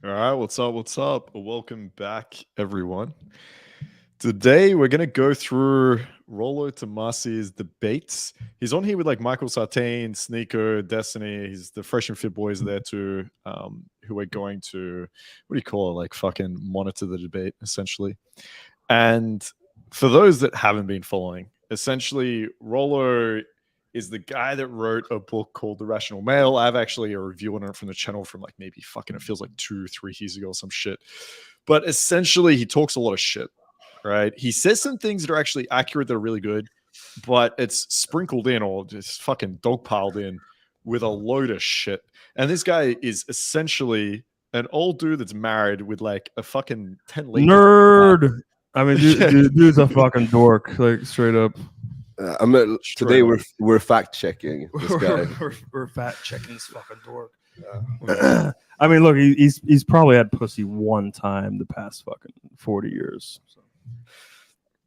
All right, what's up? What's up? Welcome back, everyone. Today we're gonna go through Rollo Tomasi's debates. He's on here with like Michael Sartain, Sneeko, Destiny. He's the Fresh and Fit boys there too, who are going to what do you call it? Like fucking monitor the debate essentially. And for those that haven't been following, essentially Rollo is the guy that wrote a book called The Rational Male. I have actually a review on it from the channel from like maybe fucking, it feels like 2-3 years ago or some shit. But essentially, he talks a lot of shit, right? He says some things that are actually accurate, that are really good, but it's sprinkled in or just fucking dogpiled in with a load of shit. And this guy is essentially an old dude that's married with like a fucking 10 liters. Nerd. I mean, dude's a fucking dork, like straight up. Today we're fact checking this guy. we're fact checking this fucking dork. Yeah. I mean, look, he's probably had pussy one time the past fucking 40 years. So.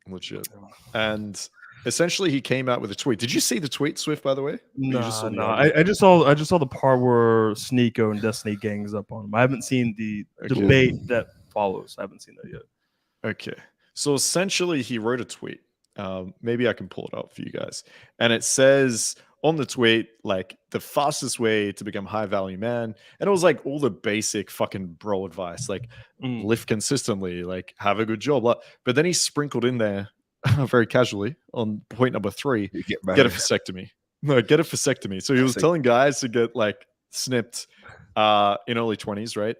Legit. And essentially, he came out with a tweet. Did you see the tweet, Swift? By the way, no. I just saw the part where Sneeko and Destiny gangs up on him. I haven't seen the debate that follows. I haven't seen that yet. Okay, so essentially, he wrote a tweet. Maybe I can pull it up for you guys. And it says on the tweet, like, the fastest way to become high value man. And it was like all the basic fucking bro advice, like lift consistently, like have a good job. But then he sprinkled in there very casually on point number 3, get a vasectomy. No, get a vasectomy. So he was telling guys to get like snipped in early 20s, right?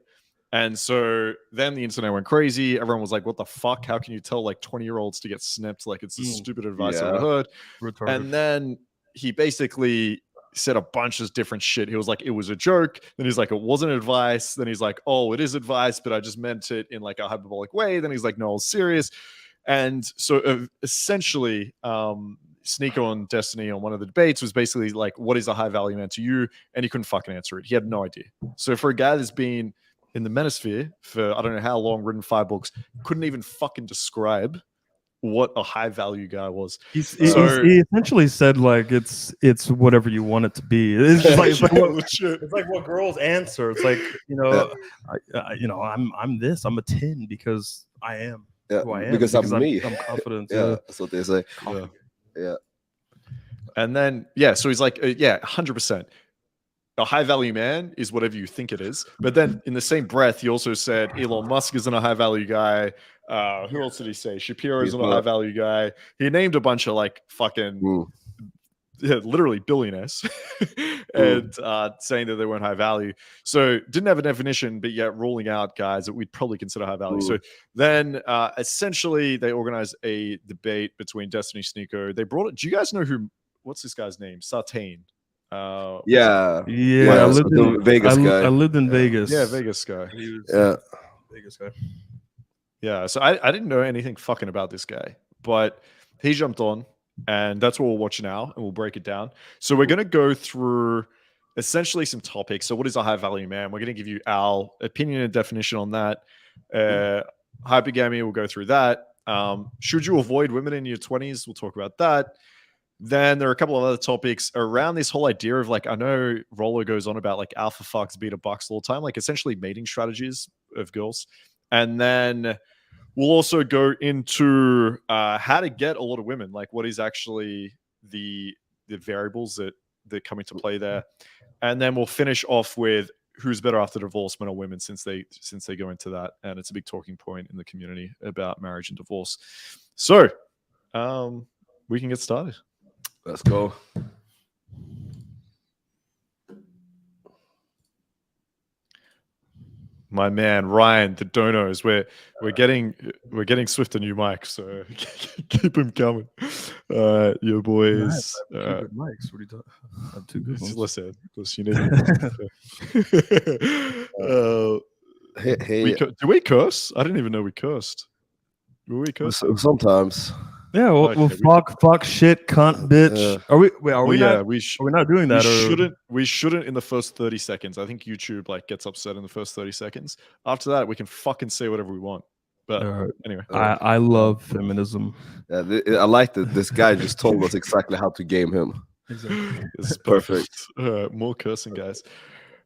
And so then the internet went crazy. Everyone was like, what the fuck? How can you tell like 20-year-olds to get snipped? Like it's the stupid advice I've heard. Retarded. And then he basically said a bunch of different shit. He was like, it was a joke. Then he's like, it wasn't advice. Then he's like, oh, it is advice, but I just meant it in like a hyperbolic way. Then he's like, no, I was serious. And so essentially, Sneeko and Destiny on one of the debates was basically like, what is a high value man to you? And he couldn't fucking answer it. He had no idea. So for a guy that's been in the manosphere for I don't know how long, written 5 books, couldn't even fucking describe what a high value guy was. He essentially said like it's whatever you want it to be. It's just like it's like what girls answer. It's like I'm this. I'm a 10 because I am who I am. Because I'm me. I'm confident. That's what they say. Yeah. And then so he's like 100%. A high value man is whatever you think it is. But then in the same breath, he also said Elon Musk isn't a high value guy. Who else did he say? Shapiro isn't a high value guy. He named a bunch of like fucking literally billionaires and saying that they weren't high value. So didn't have a definition, but yet ruling out guys that we'd probably consider high value. So then essentially they organized a debate between Destiny Sneeko. They brought it. Do you guys know what's this guy's name? Sartain. I lived in Vegas. I lived in Vegas. Yeah, Vegas guy. Vegas guy. Yeah, so I didn't know anything fucking about this guy, but he jumped on, and that's what we'll watch now, and we'll break it down. So we're going to go through essentially some topics. So what is a high value man? We're going to give you our opinion and definition on that. Hypergamy, we'll go through that. Should you avoid women in your 20s? We'll talk about that. Then there are a couple of other topics around this whole idea of like, I know Rollo goes on about like alpha fucks, beta bucks all the time, like essentially mating strategies of girls. And then we'll also go into how to get a lot of women, like what is actually the variables that come into play there. And then we'll finish off with who's better after divorce, men or women, since they go into that. And it's a big talking point in the community about marriage and divorce. So we can get started. Let's go. My man Ryan, the donos. We're getting Swift a new mic, so keep him coming. Your boys. Nice. Good mics. What are you talking? I have 2 good ones. Listen, you need. Hey, do we curse? I didn't even know we cursed. Will we curse? Sometimes. Yeah, well, fuck, shit, cunt, bitch. Are we not doing that? We shouldn't in the first 30 seconds. I think YouTube like gets upset in the first 30 seconds. After that, we can fucking say whatever we want. But anyway, I love feminism. Yeah, I like that this guy just told us exactly how to game him. Exactly. It's perfect. More cursing, guys.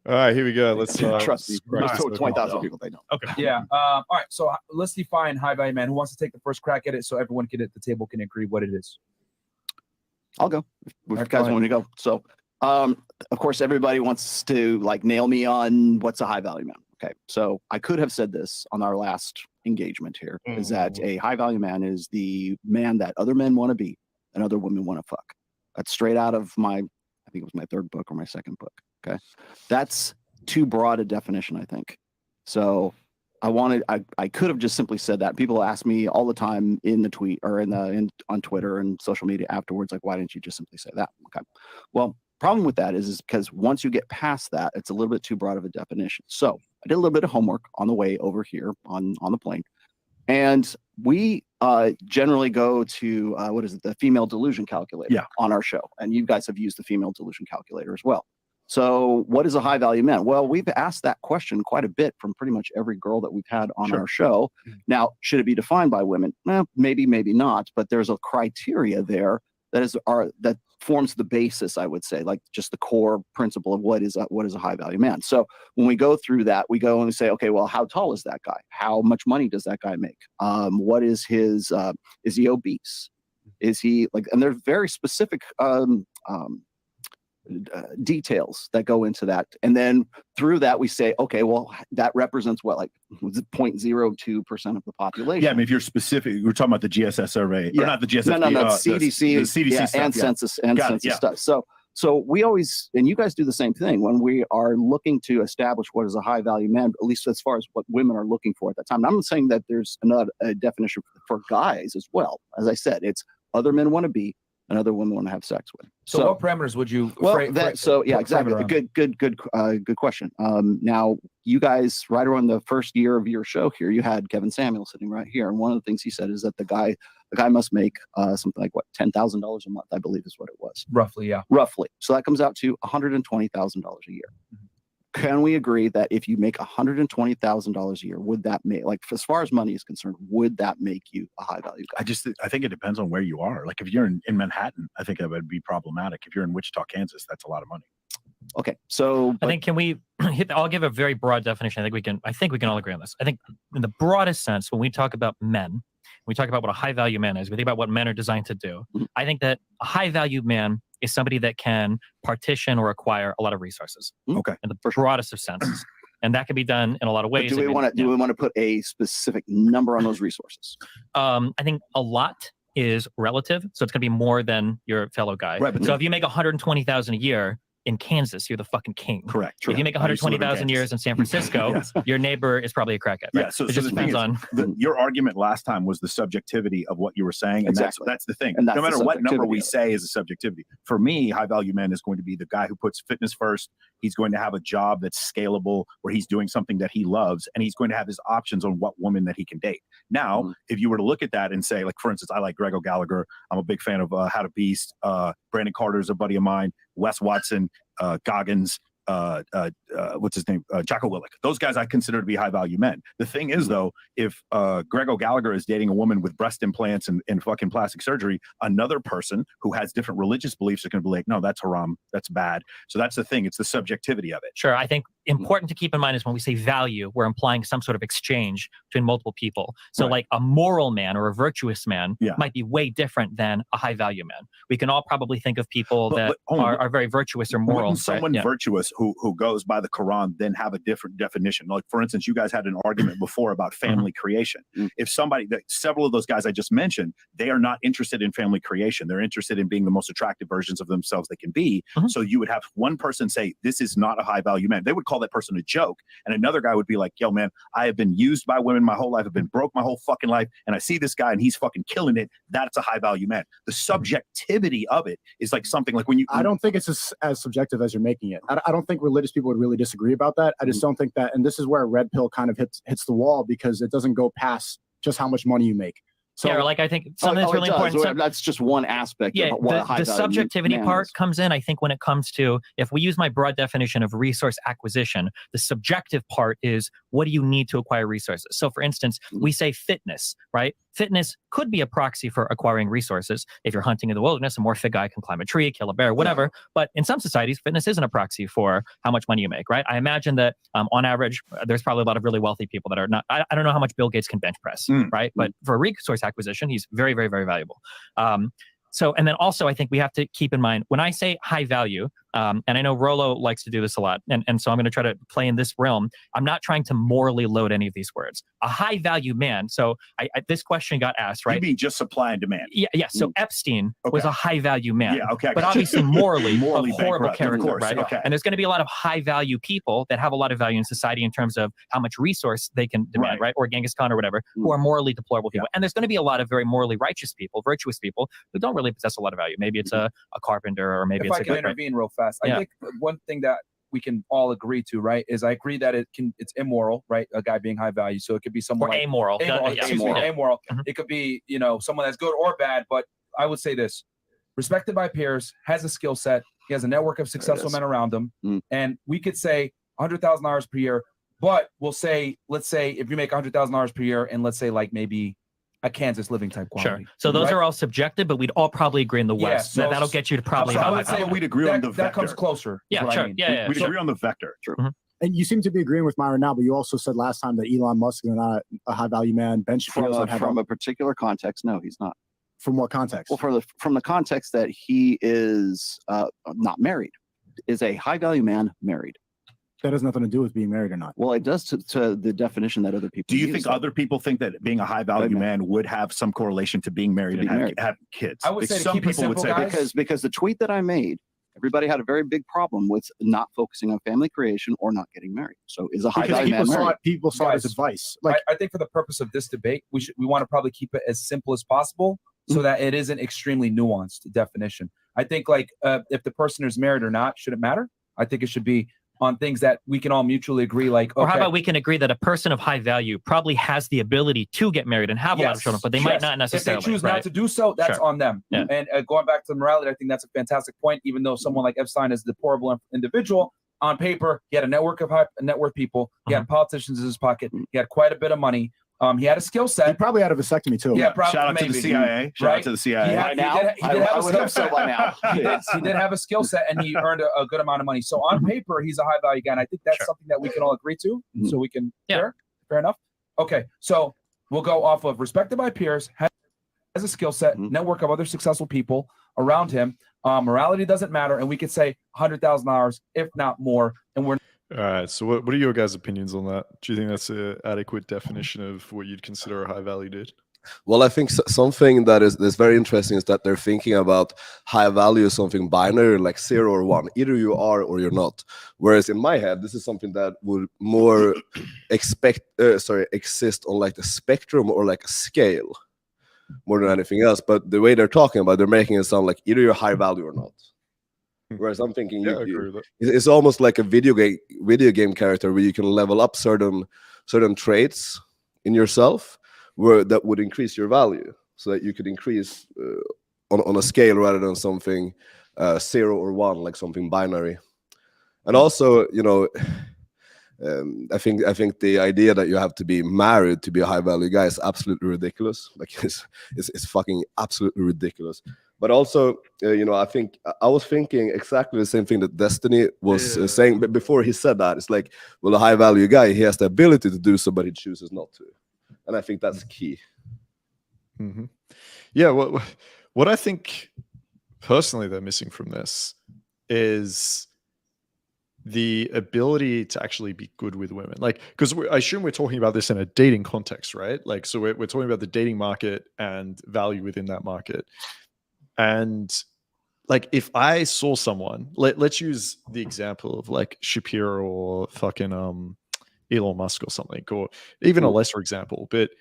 All right, here we go. Let's Trust me. scratch There's this 20,000 open. people they don't. Okay. Yeah. All right. So let's define high value man. Who wants to take the first crack at it so everyone can at the table can agree what it is? I'll go if you Alright, guys go want me to go. So, of course, everybody wants to like nail me on what's a high value man. Okay, so I could have said this on our last engagement here, is that a high value man is the man that other men want to be and other women want to fuck. That's straight out of I think it was my third book or my second book. Okay, that's too broad a definition, I think. So I could have just simply said that. People ask me all the time in the tweet or on Twitter and social media afterwards, like, why didn't you just simply say that? Okay, well, problem with that is because once you get past that, it's a little bit too broad of a definition. So I did a little bit of homework on the way over here on the plane, and we generally go to the female delusion calculator on our show, and you guys have used the female delusion calculator as well. So what is a high value man? Well, we've asked that question quite a bit from pretty much every girl that we've had on our show. Now, should it be defined by women? Well, maybe not, but there's a criteria there that forms the basis, I would say, like just the core principle of what is a high value man. So when we go through that, we go and we say, okay, well, how tall is that guy? How much money does that guy make? What is his, is he obese? Is he like, and there's very specific, details that go into that, and then through that we say, okay, well, that represents what, like 0.02% of the population. Yeah, I mean, if you're specific, we're talking about the GSS survey, or not the GSS, no, CDC, the CDC stuff, and census and census stuff. So we always, and you guys do the same thing when we are looking to establish what is a high value man, at least as far as what women are looking for at that time. And I'm not saying that there's a definition for guys as well. As I said, it's other men want to be and other women want to have sex with. So what parameters would you? Exactly. Good question. Now, you guys, right around the first year of your show here, you had Kevin Samuel sitting right here, and one of the things he said is that the guy must make something like $10,000 a month, I believe is what it was. Roughly, yeah. Roughly. So that comes out to $120,000 a year. Mm-hmm. Can we agree that if you make $120,000 a year, would that make, like, as far as money is concerned, would that make you a high value guy? I think it depends on where you are. Like if you're in Manhattan, I think that would be problematic. If you're in Wichita, Kansas, that's a lot of money. Okay, so I think, can we I'll give a very broad definition. I think we can all agree on this. I think in the broadest sense, when we talk about men, we talk about what a high value man is, we think about what men are designed to do. Mm-hmm. I think that a high value man is somebody that can partition or acquire a lot of resources. Okay. In the broadest of senses. And that can be done in a lot of ways. But do we want to put a specific number on those resources? I think a lot is relative. So it's going to be more than your fellow guy. Right, but so if you make $120,000 a year in Kansas, you're the fucking king. Correct. If you make $120,000 years in San Francisco, yes. Your neighbor is probably a crackhead. Right? Yeah. So it just depends on. Your argument last time was the subjectivity of what you were saying, and exactly. that's the thing. No matter what number we say is a subjectivity. For me, high value man is going to be the guy who puts fitness first. He's going to have a job that's scalable, where he's doing something that he loves, and he's going to have his options on what woman that he can date. Now, if you were to look at that and say, like, for instance, I like Greg O'Gallagher. I'm a big fan of How to Beast. Brandon Carter's a buddy of mine. Wes Watson, Goggins, what's his name? Jocko Willink. Those guys I consider to be high value men. The thing is, though, if Greg O'Gallagher is dating a woman with breast implants and fucking plastic surgery, another person who has different religious beliefs are going to be like, no, that's haram. That's bad. So that's the thing. It's the subjectivity of it. Sure. I think important to keep in mind is when we say value, we're implying some sort of exchange between multiple people. So like a moral man or a virtuous man might be way different than a high value man. We can all probably think of people that are very virtuous or moral. Wouldn't someone virtuous who goes by the Quran then have a different definition? Like, for instance, you guys had an argument before about family creation. If several of those guys I just mentioned, they are not interested in family creation. They're interested in being the most attractive versions of themselves they can be. So you would have one person say, this is not a high value man. They would call that person a joke. And another guy would be like, yo, man, I have been used by women my whole life. I've been broke my whole fucking life. And I see this guy and he's fucking killing it. That's a high value man. The subjectivity of it is like something like when you... I don't think it's as subjective as you're making it. I don't think religious people would really disagree about that. I just don't think that, and this is where a red pill kind of hits the wall, because it doesn't go past just how much money you make. So, yeah, like I think something that's really important. That's just one aspect of what a high the value subjectivity man part is. comes in, I think, when it comes to, if we use my broad definition of resource acquisition, the subjective part is, what do you need to acquire resources? So for instance, we say fitness, right? fitness could be a proxy for acquiring resources. If you're hunting in the wilderness, a more fit guy can climb a tree, kill a bear, whatever. But in some societies, fitness isn't a proxy for how much money you make, right? I imagine that on average, there's probably a lot of really wealthy people that are not, I don't know how much Bill Gates can bench press, right? But for resource acquisition, he's very, very, very valuable. So, and then also, I think we have to keep in mind, when I say high value, and I know Rollo likes to do this a lot, and so I'm going to try to play in this realm. I'm not trying to morally load any of these words. A high value man. So this question got asked, right? You mean just supply and demand? Yeah. So Epstein was a high value man. Yeah. Okay. But obviously morally a horrible bankrupt, character, of course, right? Okay. And there's going to be a lot of high value people that have a lot of value in society in terms of how much resource they can demand, right? Or Genghis Khan or whatever, who are morally deplorable people. And there's going to be a lot of very morally righteous people, virtuous people who don't really possess a lot of value. Maybe it's a carpenter, or maybe if it's I a can good, intervene real fast, I think one thing that we can all agree to, right, is I agree that it's immoral, right? A guy being high value. So it could be someone or amoral. Amoral. It could be, someone that's good or bad. But I would say this: respected by peers, has a skill set, he has a network of successful men around him, and we could say $100,000 per year. But we'll say, let's say if you make $100,000 per year, and let's say like maybe a Kansas living type quality. Sure. So those are all subjective, but we'd all probably agree in the West. so that'll get you to probably. I would say we'd agree on the vector. That comes closer. Yeah, sure. Yeah. We'd agree on the vector. True. And you seem to be agreeing with Myron now, but you also said last time that Elon Musk is not a high value man. Ben Shapiro's from a particular context, no, he's not. From what context? Well, from the context that he is not married, is a high value man married. That has nothing to do with being married or not. Well, it does to the definition that other people. Do you think other people think that being a high value man would have some correlation to being married and have kids? I would say some people would say because the tweet that I made, everybody had a very big problem with not focusing on family creation or not getting married. So is a high value man married? People saw it as advice. I think for the purpose of this debate, we want to probably keep it as simple as possible so that it isn't extremely nuanced definition. I think if the person is married or not, should it matter? I think it should be on things that we can all mutually agree, like, okay. Or how about we can agree that a person of high value probably has the ability to get married and have a lot of children, but they might not necessarily. If they choose not to do so, that's on them. Yeah. And going back to morality, I think that's a fantastic point. Even though someone like Epstein is a deplorable individual, on paper, he had a network of net worth people. He had politicians in his pocket. He had quite a bit of money. He had a skill set. He probably had a vasectomy too. Yeah, probably. Shout out to the CIA. Shout out to the CIA. I would hope so by now. He did have a skill set, and he earned a good amount of money. So on paper, he's a high value guy, and I think that's something that we can all agree to. So we can. Fair enough. Okay, so we'll go off of respected by peers, has a skill set, network of other successful people around him. Morality doesn't matter, and we could say $100,000, if not more, and we're. All right. So what are your guys' opinions on that? Do you think that's an adequate definition of what you'd consider a high value dude? Well, I think something that is very interesting is that they're thinking about high value as something binary, like 0 or 1. Either you are or you're not. Whereas in my head, this is something that would more exist on like the spectrum or like a scale more than anything else. But the way they're talking about, they're making it sound like either you're high value or not. Whereas I'm thinking it's almost like a video game character where you can level up certain traits in yourself where that would increase your value, so that you could increase on a scale rather than something 0 or 1, like something binary. And also, I think the idea that you have to be married to be a high value guy is absolutely ridiculous. Like it's fucking absolutely ridiculous. But also, I think I was thinking exactly the same thing that Destiny was saying. But before he said that, it's like, well, a high value guy, he has the ability to do so, but he chooses not to. And I think that's key. Mm-hmm. Yeah. What I think personally they're missing from this is the ability to actually be good with women. Like, because I assume we're talking about this in a dating context, right? Like, so we're talking about the dating market and value within that market. And like, if I saw someone, let's use the example of like Shapiro or fucking Elon Musk or something, or even a lesser example. But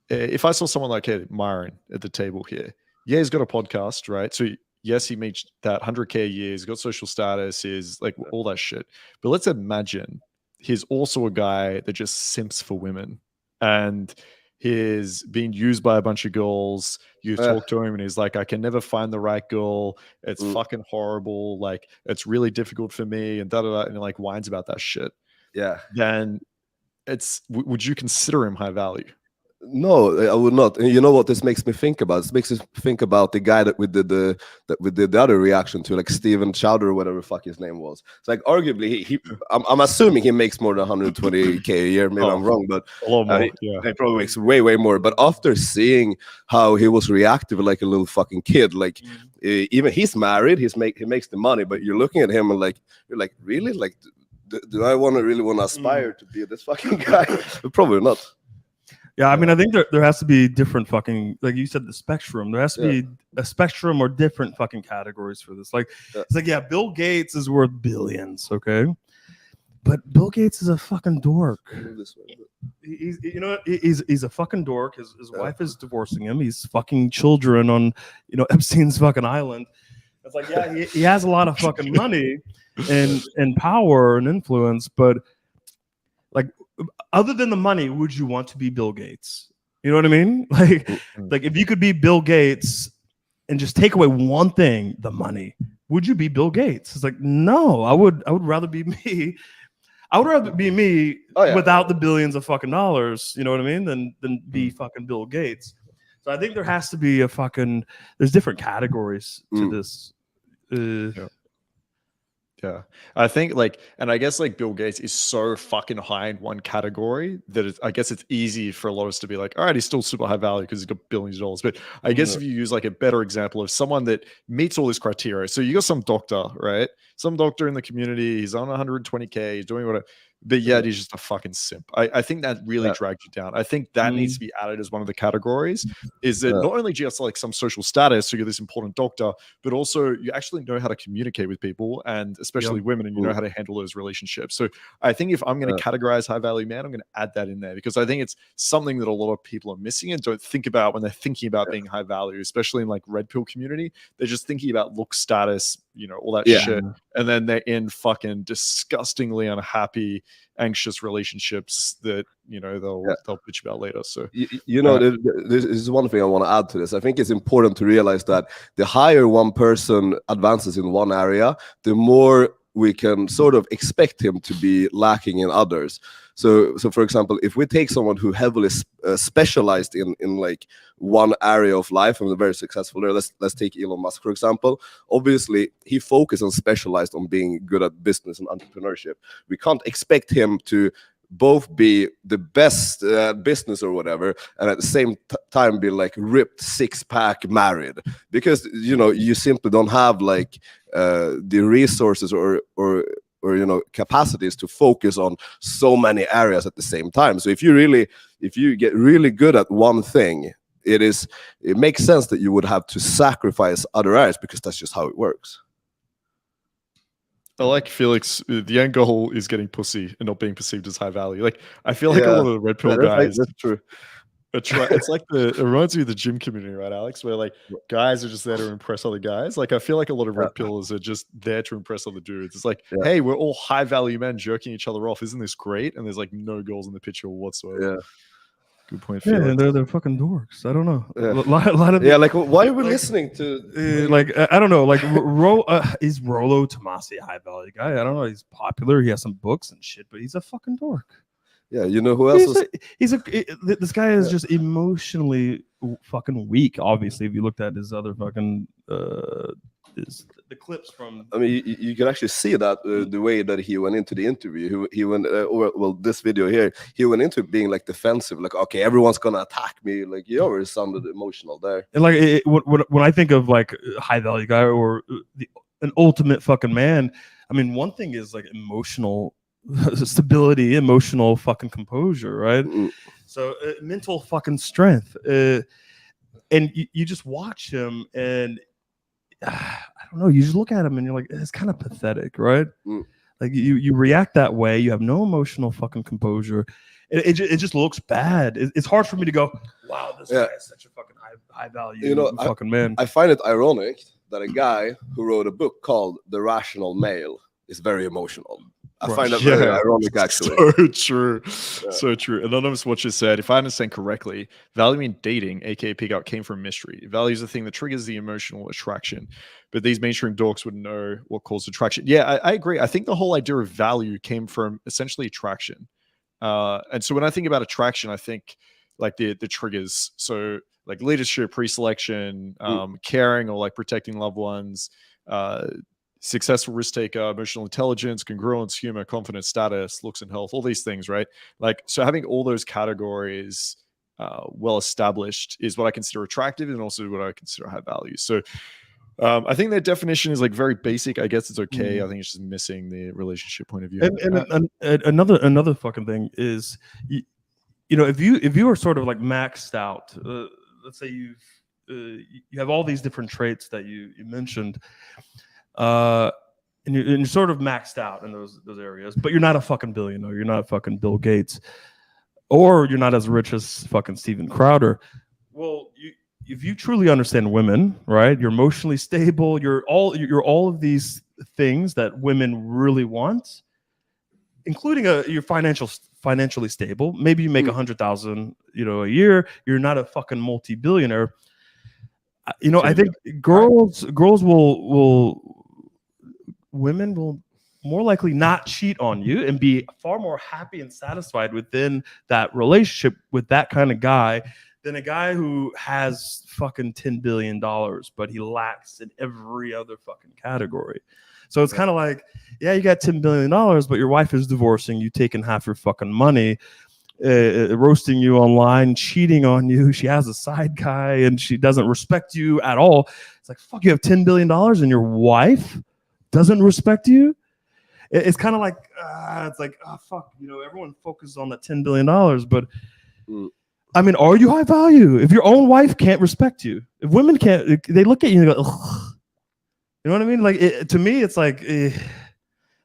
if I saw someone like Myron at the table here, he's got a podcast, right? So yes, he makes that 100K a year. He's got social status. He's like all that shit. But let's imagine he's also a guy that just simps for women, and he's being used by a bunch of girls. You talk to him and he's like, I can never find the right girl. It's fucking horrible. Like, it's really difficult for me, and and he like whines about that shit. Yeah. Then would you consider him high value? No, I would not. And you know what this makes me think about? This makes me think about the guy that we did the other reaction to, like Steven Chowder or whatever the fuck his name was. It's like arguably I'm assuming he makes more than 120K a year. Maybe I'm wrong, but a lot more. He probably makes way more. But after seeing how he was reactive like a little fucking kid, like even he's married, he makes the money, but you're looking at him and like you're like, really, like do I really want to aspire to be this fucking guy? Probably not. Yeah, I mean, I think there has to be different fucking, like you said, the spectrum. There has to be a spectrum or different fucking categories for this. Like, it's like, yeah, Bill Gates is worth billions, okay? But Bill Gates is a fucking dork. He's a fucking dork. His wife is divorcing him. He's fucking children on, Epstein's fucking island. It's like, yeah, he has a lot of fucking money and power and influence, but like, other than the money, would you want to be Bill Gates? You know what I mean? Like if you could be Bill Gates and just take away one thing, the money, would you be Bill Gates? It's like, no, I would rather be me. I would rather be me without the billions of fucking dollars, you know what I mean, than be fucking Bill Gates. So I think there has to be there's different categories to this. Yeah, I think and I guess Bill Gates is so fucking high in one category that I guess it's easy for a lot of us to be like, all right, he's still super high value because he's got billions of dollars. But I guess if you use a better example of someone that meets all this criteria, so you got some doctor, right? Some doctor in the community, he's on 120K, he's doing whatever, but yet he's just a fucking simp. I think that really drags you down. I think that needs to be added as one of the categories, is that not only just some social status, so you're this important doctor, but also you actually know how to communicate with people, and especially women, and you know how to handle those relationships. So I think if I'm going to categorize high value man, I'm going to add that in there, because I think it's something that a lot of people are missing and don't think about when they're thinking about being high value, especially in red pill community. They're just thinking about look, status, all that shit, and then they're in fucking disgustingly unhappy, anxious relationships that they'll bitch about later. So this is one thing I want to add to this. I think it's important to realize that the higher one person advances in one area, the more we can sort of expect him to be lacking in others. So for example, if we take someone who heavily specialized in one area of life and they're very successful there, let's take Elon Musk, for example. Obviously, he focused and specialized on being good at business and entrepreneurship. We can't expect him to both be the best business or whatever, and at the same time be ripped, six-pack, married, because you simply don't have the resources or capacities to focus on so many areas at the same time. So if you get really good at one thing, it makes sense that you would have to sacrifice other areas, because that's just how it works. I like Felix. The end goal is getting pussy and not being perceived as high value. I feel like a lot of the red pill guys. That's true. It's it reminds me of the gym community, right, Alex? Where guys are just there to impress other guys. I feel like a lot of red pillers are just there to impress other dudes. It's hey, we're all high value men jerking each other off. Isn't this great? And there's no girls in the picture whatsoever. Yeah. Good point. Yeah, they're fucking dorks. I don't know. Yeah. A lot of why are we listening to? I don't know. Is Rollo Tomasi a high value guy? I don't know. He's popular. He has some books and shit, but he's a fucking dork. Yeah, you know who else? This guy is just emotionally fucking weak. Obviously, if you looked at his other fucking the clips from. I mean, you can actually see that the way that he went into the interview. He went, this video here, he went into being defensive, okay, everyone's gonna attack me. He always sounded emotional there. And when I think of high value guy or an ultimate fucking man, I mean, one thing is emotional stability, emotional fucking composure, right? So mental fucking strength, and you just watch him, and I don't know, you just look at him and you're like, it's kind of pathetic, right? You react that way, you have no emotional fucking composure. It just looks bad. It's hard for me to go, wow, this guy is such a fucking high value fucking man. I find it ironic that a guy who wrote a book called The Rational Male is very emotional. I find that very ironic, actually. So true. Yeah. So true. Anonymous Watcher said, if I understand correctly, value in dating, aka pickup, came from mystery. Value is the thing that triggers the emotional attraction. But these mainstream dorks would know what caused attraction. Yeah, I agree. I think the whole idea of value came from essentially attraction. And so when I think about attraction, I think like the triggers. So like leadership, pre-selection, caring or like protecting loved ones, successful risk taker, emotional intelligence, congruence, humor, confidence, status, looks and health, all these things, right? Like, so having all those categories well established is what I consider attractive and also what I consider high value. So I think that definition is like very basic. I guess it's okay. I think it's just missing the relationship point of view. And another fucking thing is, you know, if you are sort of like maxed out, let's say you have all these different traits that you mentioned, and you're sort of maxed out in those areas, but you're not a fucking billionaire. You're not fucking Bill Gates, or you're not as rich as fucking Steven Crowder. Well, if you truly understand women, right? You're emotionally stable. You're all of these things that women really want, including you're financially stable. Maybe you make $100,000, a year. You're not a fucking multi-billionaire. I think women will more likely not cheat on you and be far more happy and satisfied within that relationship with that kind of guy than a guy who has fucking $10 billion, but he lacks in every other fucking category. So it's kind of like, yeah, you got $10 billion, but your wife is divorcing you, taking half your fucking money, roasting you online, cheating on you. She has a side guy and she doesn't respect you at all. It's like, fuck, you have $10 billion and your wife doesn't respect you? It's kind of like, it's like, fuck, everyone focuses on that $10 billion, but I mean, are you high value? If your own wife can't respect you, if women can't, they look at you and they go, ugh. You know what I mean? Like, to me, it's like, yeah,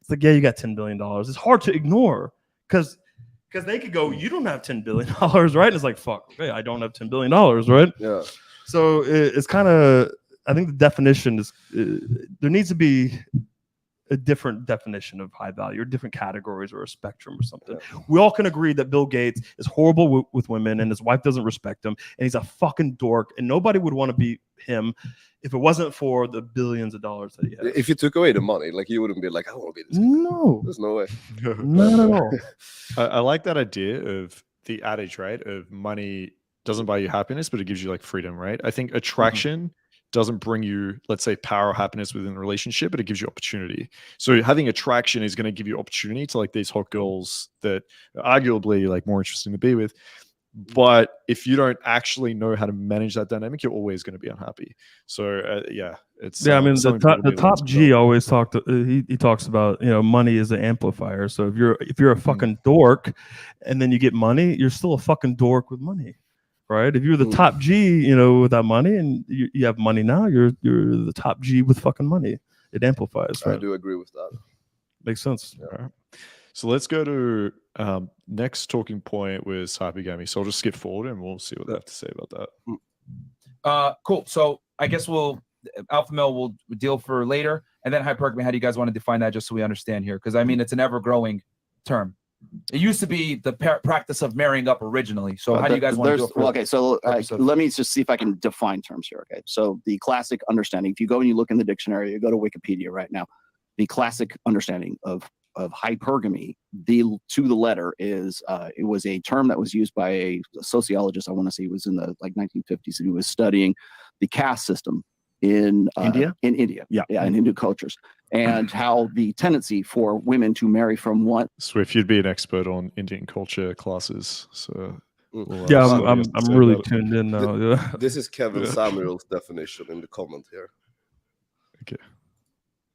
you got $10 billion. It's hard to ignore because they could go, you don't have $10 billion, right? And it's like, fuck, okay, I don't have $10 billion, right? Yeah. So it's kind of, I think the definition is, there needs to be a different definition of high value or different categories or a spectrum or something. Yeah. We all can agree that Bill Gates is horrible with women and his wife doesn't respect him and he's a fucking dork and nobody would want to be him if it wasn't for the billions of dollars that he has. If you took away the money, like you wouldn't be like, I want to be this guy. No. There's no way. Not at all. I like that idea of the adage, right? Of money doesn't buy you happiness, but it gives you like freedom, right? I think attraction doesn't bring you, let's say, power or happiness within a relationship, but it gives you opportunity. So having attraction is going to give you opportunity to like these hot girls that are arguably like more interesting to be with. But if you don't actually know how to manage that dynamic, you're always going to be unhappy. So it's I mean, the top G always he talks about money is an amplifier. So if you're a fucking dork, and then you get money, you're still a fucking dork with money. Right? If you're the top G, without money, and you have money now, you're the top G with fucking money. It amplifies. Right? I do agree with that. Makes sense. Yeah. Right. So let's go to next talking point with hypergamy. So I'll just skip forward and we'll see what they have to say about that. Cool. So I guess alpha male will deal for later, and then hypergamy. How do you guys want to define that, just so we understand here? Because I mean, it's an ever-growing term. It used to be the practice of marrying up originally. So how do you guys want to do it? Okay, so let me just see if I can define terms here. Okay, so the classic understanding, if you go and you look in the dictionary, you go to Wikipedia right now, the classic understanding of hypergamy, to the letter, is it was a term that was used by a sociologist. I want to say it was in the 1950s, and he was studying the caste system in India. In Hindu cultures, and how the tendency for women to marry from one. Swift, you'd be an expert on Indian culture classes, so I'm really tuned in now. This is Kevin Samuel's definition in the comment here. Okay,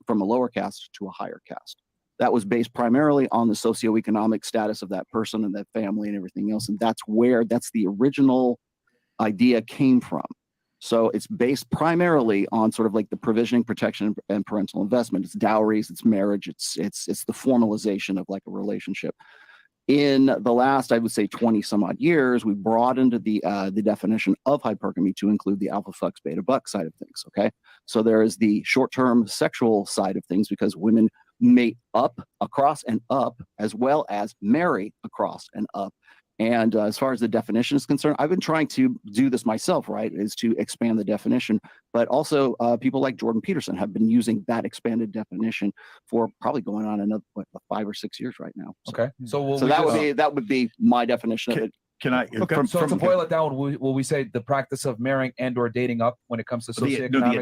from a lower caste to a higher caste. That was based primarily on the socioeconomic status of that person and that family and everything else, and that's the original idea came from. So it's based primarily on sort of like the provisioning, protection, and parental investment. It's dowries, it's marriage, it's the formalization of like a relationship. In the last, I would say, 20 some odd years, we broadened the definition of hypergamy to include the alpha fucks beta buck side of things. Okay, so there is the short-term sexual side of things, because women mate up, across, and up, as well as marry across and up. And as far as the definition is concerned, I've been trying to do this myself, right, is to expand the definition. But also people like Jordan Peterson have been using that expanded definition for probably going on another 5 or 6 years right now. So, okay. So that would be my definition of it. Can I? Okay. So to boil it down, will we say the practice of marrying and or dating up when it comes to socioeconomic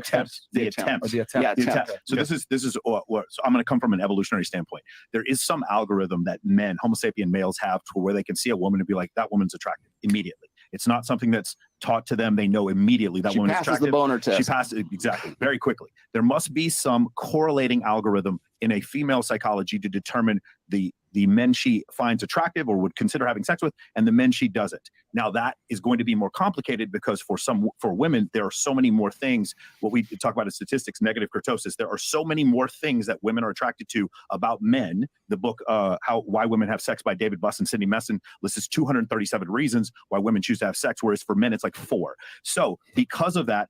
the attempt. So Yeah, this is so I'm going to come from an evolutionary standpoint. There is some algorithm that men, Homo sapien males, have to where they can see a woman and be like, that woman's attractive immediately. It's not something that's taught to them. They know immediately that woman is attractive. She passes the boner test. She passes exactly very quickly. There must be some correlating algorithm in a female psychology to determine the men she finds attractive or would consider having sex with, and the men she doesn't. Now that is going to be more complicated because for women, there are so many more things. What we talk about is statistics, negative kurtosis. There are so many more things that women are attracted to about men. The book, Why Women Have Sex by David Buss and Sidney Messon lists 237 reasons why women choose to have sex, whereas for men, it's like 4. So because of that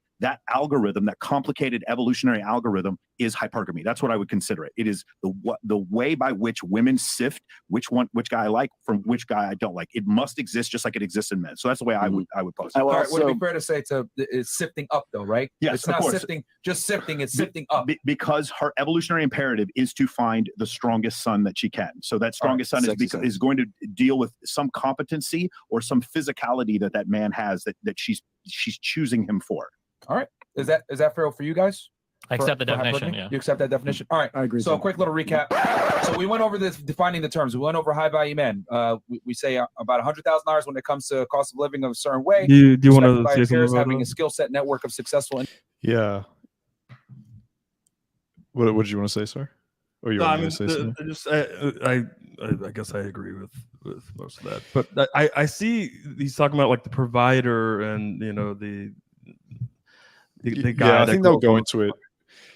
algorithm, that complicated evolutionary algorithm is hypergamy. That's what I would consider it. It is the way by which women sift which guy I like from which guy I don't like. It must exist just like it exists in men. So that's the way I would pose it. All right, would it be fair to say it's sifting up though, right? Yes, it's not sifting, just sifting. It's sifting up because her evolutionary imperative is to find the strongest son that she can. So that strongest son is going to deal with some competency or some physicality that man has that she's choosing him for. All right. Is that fair for you guys? I accept the definition. Yeah. You accept that definition? All right. I agree. So a quick little recap. So we went over this, defining the terms. We went over high value men. We say about $100,000 when it comes to cost of living of a certain way. Do you want to say something about having a skill set network of successful. Yeah. What did you want to say, sir? Or you want me to say something? I guess I agree with most of that. But I see he's talking about like the provider and the guy. Yeah, I think they'll go into it.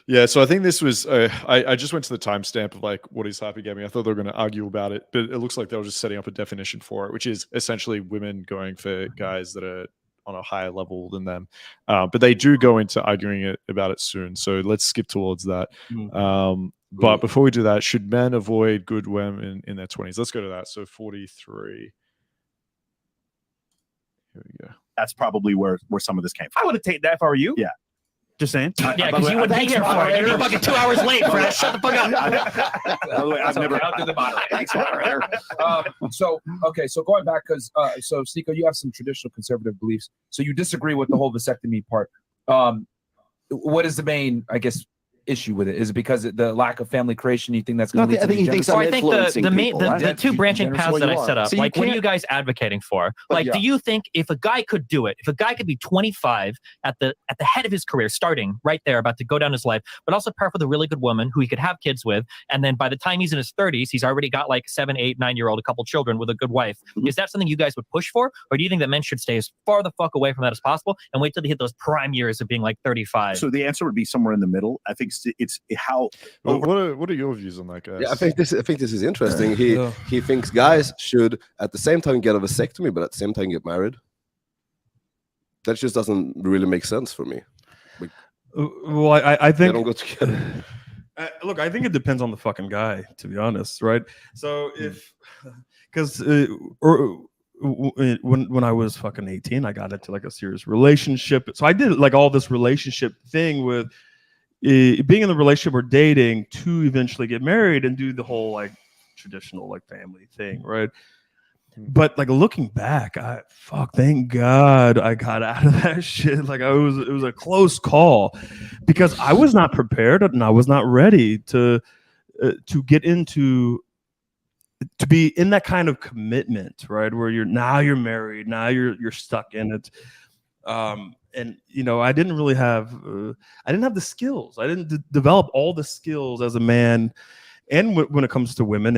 Yeah, so I think this was I just went to the timestamp of like what is hypergamy. I thought they were going to argue about it, but it looks like they were just setting up a definition for it, which is essentially women going for guys that are on a higher level than them. But they do go into arguing about it soon. So let's skip towards that. But before we do that, should men avoid good women in their 20s? Let's go to that. So 43. Here we go. That's probably where some of this came from. I would have taken that if I were you. Yeah. Just saying. Yeah, because you would be here for it. You're fucking 2 hours late, Fred. Shut the fuck up. I've never. I'll do the moderator. Thanks, moderator. So going back, because so Sneeko, you have some traditional conservative beliefs. So you disagree with the whole vasectomy part. What is the main, I guess, issue with it? Is it because of the lack of family creation? You think that's going to lead to? I think he thinks I'm influencing people, right? the two branching paths that I set up, So like, what are you guys advocating for? Like, do you think if a guy could do it, if a guy could be 25 at the head of his career, starting right there, about to go down his life, but also pair with a really good woman who he could have kids with, and then by the time he's in his 30s, he's already got like 7, 8, 9-year-old, a couple children with a good wife. Is that something you guys would push for? Or do you think that men should stay as far the fuck away from that as possible and wait till they hit those prime years of being like 35? So the answer would be somewhere in the middle. I think it's how. What are your views on that, guys? Yeah, I think this is interesting. He thinks guys should at the same time get a vasectomy, but at the same time get married. That just doesn't really make sense for me. Well, I think they don't go together. Look, I think it depends on the fucking guy, to be honest, right? So because when I was fucking 18, I got into like a serious relationship. So I did like all this relationship thing with being in the relationship or dating to eventually get married and do the whole like traditional like family thing, right? But like looking back, thank God I got out of that shit. Like it was a close call because I was not prepared and I was not ready to get into, to be in that kind of commitment, right? Where you're married, now you're stuck in it. And I didn't really have the skills. I didn't develop all the skills as a man. And when it comes to women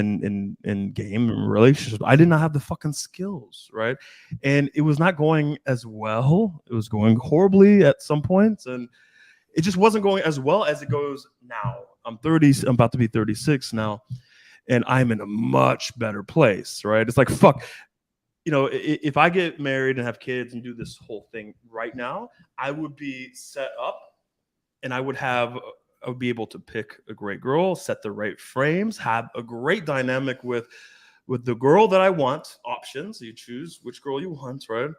in game and relationships, I did not have the fucking skills, right? And it was not going as well. It was going horribly at some points, and it just wasn't going as well as it goes now. I'm 30. I'm about to be 36 now, and I'm in a much better place, right? It's like, fuck. If I get married and have kids and do this whole thing right now, I would be set up, and I would be able to pick a great girl, set the right frames, have a great dynamic with the girl that I want. Options, you choose which girl you want, right?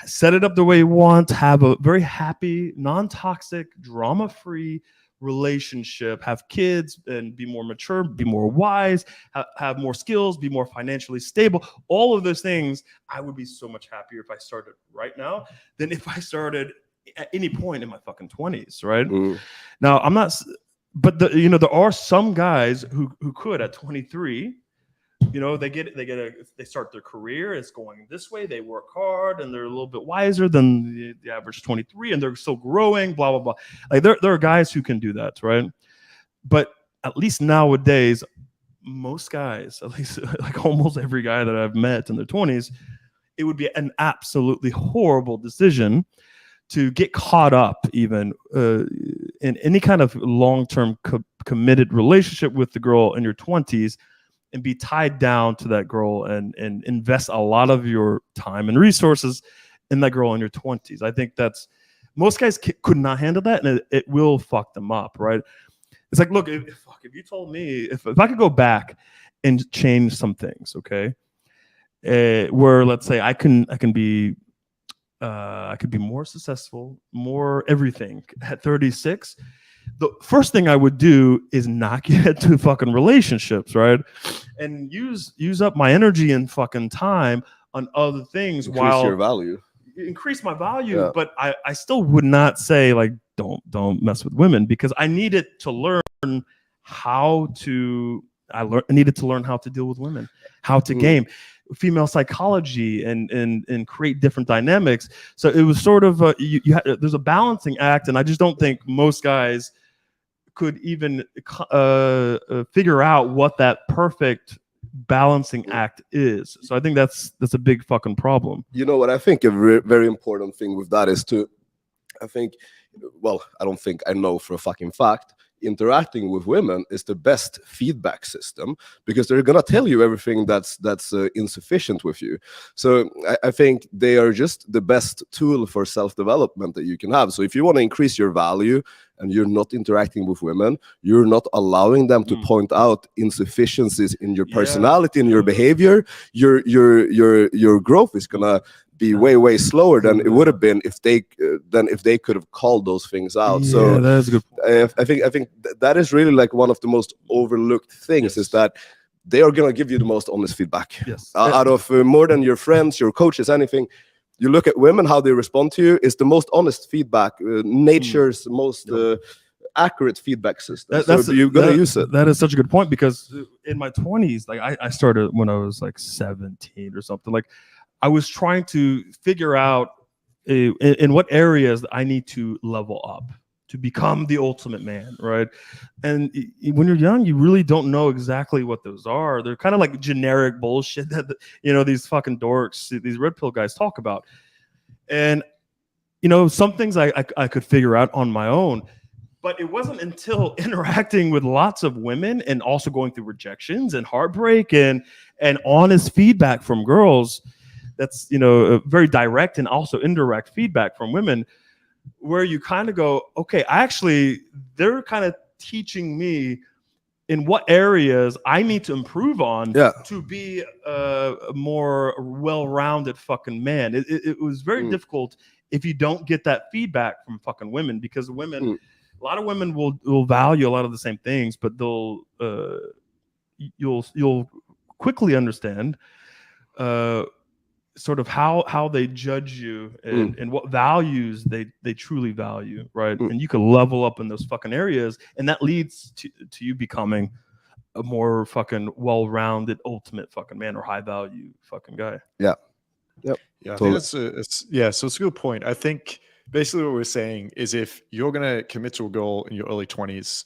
Set it up the way you want, have a very happy, non-toxic, drama-free relationship, have kids, and be more mature, be more wise, have more skills, be more financially stable. All of those things, I would be so much happier if I started right now than if I started at any point in my fucking 20s, right? Now, I'm not, but there are some guys who could at 23. They start their career, it's going this way, they work hard, and they're a little bit wiser than the average 23, and they're still growing, blah, blah, blah. Like there are guys who can do that, right? But at least nowadays, most guys, at least like almost every guy that I've met in their 20s, it would be an absolutely horrible decision to get caught up even in any kind of long-term committed relationship with the girl in your 20s and be tied down to that girl and invest a lot of your time and resources in that girl in your 20s. I think that's most guys could not handle that, and it will fuck them up, right? It's like, look, if you told me if I could go back and change some things, okay, where let's say I could be more successful, more everything at 36. The first thing I would do is not get into fucking relationships, right? And use up my energy and fucking time on other things increase my value. Yeah. But I still would not say like don't mess with women, because I needed to learn how to deal with women, how to game female psychology and create different dynamics. So it was sort of there's a balancing act, and I just don't think most guys could even figure out what that perfect balancing act is. So I think that's a big fucking problem. You know what I think a very important thing with that is I know for a fucking fact, interacting with women is the best feedback system, because they're gonna tell you everything that's insufficient with you. So I think they are just the best tool for self-development that you can have. So if you want to increase your value and you're not interacting with women, you're not allowing them to point out insufficiencies in your personality and your behavior, your growth is gonna be way slower than it would have been if they could have called those things out. Yeah, so that's a good point. I think that is really like one of the most overlooked things, is that they are gonna give you the most honest feedback. Out of more than your friends, your coaches, anything. You look at women, how they respond to you is the most honest feedback, nature's most accurate feedback system. You've got to use it. That is such a good point, because in my 20s, like I started when I was like 17 or something. Like I was trying to figure out in what areas I need to level up to become the ultimate man, right? And when you're young, you really don't know exactly what those are. They're kind of like generic bullshit that these fucking dorks, these red pill guys talk about. And some things I could figure out on my own. But it wasn't until interacting with lots of women and also going through rejections and heartbreak and honest feedback from girls, that's very direct and also indirect feedback from women, where you kind of go, okay, they're kind of teaching me in what areas I need to improve on to be a more well-rounded fucking man. It was very difficult if you don't get that feedback from fucking women, because women, a lot of women will value a lot of the same things, but you'll quickly understand sort of how they judge you and what values they truly value, right? And you can level up in those fucking areas, and that leads to you becoming a more fucking well-rounded ultimate fucking man or high value fucking guy. Yeah. I think so it's a good point. I think basically what we're saying is, if you're going to commit to a goal in your early 20s,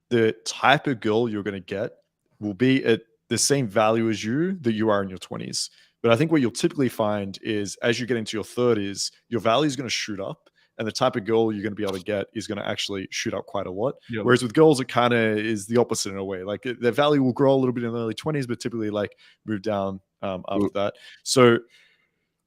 the type of girl you're going to get will be at the same value as you that you are in your 20s. But I think what you'll typically find is, as you get into your 30s, your value is going to shoot up, and the type of girl you're going to be able to get is going to actually shoot up quite a lot. Yep. Whereas with girls, it kind of is the opposite in a way. Like their value will grow a little bit in the early 20s, but typically like move down after that. So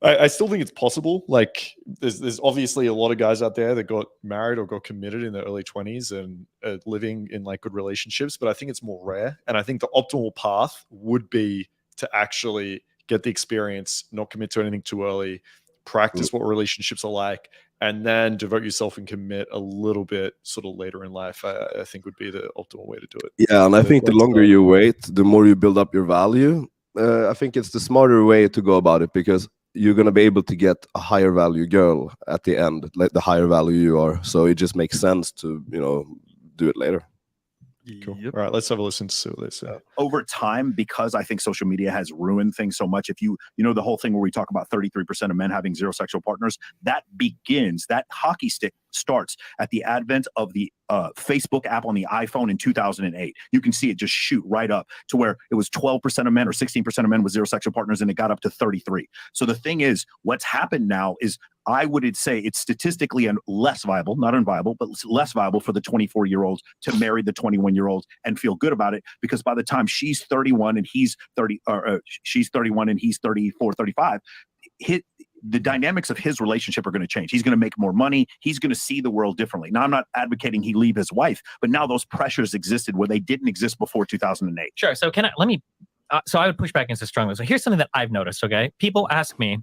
I still think it's possible. Like there's obviously a lot of guys out there that got married or got committed in their early 20s and are living in like good relationships, but I think it's more rare. And I think the optimal path would be to actually get the experience, not commit to anything too early, practice what relationships are like, and then devote yourself and commit a little bit sort of later in life, I think would be the optimal way to do it. Yeah, and I think the longer you wait, the more you build up your value. I think it's the smarter way to go about it, because you're going to be able to get a higher value girl at the end, like the higher value you are. So it just makes sense to, do it later. Cool. Yep. All right, let's have a listen to see what they say. Over time, because I think social media has ruined things so much, if you know the whole thing where we talk about 33% of men having 0 sexual partners, that hockey stick starts at the advent of the Facebook app on the iPhone in 2008. You can see it just shoot right up to where it was 12% of men or 16% of men with 0 sexual partners, and it got up to 33. So the thing is, what's happened now is, I would say it's statistically less viable, not unviable, but less viable for the 24-year-olds to marry the 21-year-olds and feel good about it, because by the time she's 31 and he's 30, or she's 31 and he's 34, 35, the dynamics of his relationship are going to change. He's going to make more money. He's going to see the world differently. Now, I'm not advocating he leave his wife, but now those pressures existed where they didn't exist before 2008. Sure. So so I would push back against this strongly. So here's something that I've noticed, okay? People ask me,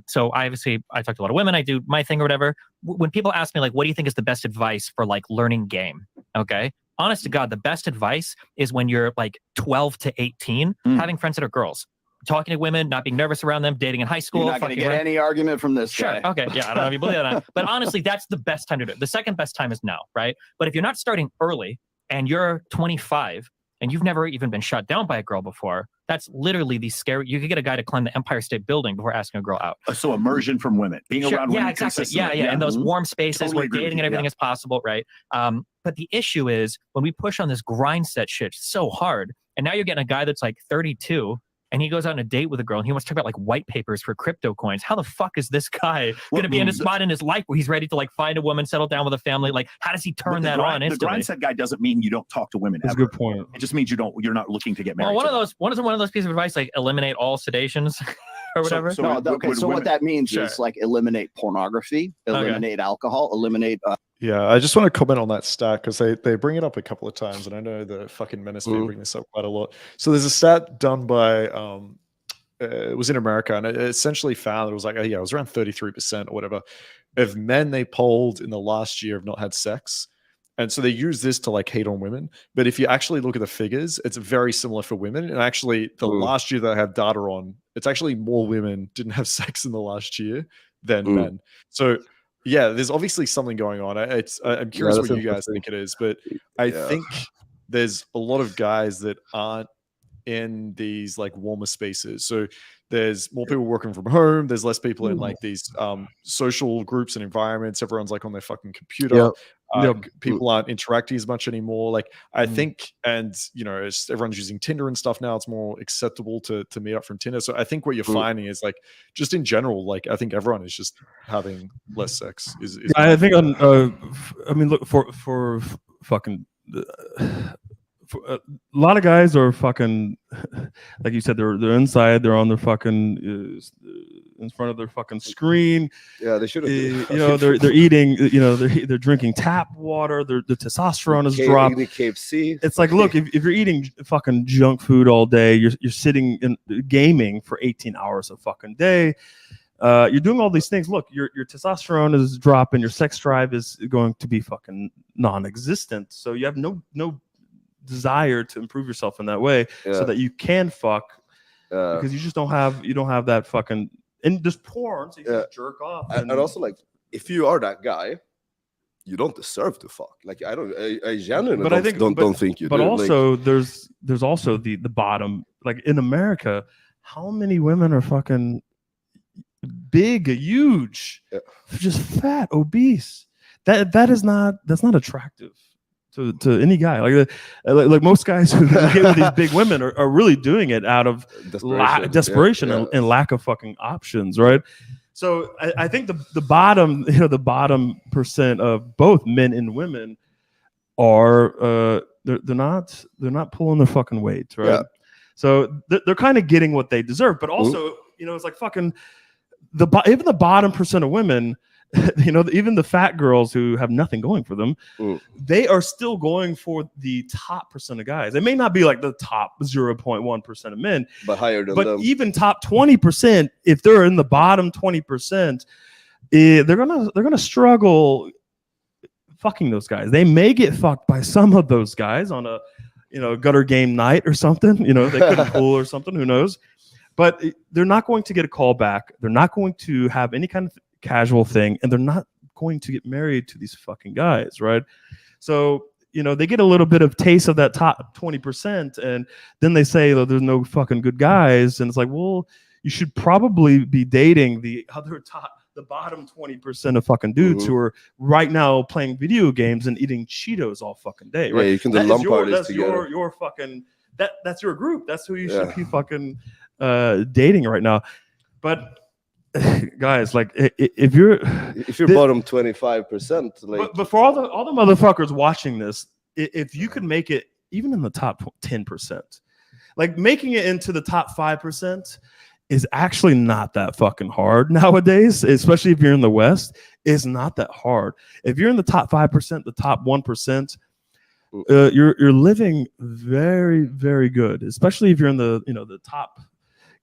so I talk to a lot of women, I do my thing or whatever. When people ask me, like, what do you think is the best advice for, like, learning game, okay? Honest to God, the best advice is when you're, like, 12 to 18, having friends that are girls. Talking to women, not being nervous around them, dating in high school. You're not going to get any argument from this guy. Sure, okay, yeah, I don't know if you believe that or not. But honestly, that's the best time to do it. The second best time is now, right? But if you're not starting early and you're 25, and you've never even been shot down by a girl before, that's literally the scary. You could get a guy to climb the Empire State Building before asking a girl out. So immersion from women, being around women. Yeah, exactly. Yeah. And those warm spaces Totally where dating and everything is possible, right? But the issue is when we push on this grind set shit so hard, and now you're getting a guy that's like 32, and he goes out on a date with a girl, and he wants to talk about, like, white papers for crypto coins. How the fuck is this guy going to be in a spot in his life where he's ready to, like, find a woman, settle down with a family? Like, how does he turn that on instantly? The grind set guy doesn't mean you don't talk to women. That's a good point. It just means you're not looking to get married. Well, one of those pieces of advice, like, eliminate all sedations or whatever. So what that means is, like, eliminate pornography, eliminate alcohol, eliminate. Yeah, I just want to comment on that stat, because they bring it up a couple of times, and I know the fucking Menace may bring this up quite a lot. So there's a stat done by it was in America, and it essentially found it was like, it was around 33% or whatever of men they polled in the last year have not had sex. And so they use this to, like, hate on women. But if you actually look at the figures, it's very similar for women. And actually, the last year that I have data on, it's actually more women didn't have sex in the last year than men. So yeah, there's obviously something going on. I'm curious what you guys think it is, but I think there's a lot of guys that aren't in these, like, warmer spaces. So there's more people working from home. There's less people in, like, these social groups and environments. Everyone's, like, on their fucking computer. People aren't interacting as much anymore. Like, I think, and everyone's using Tinder and stuff now. It's more acceptable to meet up from Tinder. So I think what you're finding is, like, just in general, like, I think everyone is just having less sex. I think look for fucking. A lot of guys are fucking, like you said, they're inside, they're on their fucking in front of their fucking screen. Yeah, they should have. They're eating. They're drinking tap water. Their testosterone is dropped. KFC. It's like, look, if you're eating fucking junk food all day, you're sitting in gaming for 18 hours a fucking day. You're doing all these things. Look, your testosterone is dropping. Your sex drive is going to be fucking non-existent. So you have no desire to improve yourself in that way, so that you can fuck, because you don't have that fucking, and there's porn, so you just jerk off. And also, like, if you are that guy, you don't deserve to fuck. Like, I genuinely don't think you do. But also, there's also the bottom. Like, in America, how many women are fucking big, huge, just fat, obese? That's not attractive to any guy. Like most guys who get with these big women are really doing it out of desperation and lack of fucking options, right? So I think the bottom percent of both men and women are they're not pulling their fucking weight, right? Yeah. So they're kind of getting what they deserve, but also it's like fucking even the bottom percent of women. Even the fat girls who have nothing going for them, they are still going for the top percent of guys. They may not be like the top 0.1% of men, but higher than but them. Even top 20%, if they're in the bottom 20%, they're gonna struggle fucking those guys. They may get fucked by some of those guys on a gutter game night or something. They couldn't pull or something. Who knows? But they're not going to get a call back. They're not going to have any kind of casual thing, and they're not going to get married to these fucking guys, right? So they get a little bit of taste of that top 20%, and then they say there's no fucking good guys, and it's like, well, you should probably be dating the bottom 20% of fucking dudes who are right now playing video games and eating Cheetos all fucking day, right? Yeah, you can do lump parties together. Your fucking that's your group. That's who you should be fucking dating right now. But guys, like if you're bottom 25%, like, but for all the motherfuckers watching this, if you could make it even in the top 10%, like making it into the top 5% is actually not that fucking hard nowadays, especially if you're in the West. It's not that hard. If you're in the top 5%, the top 1%, you're living very, very good, especially if you're in the top,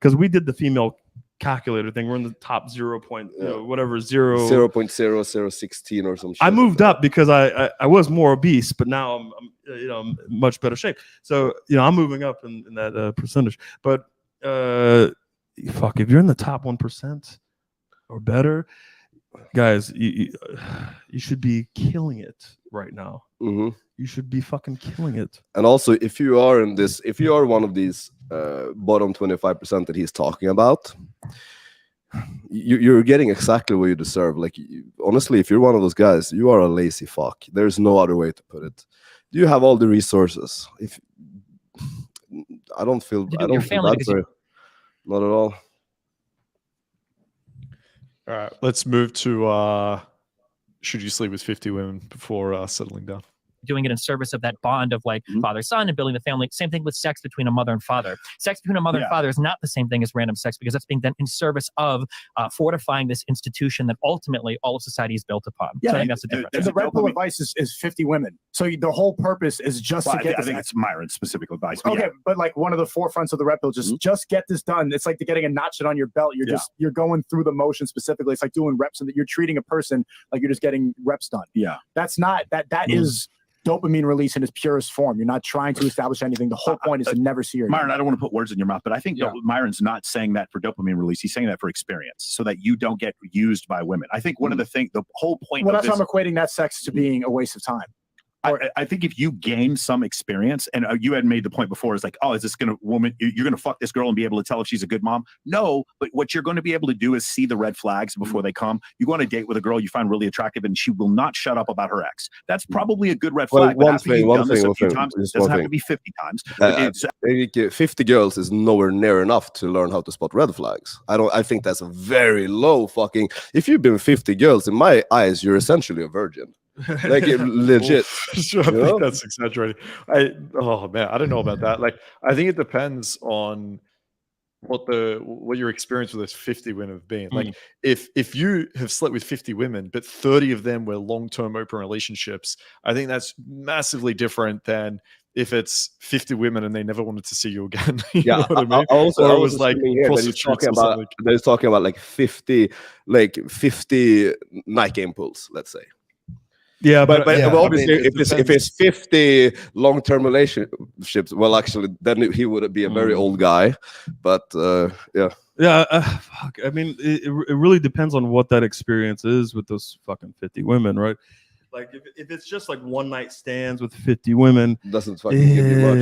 because we did the female calculator thing. We're in the top 0.0016 or some shit. I moved up because I was more obese, but now I'm much better shape. So I'm moving up in that percentage. But fuck, if you're in the top 1% or better, guys, you should be killing it right now. You should be fucking killing it. And also, if you are one of these bottom 25% that he's talking about, you're getting exactly what you deserve. Like, honestly, if you're one of those guys, you are a lazy fuck. There's no other way to put it. You have all the resources. I don't feel bad for it. Not at all. All right, let's move to should you sleep with 50 women before settling down? Doing it in service of that bond of like father-son and building the family. Same thing with sex between a mother and father. Sex between a mother and father is not the same thing as random sex, because that's being done in service of fortifying this institution that ultimately all of society is built upon. Yeah, so I think that's the difference. The red pill advice is 50 women. So the whole purpose is just to get I think it's Myron's specific advice. Okay, but like one of the forefronts of the red pill, just get this done. It's like getting a notch on your belt. You're going through the motion specifically. It's like doing reps, and that you're treating a person like you're just getting reps done. Yeah. That's not that is dopamine release in its purest form. You're not trying to establish anything. The whole point is to never see her. Myron, I don't want to put words in your mouth, but I think Myron's not saying that for dopamine release. He's saying that for experience, so that you don't get used by women. I think one of the things, the whole point. Well, that's why I'm equating that sex to being a waste of time. I think if you gain some experience, and you had made the point before, is like, oh, is this you're going to fuck this girl and be able to tell if she's a good mom? No, but what you're going to be able to do is see the red flags before they come. You go on a date with a girl you find really attractive, and she will not shut up about her ex. That's probably a good red flag. Well, one thing, it doesn't have to be 50 times. 50 girls is nowhere near enough to learn how to spot red flags. I think that's a very low fucking. If you've been 50 girls, in my eyes, you're essentially a virgin. Like, legit. Sure, I think that's exaggerating. Oh man, I don't know about that. Like, I think it depends on what your experience with those 50 women have been. Like, if you have slept with 50 women, but 30 of them were long-term open relationships, I think that's massively different than if it's 50 women and they never wanted to see you again. You know what I mean? I was like prostitutes or something. They're talking about like 50 night game pools, let's say. Yeah, but obviously, if it's 50 long-term relationships, well, actually, then he would be a very old guy. But fuck. I mean, it really depends on what that experience is with those fucking 50 women, right? Like, if it's just like one night stands with 50 women, doesn't fucking give you much.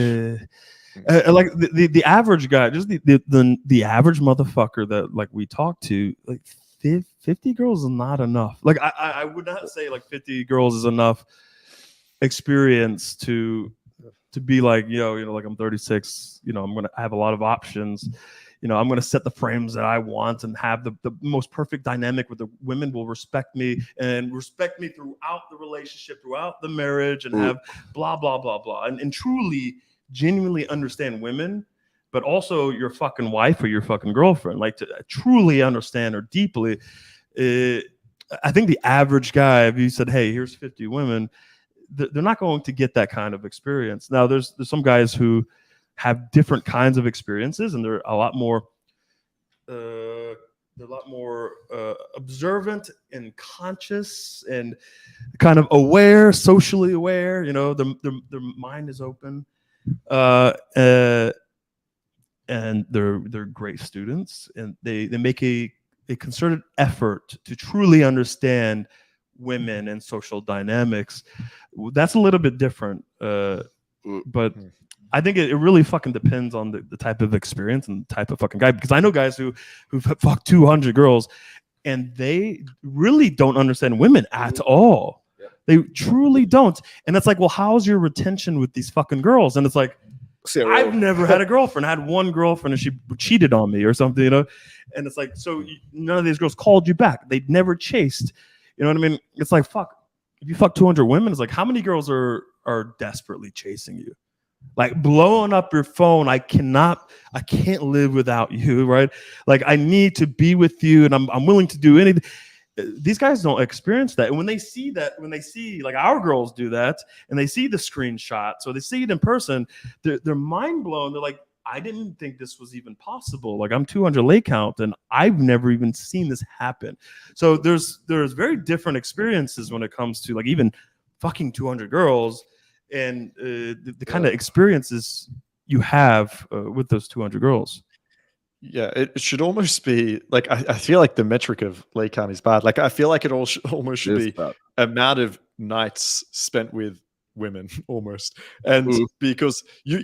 Like the average guy, just the average motherfucker that like we talk to, like 50 girls is not enough. Like I would not say like 50 girls is enough experience to be like, like I'm 36, I'm gonna have a lot of options. I'm gonna set the frames that I want and have the most perfect dynamic where the women will respect me throughout the relationship, throughout the marriage, and have blah blah blah blah, and truly genuinely understand women, but also your fucking wife or your fucking girlfriend, like to truly understand her deeply. I think the average guy, if you said, hey, here's 50 women, they're not going to get that kind of experience. Now, there's some guys who have different kinds of experiences, and they're a lot more observant and conscious and kind of aware, socially aware. You know, their mind is open, and they're great students, and they make a concerted effort to truly understand women and social dynamics. That's a little bit different, but I think it really fucking depends on the type of experience and the type of fucking guy. Because I know guys who've fucked 200 girls, and they really don't understand women at all. Yeah. They truly don't. And it's like, well, how's your retention with these fucking girls? And it's like, I've never had a girlfriend. I had one girlfriend and she cheated on me or something, you know? And it's like, so none of these girls called you back. They'd never chased. You know what I mean? It's like, fuck. If you fuck 200 women, it's like, how many girls are desperately chasing you? Like blowing up your phone, I can't live without you, right? Like I need to be with you, and I'm willing to do anything. These guys don't experience that. And when they see like our girls do that, and they see the screenshot, so they see it in person, they're mind blown. They're like, I didn't think this was even possible. Like I'm 200 lay count, and I've never even seen this happen. So there's very different experiences when it comes to like even fucking 200 girls. And the kind of experiences you have with those 200 girls. Yeah, it should almost be like I feel like the metric of lay count is bad. Like I feel like it almost should be bad. Amount of nights spent with women almost. And because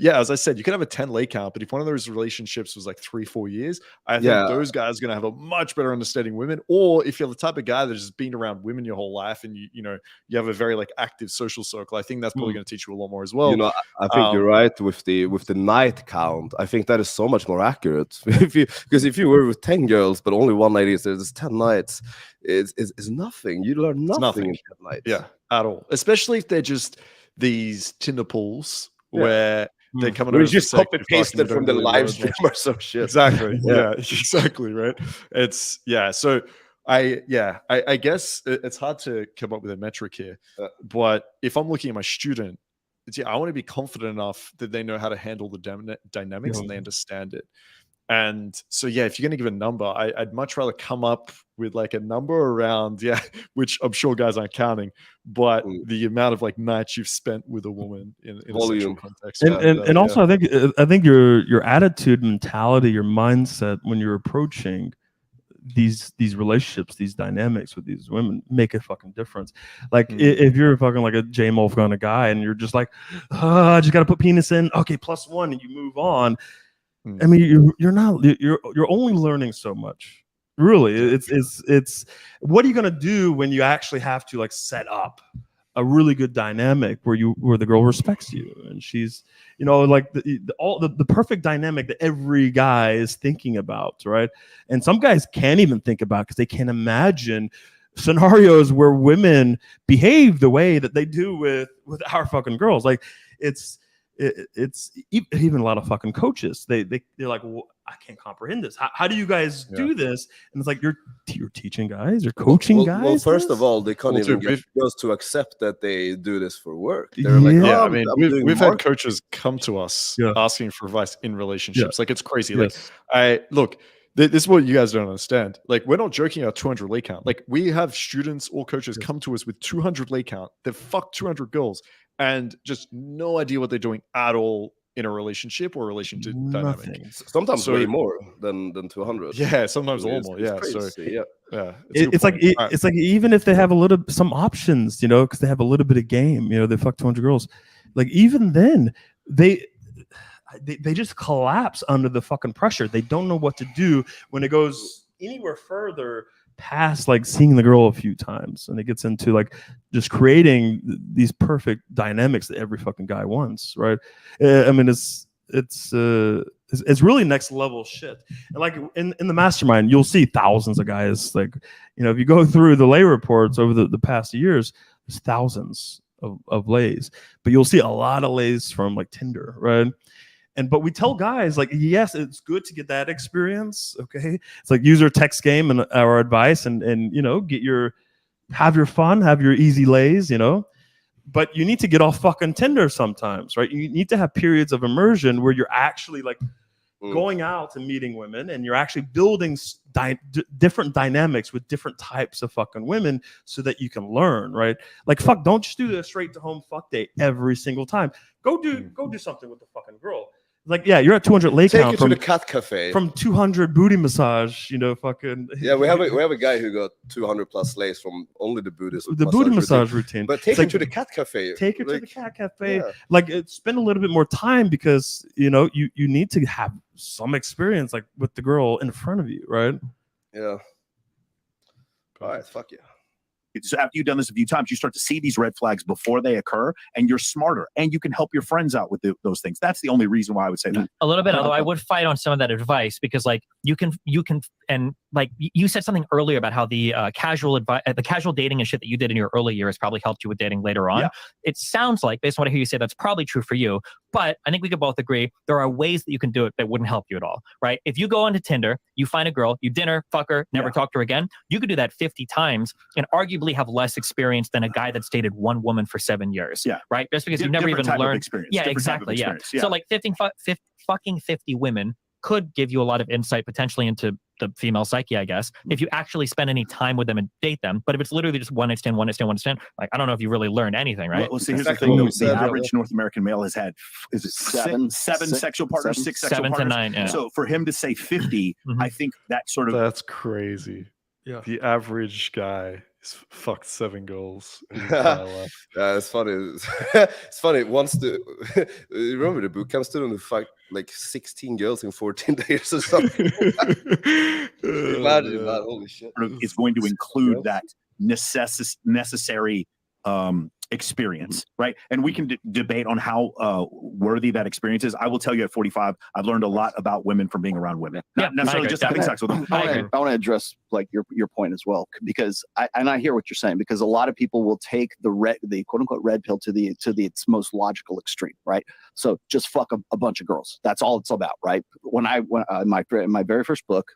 as I said, you can have a 10 lay count, but if one of those relationships was like 3-4 years, I think those guys are going to have a much better understanding of women. Or if you're the type of guy that's just been around women your whole life and you have a very like active social circle, I think that's probably going to teach you a lot more as well. I think you're right with the night count. I think that is so much more accurate. Because if you were with 10 girls but only one lady, there's 10 nights, it's nothing. You learn nothing in 10 nights. Yeah, at all. Especially if they're just these Tinder pools where they come in. You just copy pasted from the live stream or some shit. Exactly. Yeah, exactly. Right. It's So I guess it's hard to come up with a metric here, but if I'm looking at my student, I want to be confident enough that they know how to handle the dynamics and they understand it. And so, if you're going to give a number, I'd much rather come up with like a number around, which I'm sure guys aren't counting, but the amount of like nights you've spent with a woman in a sexual context. And also, I think your attitude, mentality, your mindset when you're approaching these relationships, these dynamics with these women make a fucking difference. Like if you're fucking like a J-Mo kind of guy and you're just like, I just got to put penis in, okay, +1, and you move on. I mean, you're only learning so much. Really, it's what are you gonna do when you actually have to like set up a really good dynamic where the girl respects you and she's like the perfect dynamic that every guy is thinking about, right? And some guys can't even think about because they can't imagine scenarios where women behave the way that they do with our fucking girls. Like it's even a lot of fucking coaches. They're like, well, I can't comprehend this. How do you guys do this? And it's like you're teaching guys, you're coaching guys. Well, first of all, they can't even get girls to accept that they do this for work. They're like, I mean, we've had coaches come to us asking for advice in relationships. Like it's crazy. Like this is what you guys don't understand. Like we're not joking about 200 lay count. Like we have students or coaches come to us with 200 lay count. They've fucked 200 girls and just no idea what they're doing at all in a relationship or relationship dynamic. Sometimes way more than 200. Yeah, sometimes a little more. Yeah, crazy. It's like even if they have some options, because they have a little bit of game, they fuck 200 girls. Like even then, they just collapse under the fucking pressure. They don't know what to do when it goes anywhere further past like seeing the girl a few times, and it gets into like just creating these perfect dynamics that every fucking guy wants, right? I mean, it's really next level shit. And like in the Mastermind, you'll see thousands of guys. Like if you go through the lay reports over the past years, there's thousands of lays, but you'll see a lot of lays from like Tinder, right? But we tell guys like, yes, it's good to get that experience. Okay, it's like use our text game and our advice, and have your fun, have your easy lays, But you need to get off fucking Tinder sometimes, right? You need to have periods of immersion where you're actually like going out and meeting women, and you're actually building different dynamics with different types of fucking women so that you can learn, right? Like, fuck, don't just do the straight to home fuck date every single time. Go do something with the fucking girl. Like, yeah, you're at 200 lay Take count it from to the cat cafe. From 200 booty massage, fucking. Yeah, we have a guy who got 200 plus lays from only the booty massage routine. But take him to the cat cafe. Take her to the cat cafe. Yeah. Like, spend a little bit more time, because you need to have some experience, like, with the girl in front of you, right? Yeah. All right, fuck yeah. So after you've done this a few times, you start to see these red flags before they occur, and you're smarter, and you can help your friends out with those things. That's the only reason why I would say that. A little bit, although I would fight on some of that advice, because like you can, and like you said something earlier about how the casual dating and shit that you did in your early years probably helped you with dating later on. Yeah. It sounds like, based on what I hear you say, that's probably true for you. But I think we could both agree there are ways that you can do it that wouldn't help you at all, right? If you go onto Tinder, you find a girl, you dinner, fuck her, never talk to her again, you could do that 50 times and arguably have less experience than a guy that's dated one woman for 7 years. Yeah. Right? Just because you've never even learned. Experience. Yeah, exactly. Yeah. So like 50 women could give you a lot of insight potentially into the female psyche, I guess, if you actually spend any time with them and date them. But if it's literally just one night stand, like, I don't know if you really learned anything, right? Well, see, here's the thing. The average North American male has had, is it seven sexual partners, six sexual partners? 7 to 9, yeah. So for him to say 50, I think that sort of... That's crazy. Yeah. The average guy is fucked 7 girls. Yeah, it's funny. It's funny. Once you remember the boot camp student who fucked like 16 girls in 14 days or something. Imagine that. Holy shit. It's going to include that necessary experience, right? And we can debate on how worthy that experience is. I will tell you, at 45, I've learned a lot about women from being around women, not necessarily just having sex with them. I want to address like your point as well, because I hear what you're saying, because a lot of people will take the quote unquote red pill to its most logical extreme, right? So just fuck a bunch of girls. That's all it's about, right? When my very first book,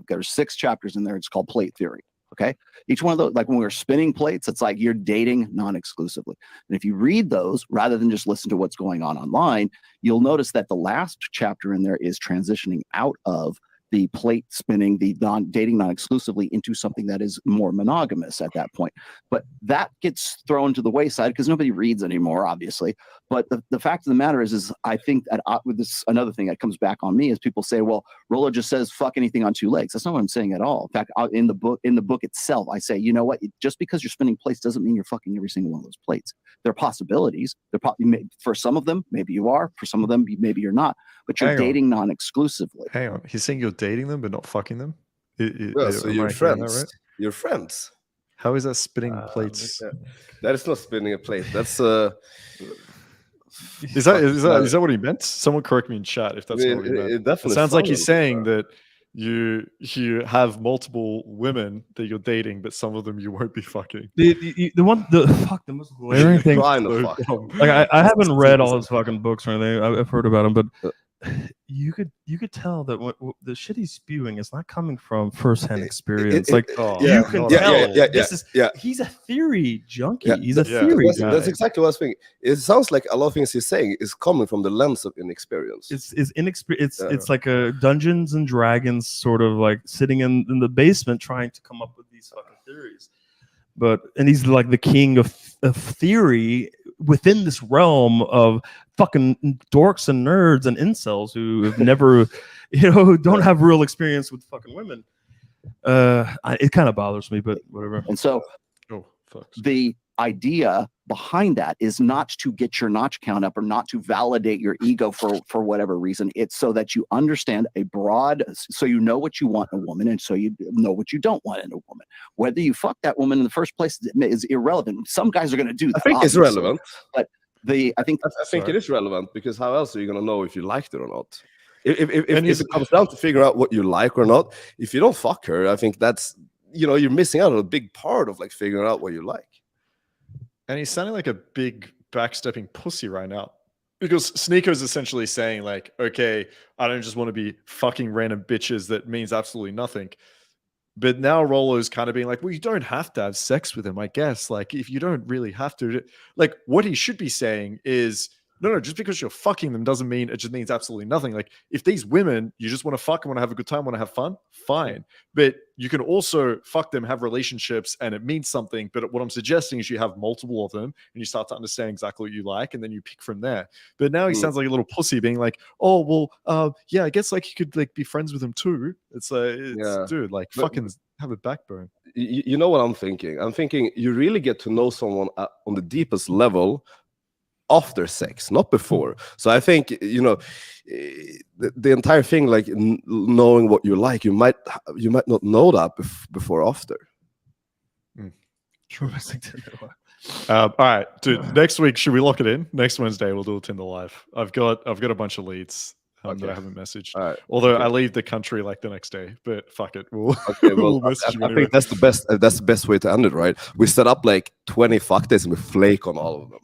there's 6 chapters in there. It's called Plate Theory. Okay. Each one of those, like when we're spinning plates, it's like you're dating non-exclusively. And if you read those rather than just listen to what's going on online, you'll notice that the last chapter in there is transitioning out of the plate spinning, the dating non-exclusively, into something that is more monogamous at that point. But that gets thrown to the wayside because nobody reads anymore, obviously. But the fact of the matter is I think that with this, another thing that comes back on me is people say, well, Rollo just says fuck anything on 2 legs. That's not what I'm saying at all. In fact, in the book itself, I say, you know what? Just because you're spinning plates doesn't mean you're fucking every single one of those plates. There are possibilities. For some of them, maybe you are. For some of them, maybe you're not. But you're dating non-exclusively. Hang on. He's saying you're dating them but not fucking them? So you're friends. Right? You're friends. How is that spinning plates? That is not spinning a plate. That's Is that what he meant? Someone correct me in chat if that's what he meant. It sounds like he's saying that you have multiple women that you're dating, but some of them you won't be fucking. The most glaring thing. Like I haven't read all his fucking books or anything. I've heard about him, but you could tell that what the shit he's spewing is not coming from firsthand experience. You can tell. He's a theory junkie. Yeah, he's a theory guy. That's exactly what I was thinking. It sounds like a lot of things he's saying is coming from the lens of inexperience. It's like a Dungeons and Dragons sort of like sitting in the basement trying to come up with these fucking theories. And he's like the king of theory within this realm of fucking dorks and nerds and incels who have never, don't have real experience with fucking women. It kind of bothers me, but whatever. And so the idea behind that is not to get your notch count up or not to validate your ego for whatever reason. It's so that you understand so you know what you want in a woman, and so you know what you don't want in a woman. Whether you fuck that woman in the first place is irrelevant. Some guys are going to do that. I think it's relevant. But I think it is relevant, because how else are you going to know if you liked it or not? If it comes down to figure out what you like or not, if you don't fuck her, I think that's, you're missing out on a big part of like figuring out what you like. And he's sounding like a big backstepping pussy right now, because Sneako's essentially saying like, okay, I don't just want to be fucking random bitches that means absolutely nothing. But now Rollo's kind of being like, well, you don't have to have sex with him, I guess. Like, if you don't really have to, like, what he should be saying is, No, just because you're fucking them doesn't mean it just means absolutely nothing. Like if these women, you just want to fuck and want to have a good time, want to have fun, fine. But you can also fuck them, have relationships, and it means something. But what I'm suggesting is you have multiple of them and you start to understand exactly what you like, and then you pick from there. But now he sounds like a little pussy being like, oh, well, yeah, I guess like you could like be friends with him too. It's like, dude, like fucking have a backbone. You know what I'm thinking? I'm thinking you really get to know someone on the deepest level after sex, not before. So I think, you know, the entire thing, like knowing what you like, you might not know that before after. True. All right, dude. Next week, should we lock it in? Next Wednesday, we'll do a Tinder Live. I've got a bunch of leads that I haven't messaged. All right. Although I leave the country like the next day, but fuck it. We'll message you I think that's the best way to end it, right? We set up like 20 fuck days and we flake on all of them.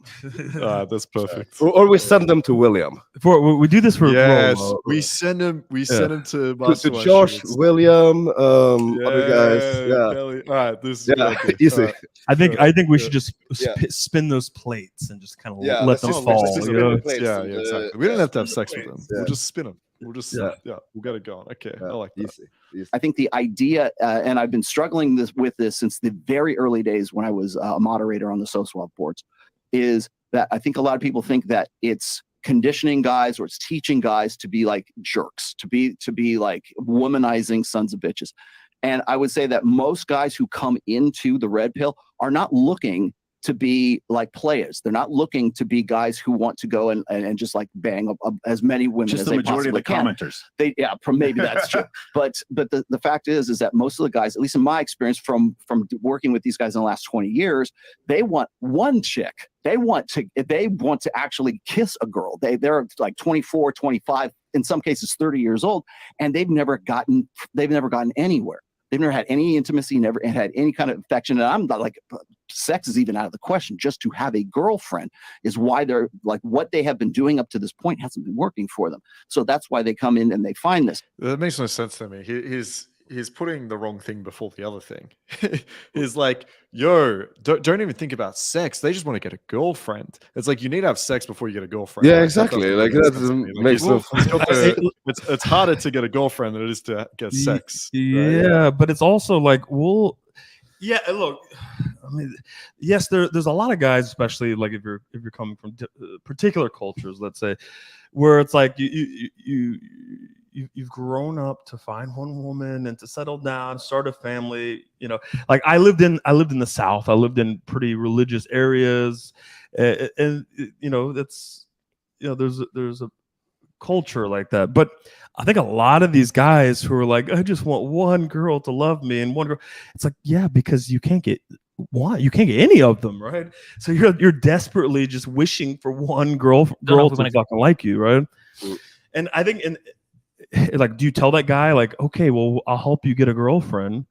That's perfect. Or we send them to William. We do this for Rollo. We send them to Mastermind Josh, William, other guys. Yeah. Kelly. All right, this is easy. Right. I think we should just spin those plates and just kind of let them fall. Yeah, exactly. We don't have to have sex with them. We'll just spin them. We'll just we'll get it going. Okay, I like that. Easy. I think the idea, and I've been struggling with this since the very early days when I was a moderator on the SoSwap boards, is that I think a lot of people think that it's conditioning guys or it's teaching guys to be like jerks, to be like womanizing sons of bitches. And I would say that most guys who come into the red pill are not looking to be like players. They're not looking to be guys who want to go and just like bang up as many women just as the they majority of the possibly can. commenters. Maybe that's true. But the fact is that most of the guys, at least in my experience from working with these guys in the last 20 years, they want one chick. They want to actually kiss a girl. They're like 24, 25, in some cases 30 years old, and they've never gotten anywhere. They've never had any intimacy, never had any kind of affection. And I'm not like, sex is even out of the question. Just to have a girlfriend is why they're like, what they have been doing up to this point hasn't been working for them. So that's why they come in and they find this. That makes no sense to me. He's putting the wrong thing before the other thing. He's like, yo, don't even think about sex. They just want to get a girlfriend. It's like you need to have sex before you get a girlfriend. Yeah, exactly. Like that makes no sense. It's harder to get a girlfriend than it is to get sex. Yeah, right? But it's also like, look, I mean, yes, there's a lot of guys, especially like if you're coming from particular cultures, let's say, where it's like you've grown up to find one woman and to settle down, start a family. You know, like I lived in the South. I lived in pretty religious areas, and you know that's there's a culture like that. But I think a lot of these guys who are like, I just want one girl to love me and one girl. It's like, yeah, because you can't get any of them, right? So you're desperately just wishing for one girl to fucking like you, right? And I think like, do you tell that guy like, okay, well, I'll help you get a girlfriend,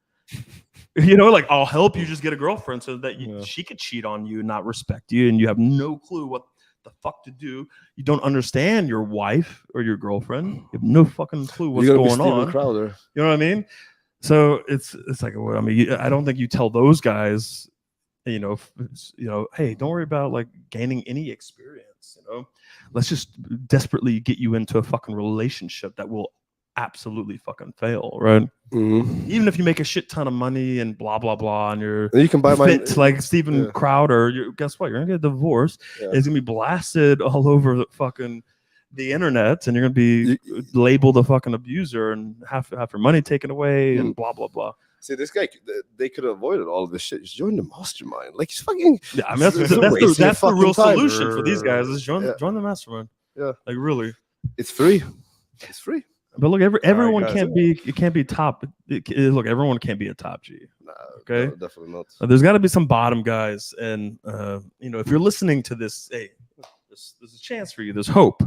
like I'll help you just get a girlfriend so that she could cheat on you and not respect you, and you have no clue what the fuck to do. You don't understand your wife or your girlfriend. You have no fucking clue what's going on. Crowder. You know what I mean? So it's like, well, I mean, I don't think you tell those guys, hey, don't worry about like gaining any experience. Let's just desperately get you into a fucking relationship that will absolutely fucking fail, right? Mm-hmm. Even if you make a shit ton of money and blah blah blah, and you can buy like Steven Crowder, guess what? You're gonna get divorced. Yeah. It's gonna be blasted all over the internet, and you're gonna be labeled a fucking abuser and have your money taken away and blah blah blah. See, this guy, they could have avoided all of this shit. Just join the mastermind. Like, it's fucking. Yeah, I mean, that's the real solution for these guys is join the mastermind. Yeah, like really, it's free. It's free. But look, everyone can't be top. Look, everyone can't be a top G. Nah, okay, no, definitely not. There's got to be some bottom guys, and if you're listening to this, hey, there's a chance for you. There's hope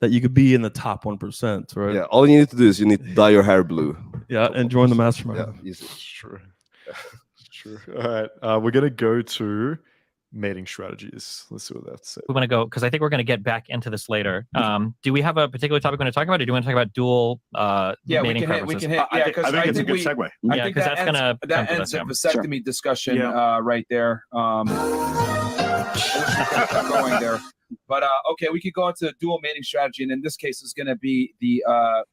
that you could be in the top 1%, right? Yeah, all you need to do is you need to dye your hair blue. Yeah, and join the mastermind. Yeah, easy. True. True. All right, we're gonna go to mating strategies. Let's see what that says. We want to go because I think we're going to get back into this later. Do we have a particular topic we're going to talk about, or do you want to talk about dual mating preferences? We can hit. Yeah, because I think it's a good segue. Yeah, because that ends the vasectomy discussion right there. going there. But okay, we could go into dual mating strategy, and in this case, it's going to be the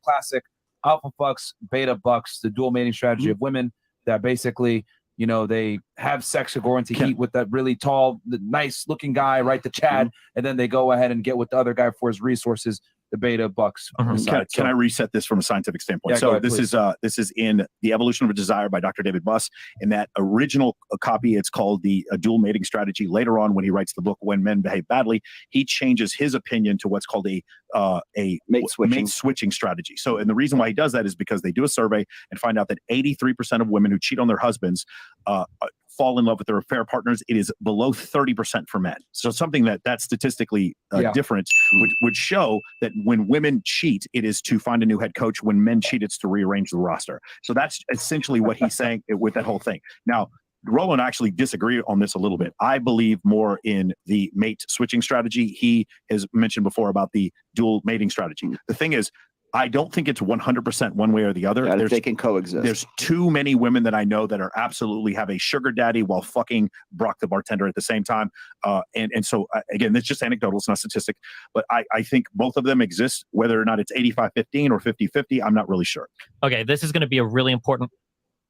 classic alpha fucks, beta bucks, the dual mating strategy of women that basically, you know, they have sex according to heat with that really tall, nice looking guy, right, the Chad, and then they go ahead and get with the other guy for his resources, the beta bucks. Can I reset this from a scientific standpoint? Yeah, so ahead, this is in The Evolution of a Desire by Dr. David Buss. In that original copy, it's called the Dual Mating Strategy. Later on, when he writes the book When Men Behave Badly, he changes his opinion to what's called a mate switching strategy. So, and the reason why he does that is because they do a survey and find out that 83% of women who cheat on their husbands fall in love with their affair partners. It is below 30% for men. So something that statistically different would show that when women cheat, it is to find a new head coach. When men cheat, it's to rearrange the roster. So that's essentially what he's saying with that whole thing. Now, Rollo and I actually disagree on this a little bit. I believe more in the mate switching strategy. He has mentioned before about the dual mating strategy. The thing is, I don't think it's 100% one way or the other. They can coexist. There's too many women that I know that are absolutely have a sugar daddy while fucking Brock the bartender at the same time. And so, again, it's just anecdotal. It's not statistic. But I think both of them exist. Whether or not it's 85-15 or 50-50, I'm not really sure. Okay, this is going to be a really important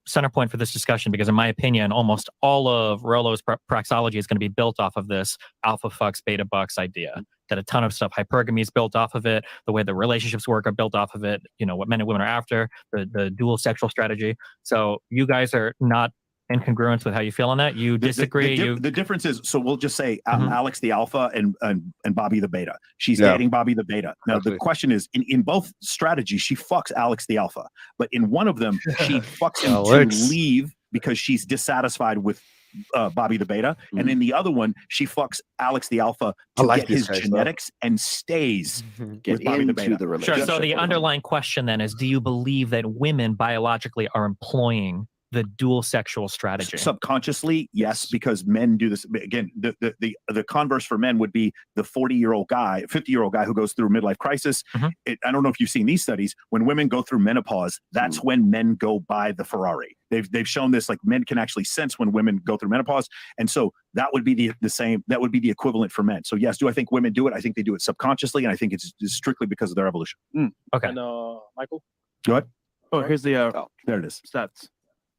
center point for this discussion because in my opinion, almost all of Rollo's praxology is going to be built off of this alpha fucks, beta bucks idea. That a ton of stuff, hypergamy is built off of it, the way the relationships work are built off of it, you know, what men and women are after, the dual sexual strategy. So you guys are not in congruence with how you feel on that. You disagree. The difference is, so we'll just say Alex the alpha and Bobby the beta. She's dating Bobby the beta. Now the question is, in both strategies, she fucks Alex the alpha, but in one of them, she fucks him to leave because she's dissatisfied with Bobby the beta, and in the other one, she fucks Alex the alpha to get his genetics and stays with Bobby the beta. Sure. So the underlying question then is, do you believe that women biologically are employing the dual sexual strategy? Subconsciously, yes, because men do this. Again, the converse for men would be the 40-year-old guy, 50-year-old guy who goes through midlife crisis. I don't know if you've seen these studies. When women go through menopause, that's when men go buy the Ferrari. They've shown this, like men can actually sense when women go through menopause, and so that would be the same. That would be the equivalent for men. So yes, do I think women do it? I think they do it subconsciously, and I think it's strictly because of their evolution. Okay. And Michael, go ahead. Oh, here's the there it is. Stats.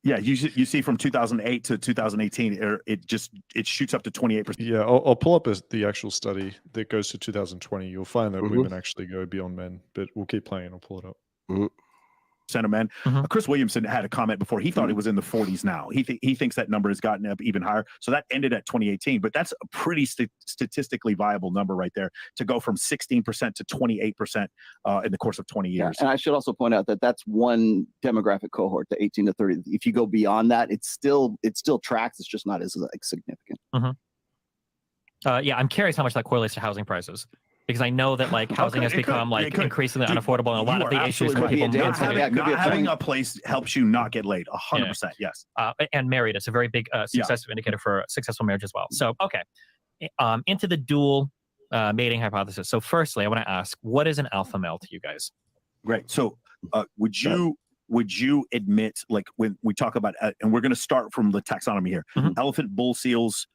Yeah, you see from 2008 to 2018, it shoots up to 28%. Yeah, I'll pull up the actual study that goes to 2020. You'll find that women actually go beyond men, but we'll keep playing. I'll pull it up. of men. Chris Williamson had a comment before. He thought it was in the 40s now. He thinks that number has gotten up even higher. So that ended at 2018, but that's a pretty statistically viable number right there to go from 16% to 28% in the course of 20 years. And I should also point out that that's one demographic cohort, the 18 to 30. If you go beyond that, it still tracks. It's just not as significant. Yeah, I'm curious how much that correlates to housing prices. Because I know that like housing has become increasingly unaffordable, and a lot of the issues for people not having a place helps you not get laid. 100%, yes. And married, it's a very big success indicator for a successful marriage as well. So okay, into the dual mating hypothesis. So firstly, I want to ask, what is an alpha male to you guys? Great. So would you admit, like when we talk about, and we're going to start from the taxonomy here: elephant, bull, seals,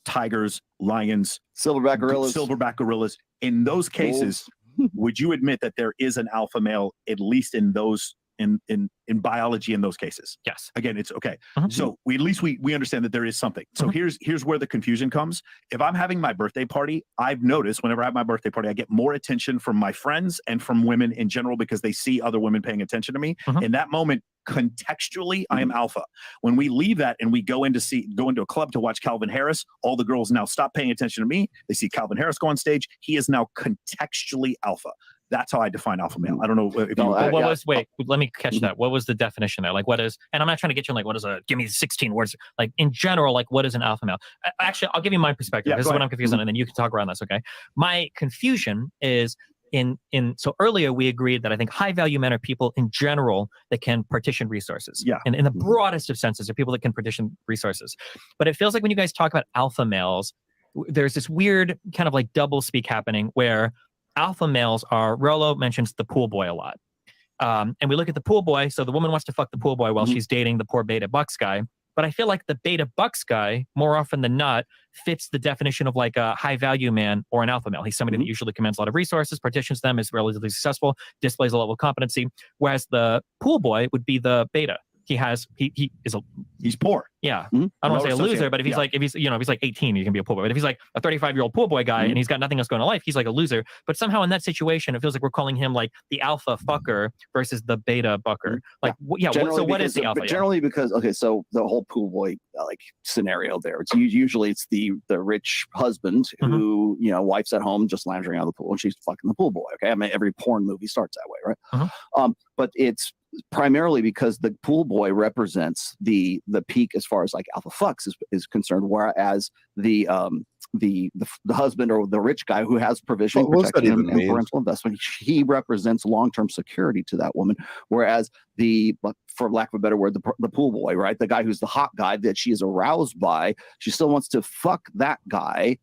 tigers, lions, silverback gorillas. In those cases, would you admit that there is an alpha male, at least in those in biology in those cases? Yes. Again, it's okay. So we understand that there is something. So here's where the confusion comes. If I'm having my birthday party, I've noticed whenever I have my birthday party, I get more attention from my friends and from women in general because they see other women paying attention to me. In that moment, contextually, I am alpha. When we leave that and we go into a club to watch Calvin Harris, all the girls now stop paying attention to me. They see Calvin Harris go on stage. He is now contextually alpha. That's how I define alpha male. I don't know if wait, let me catch that. What was the definition there? Like what is, and I'm not trying to get you in like, what is give me 16 words. Like in general, like what is an alpha male? Actually, I'll give you my perspective. This is what I'm confused on, and then you can talk around this, okay? My confusion is so earlier we agreed that I think high value men are people in general that can partition resources. Yeah. And in the broadest of senses, are people that can partition resources. But it feels like when you guys talk about alpha males, there's this weird kind of like double speak happening where alpha males are, Rollo mentions the pool boy a lot. And we look at the pool boy. So the woman wants to fuck the pool boy while she's dating the poor beta bucks guy. But I feel like the beta bucks guy, more often than not, fits the definition of like a high value man or an alpha male. He's somebody that usually commands a lot of resources, partitions them, is relatively successful, displays a level of competency. Whereas the pool boy would be the beta. He's poor. Yeah. I don't want to say a loser, but if he's like, if he's 18, he can be a pool boy. But if he's like a 35-year-old pool boy guy and he's got nothing else going on in life, he's like a loser. But somehow in that situation, it feels like we're calling him like the alpha fucker versus the beta bucker. Like, so what is the alpha? Generally because, okay, so the whole pool boy like scenario there, it's usually it's the rich husband who, wife's at home just lounging out of the pool and she's fucking the pool boy. Okay. I mean, every porn movie starts that way, right? But it's primarily because the pool boy represents the peak as far as like alpha fucks is concerned, whereas the husband or the rich guy who has provision, protection, and parental investment, he represents long-term security to that woman, whereas for lack of a better word, the pool boy, right, the guy who's the hot guy that she is aroused by, she still wants to fuck that guy.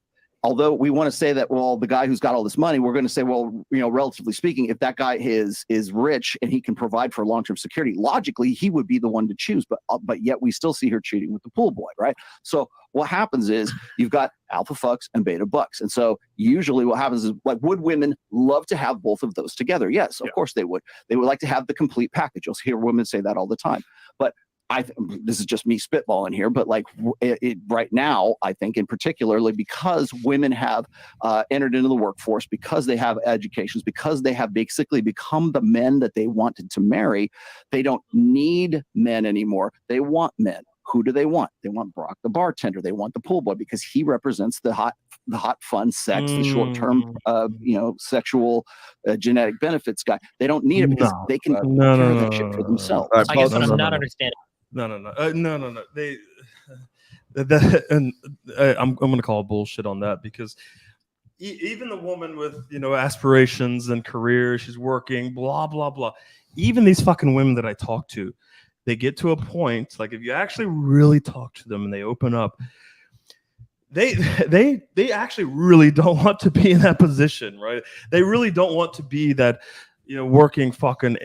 Although we want to say that, well, the guy who's got all this money, we're going to say, well, relatively speaking, if that guy is rich and he can provide for long-term security, logically, he would be the one to choose. But yet we still see her cheating with the pool boy, right? So what happens is you've got alpha fucks and beta bucks. And so usually what happens is, like, would women love to have both of those together? Yes, of course they would. They would like to have the complete package. You'll hear women say that all the time. But this is just me spitballing here, but like right now, I think in particularly because women have entered into the workforce, because they have educations, because they have basically become the men that they wanted to marry, they don't need men anymore. They want men. Who do they want? They want Brock the bartender. They want the pool boy because he represents the hot, fun sex, the short-term, sexual genetic benefits guy. They don't need it because they can take care of that shit for themselves. I guess what I'm not understanding. No. I'm going to call bullshit on that because even the woman with aspirations and career, she's working, blah blah blah. Even these fucking women that I talk to, they get to a point, like if you actually really talk to them and they open up, they actually really don't want to be in that position, right? They really don't want to be that working fucking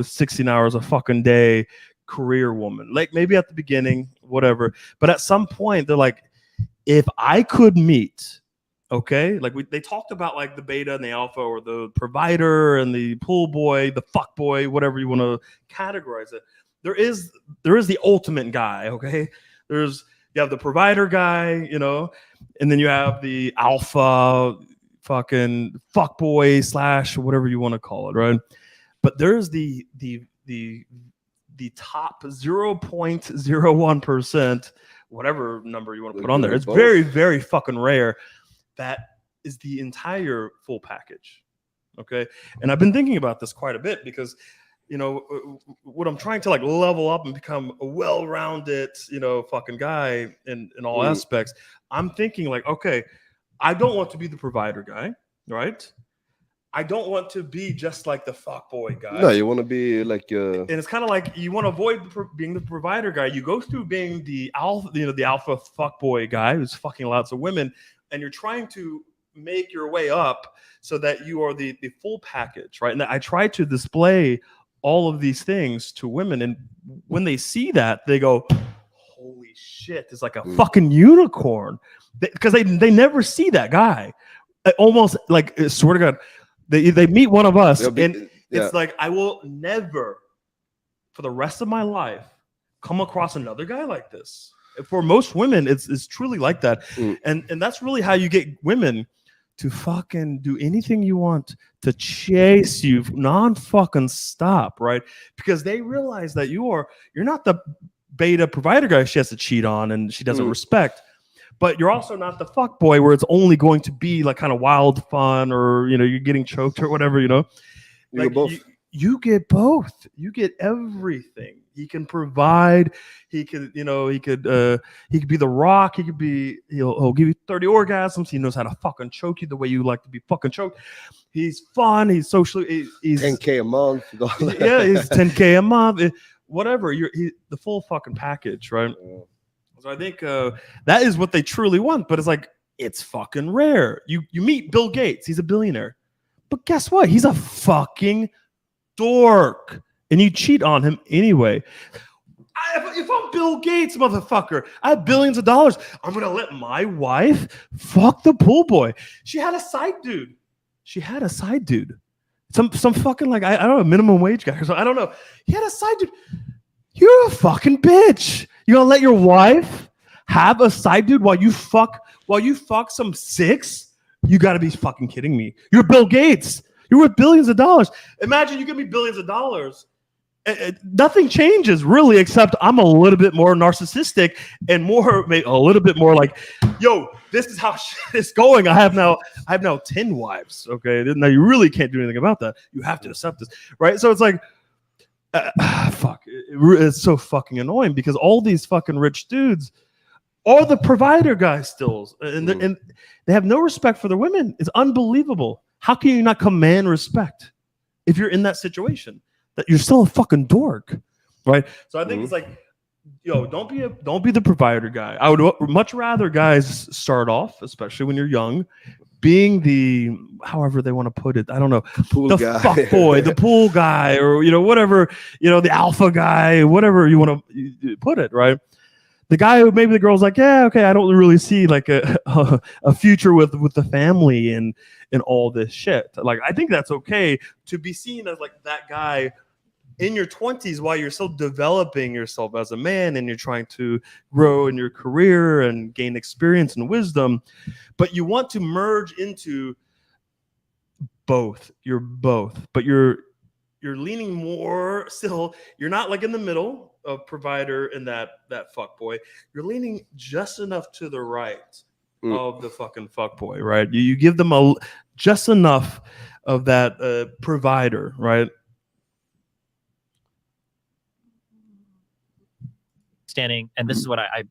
16 hours a fucking day career woman. Like maybe at the beginning, whatever, but at some point they're like, if I could meet, okay, like they talked about like the beta and the alpha, or the provider and the pool boy, the fuck boy, whatever you want to categorize it. There is the ultimate guy, okay? You have the provider guy, and then you have the alpha fucking fuck boy / whatever you want to call it, right? But there's the top 0.01%, whatever number you want to put on there. It's very, very fucking rare. That is the entire full package. Okay. And I've been thinking about this quite a bit because, what I'm trying to like level up and become a well-rounded, fucking guy in all aspects. I'm thinking like, okay, I don't want to be the provider guy, right? I don't want to be just like the fuckboy guy. No, you want to be like and it's kind of like you want to avoid being the provider guy. You go through being the alpha, the alpha fuckboy guy who's fucking lots of women, and you're trying to make your way up so that you are the full package, right? And I try to display all of these things to women, and when they see that, they go, "Holy shit! It's like a fucking unicorn," because they never see that guy. Almost like, swear to God. They meet one of us, and it's like, I will never, for the rest of my life, come across another guy like this. For most women, it's truly like that. And that's really how you get women to fucking do anything you want, to chase you non-fucking stop, right? Because they realize that you're not the beta provider guy she has to cheat on and she doesn't respect. But you're also not the fuck boy where it's only going to be like kind of wild fun, or you're getting choked or whatever, Like you get both. You get everything. He can provide. He could, he could be the Rock. He could be. He'll give you 30 orgasms. He knows how to fucking choke you the way you like to be fucking choked. He's fun. He's socially. He's 10K a month. Yeah, he's 10K a month. Whatever. The full fucking package, right? Yeah. So I think that is what they truly want, but it's like, it's fucking rare. You meet Bill Gates, he's a billionaire, but guess what? He's a fucking dork, and you cheat on him anyway. if I'm Bill Gates, motherfucker, I have billions of dollars. I'm gonna let my wife fuck the pool boy. She had a side dude. Some fucking like I don't know, minimum wage guy or something. I don't know. He had a side dude. You're a fucking bitch. You gonna let your wife have a side dude while you fuck some six? You gotta be fucking kidding me. You're Bill Gates. You're worth billions of dollars. Imagine you give me billions of dollars. Nothing changes really, except I'm a little bit more narcissistic and a little bit more like, yo, this is how shit is going. I have now 10 wives. Okay, now you really can't do anything about that. You have to accept this, right? So it's like, fuck, it's so fucking annoying because all these fucking rich dudes are the provider guys still, and they have no respect for their women. It's unbelievable. How can you not command respect if you're in that situation? That you're still a fucking dork, right? So I think it's like, yo, don't be the provider guy. I would much rather guys start off, especially when you're young, being the however they want to put it. I don't know, the fuck boy, the pool guy, or whatever, the alpha guy, whatever you want to put it, right? The guy who maybe the girl's like, yeah, okay, I don't really see like a future with the family and all this shit. Like, I think that's okay to be seen as like that guy in your 20s while you're still developing yourself as a man and you're trying to grow in your career and gain experience and wisdom. But you want to merge into both. You're both, but you're leaning more still. You're not like in the middle of provider and that fuck boy. You're leaning just enough to the right of the fucking fuck boy, right? You give them just enough of that provider, right? Standing, and this is what I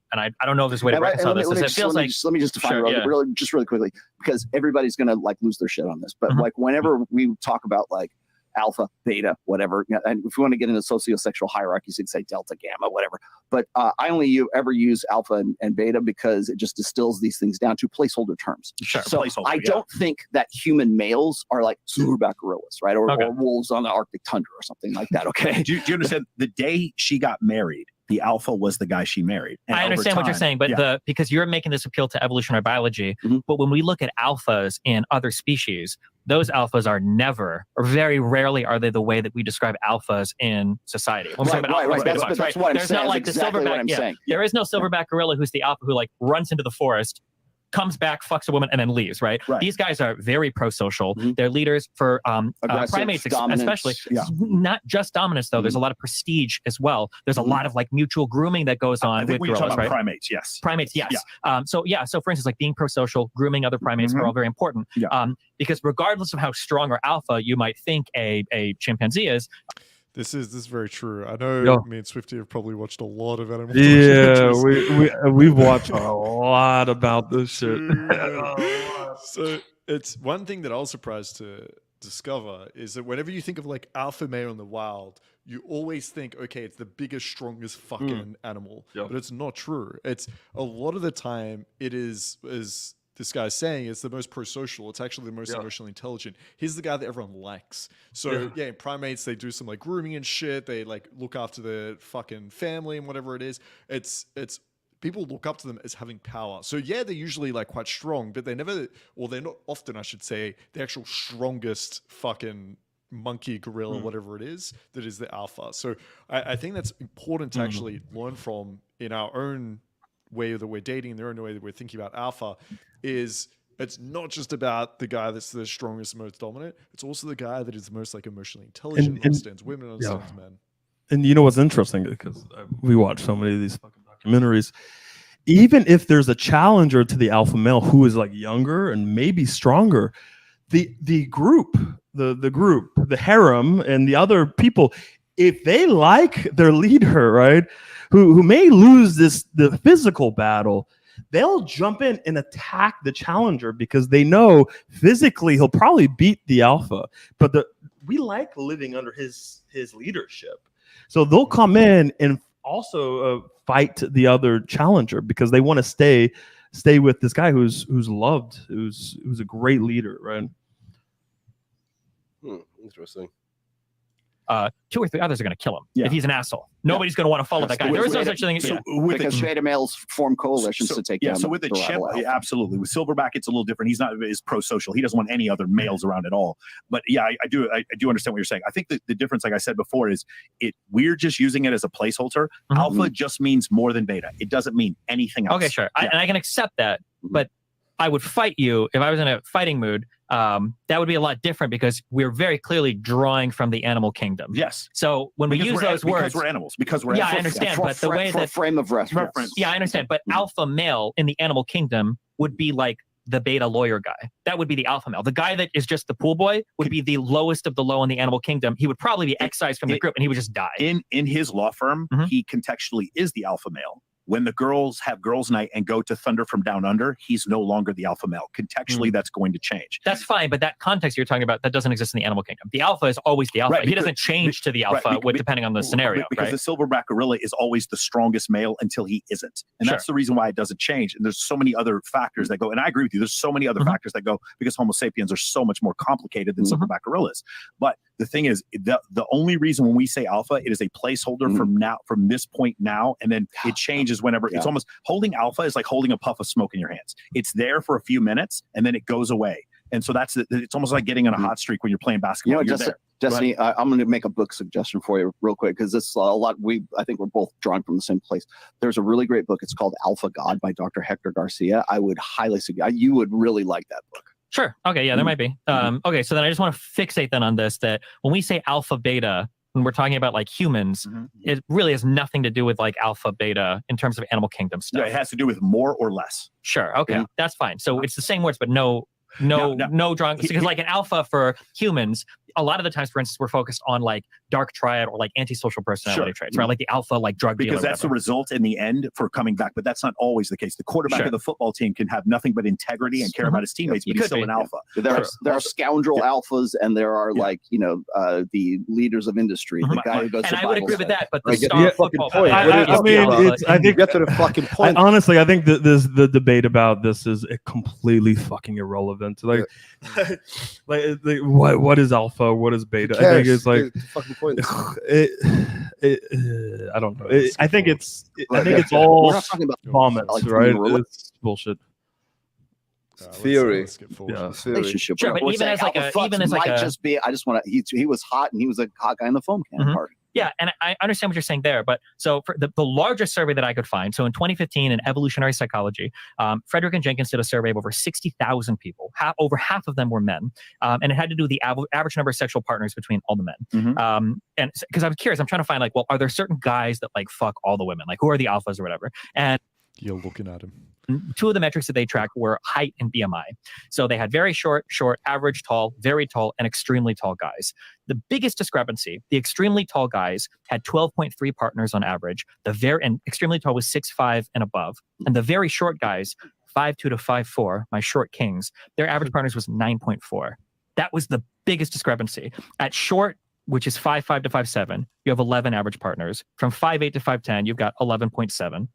don't know if there's a way to reconcile this. It feels like let me just define really quickly, because everybody's gonna like lose their shit on this. But like whenever we talk about like alpha, beta, whatever, and if you want to get into sociosexual hierarchies, you'd say delta, gamma, whatever. But I only ever use alpha and beta because it just distills these things down to placeholder terms. Sure, so I don't think that human males are like silverback gorillas, right? Or wolves on the Arctic tundra or something like that. Okay. Do you understand? The day she got married, the alpha was the guy she married. And I understand what you're saying, but because you're making this appeal to evolutionary biology, but when we look at alphas in other species, those alphas are never, or very rarely, are they the way that we describe alphas in society. When we're talking about alphas, that's what I'm There's saying. not like the silverback. There is no silverback gorilla who's the alpha who like runs into the forest, comes back, fucks a woman, and then leaves, right? These guys are very pro-social. They're leaders for primates, especially. Not just dominance, though. There's a lot of prestige as well. There's a lot of like mutual grooming that goes on with gorillas, right? Primates, yes. Primates, yes. So for instance, like being pro-social, grooming other primates are all very important. Because regardless of how strong or alpha you might think a chimpanzee is, This is very true. I know me and Swifty have probably watched a lot of animal. Yeah, we've watched a lot about this shit. So it's one thing that I was surprised to discover is that whenever you think of like alpha male in the wild, you always think, okay, it's the biggest, strongest fucking animal. But it's not true. It's a lot of the time it is this guy's saying, it's the most pro-social. It's actually the most emotionally intelligent. He's the guy that everyone likes. So in primates, they do some like grooming and shit. They like look after the fucking family and whatever it is. It's people look up to them as having power. So they're usually like quite strong, but they're not often, I should say, the actual strongest fucking monkey, gorilla, whatever it is, that is the alpha. So I think that's important to actually learn from in our own way that we're dating, their own way that we're thinking about alpha, is it's not just about the guy that's the strongest, most dominant. It's also the guy that is the most like emotionally intelligent, understands women, understands men. And you know what's interesting, because we watch so many of these fucking documentaries. Even if there's a challenger to the alpha male who is like younger and maybe stronger, the group, the harem, and the other people, if they like their leader, right, who may lose the physical battle, they'll jump in and attack the challenger because they know physically he'll probably beat the alpha. But we like living under his leadership, so they'll come in and also fight the other challenger because they want to stay with this guy who's loved, who's a great leader, right? Interesting. 2 or 3 others are going to kill him Yeah. if he's an asshole. Nobody's going to want to follow that guy. There is no such thing. Because beta males form coalitions to take down. So with the chimp, absolutely. With Silverback, it's a little different. He's not as pro-social. He doesn't want any other males around at all. But yeah, I do understand what you're saying. I think the difference, like I said before, is we're just using it as a placeholder. Alpha just means more than beta. It doesn't mean anything else. Okay, sure. And I can accept that, but I would fight you if I was in a fighting mood. That would be a lot different because we're very clearly drawing from the animal kingdom. Yes. So when we use those words, because we're animals, yeah, I understand. But the way that frame of reference. Yeah, I understand. But alpha male in the animal kingdom would be like the beta lawyer guy. That would be the alpha male. The guy that is just the pool boy would be the lowest of the low in the animal kingdom. He would probably be excised from the group and he would just die. In his law firm, he contextually is the alpha male. When the girls have girls' night and go to Thunder from Down Under, he's no longer the alpha male. Contextually, that's going to change. That's fine, but that context you're talking about, that doesn't exist in the animal kingdom. The alpha is always the alpha. Right, he doesn't change to the alpha depending on the scenario. Because the silverback gorilla is always the strongest male until he isn't. And that's the reason why it doesn't change. And there's so many other factors that go, and I agree with you, there's so many other factors that go because Homo sapiens are so much more complicated than silverback gorillas. But the thing is, the only reason when we say alpha, it is a placeholder from this point now, and then it changes whenever. It's almost holding alpha is like holding a puff of smoke in your hands. It's there for a few minutes and then it goes away. And so it's almost like getting on a hot streak when you're playing basketball. Destiny, I'm going to make a book suggestion for you real quick because this is a lot. I think we're both drawing from the same place. There's a really great book. It's called Alpha God by Dr. Hector Garcia. I would highly suggest. You would really like that book. Sure. Okay. Yeah, there might be. Okay. So then I just want to fixate then on this, that when we say alpha beta, when we're talking about like humans, it really has nothing to do with like alpha beta in terms of animal kingdom stuff. Yeah, it has to do with more or less. Sure. Okay. That's fine. So it's the same words, but no drawing. Because like an alpha for humans, a lot of the times, for instance, we're focused on like dark triad or like antisocial personality traits, right? Like the alpha, like drug dealer. Because that's the result in the end for coming back, but that's not always the case. The quarterback of the football team can have nothing but integrity and care about his teammates, but he's still an alpha. There are scoundrel alphas, and there are like the leaders of industry. The guy who goes and to I would agree with that, but the star football. I think get to the fucking point. Honestly, I think the debate about this is completely fucking irrelevant. Like, what is alpha? What is beta? I think it's like fucking point. I don't know. I think it's all we're not talking about vomits, right? It's bullshit. Theory. Relationship. Sure, but even as like just be. I just want to. He was hot, and he was a hot guy in the foam can party. Yeah, and I understand what you're saying there, but so for the largest survey that I could find, so in 2015 in evolutionary psychology, Frederick and Jenkins did a survey of over 60,000 people. Over half of them were men, and it had to do with the average number of sexual partners between all the men. And because I was curious, I'm trying to find like, well, are there certain guys that like fuck all the women? Like, who are the alphas or whatever? And you're looking at him. 2 of the metrics that they tracked were height and BMI. So they had very short, average tall, very tall, and extremely tall guys. The biggest discrepancy, the extremely tall guys had 12.3 partners on average. And extremely tall was 6'5" and above. And the very short guys, 5'2" to 5'4", my short kings, their average partners was 9.4. That was the biggest discrepancy. At short, which is 5'5" to 5'7", you have 11 average partners. From 5'8" to 5'10", you've got 11.7.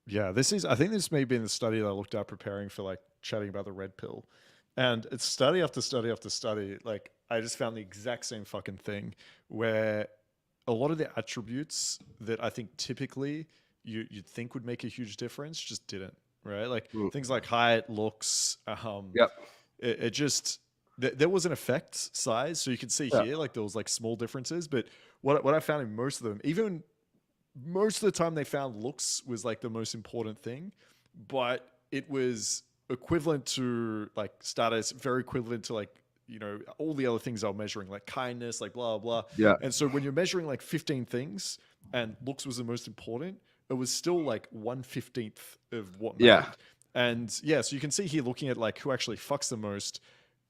Yeah, I think this may have been the study that I looked at preparing for like chatting about the red pill. And it's study after study after study. Like I just found the exact same fucking thing where a lot of the attributes that I think typically you'd think would make a huge difference just didn't, right? Like things like height, looks, it just, there was an effect size. So you can see here, like there was like small differences, but what I found in most of them, even most of the time they found looks was like the most important thing, but it was equivalent to like status, very equivalent to like, you know, all the other things I was measuring, like kindness, like blah, blah. Yeah. And so when you're measuring like 15 things and looks was the most important, it was still like 1/15 of what mattered. And so you can see here looking at like who actually fucks the most.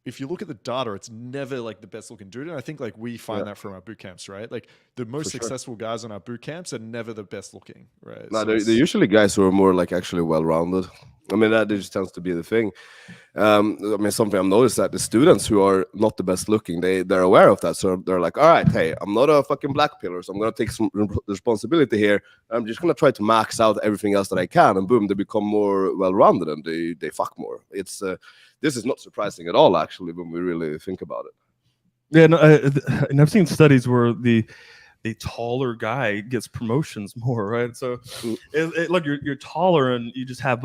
If you look at the data, it's never like the best looking dude. And I think like we find that from our boot camps, right? Like the most successful guys on our boot camps are never the best looking, right? No, they're usually guys who are more like actually well-rounded. I mean, that just tends to be the thing. I mean, something I've noticed that the students who are not the best looking, they're aware of that. So they're like, all right, hey, I'm not a fucking black pillar, so I'm going to take some responsibility here. I'm just going to try to max out everything else that I can. And boom, they become more well-rounded and they fuck more. It's this is not surprising at all, actually, when we really think about it. Yeah, no, and I've seen studies where the taller guy gets promotions more, right? So, look, you're taller, and you just have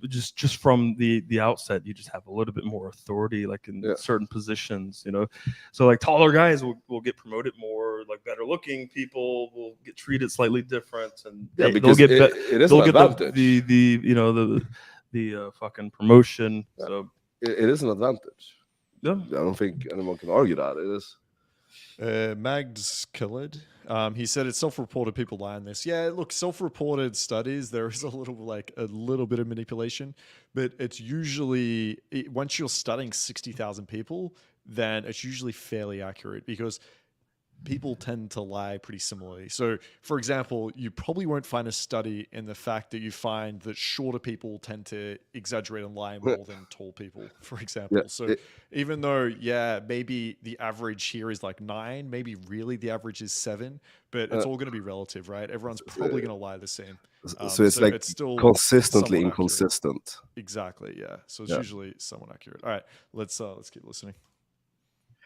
just from the outset, you just have a little bit more authority, like in certain positions, you know. So, like taller guys will get promoted more. Like better looking people will get treated slightly different, and because they'll get it is they'll an get advantage. the you know the fucking promotion. Yeah. So it is an advantage. Yeah. I don't think anyone can argue that. It is. Mags Khalid, he said it's self-reported. People lie on this. Yeah, look, self-reported studies, there is a little bit of manipulation, but it's usually once you're studying 60,000 people, then it's usually fairly accurate because people tend to lie pretty similarly. So, for example, you probably won't find a study in the fact that you find that shorter people tend to exaggerate and lie more than tall people, for example. Yeah, so even though, maybe the average here is like 9, maybe really the average is 7, but it's all going to be relative, right? Everyone's probably going to lie the same. So it's like it's still consistently somewhat inconsistent. accurate. Exactly, yeah. So it's usually somewhat accurate. All right, let's keep listening.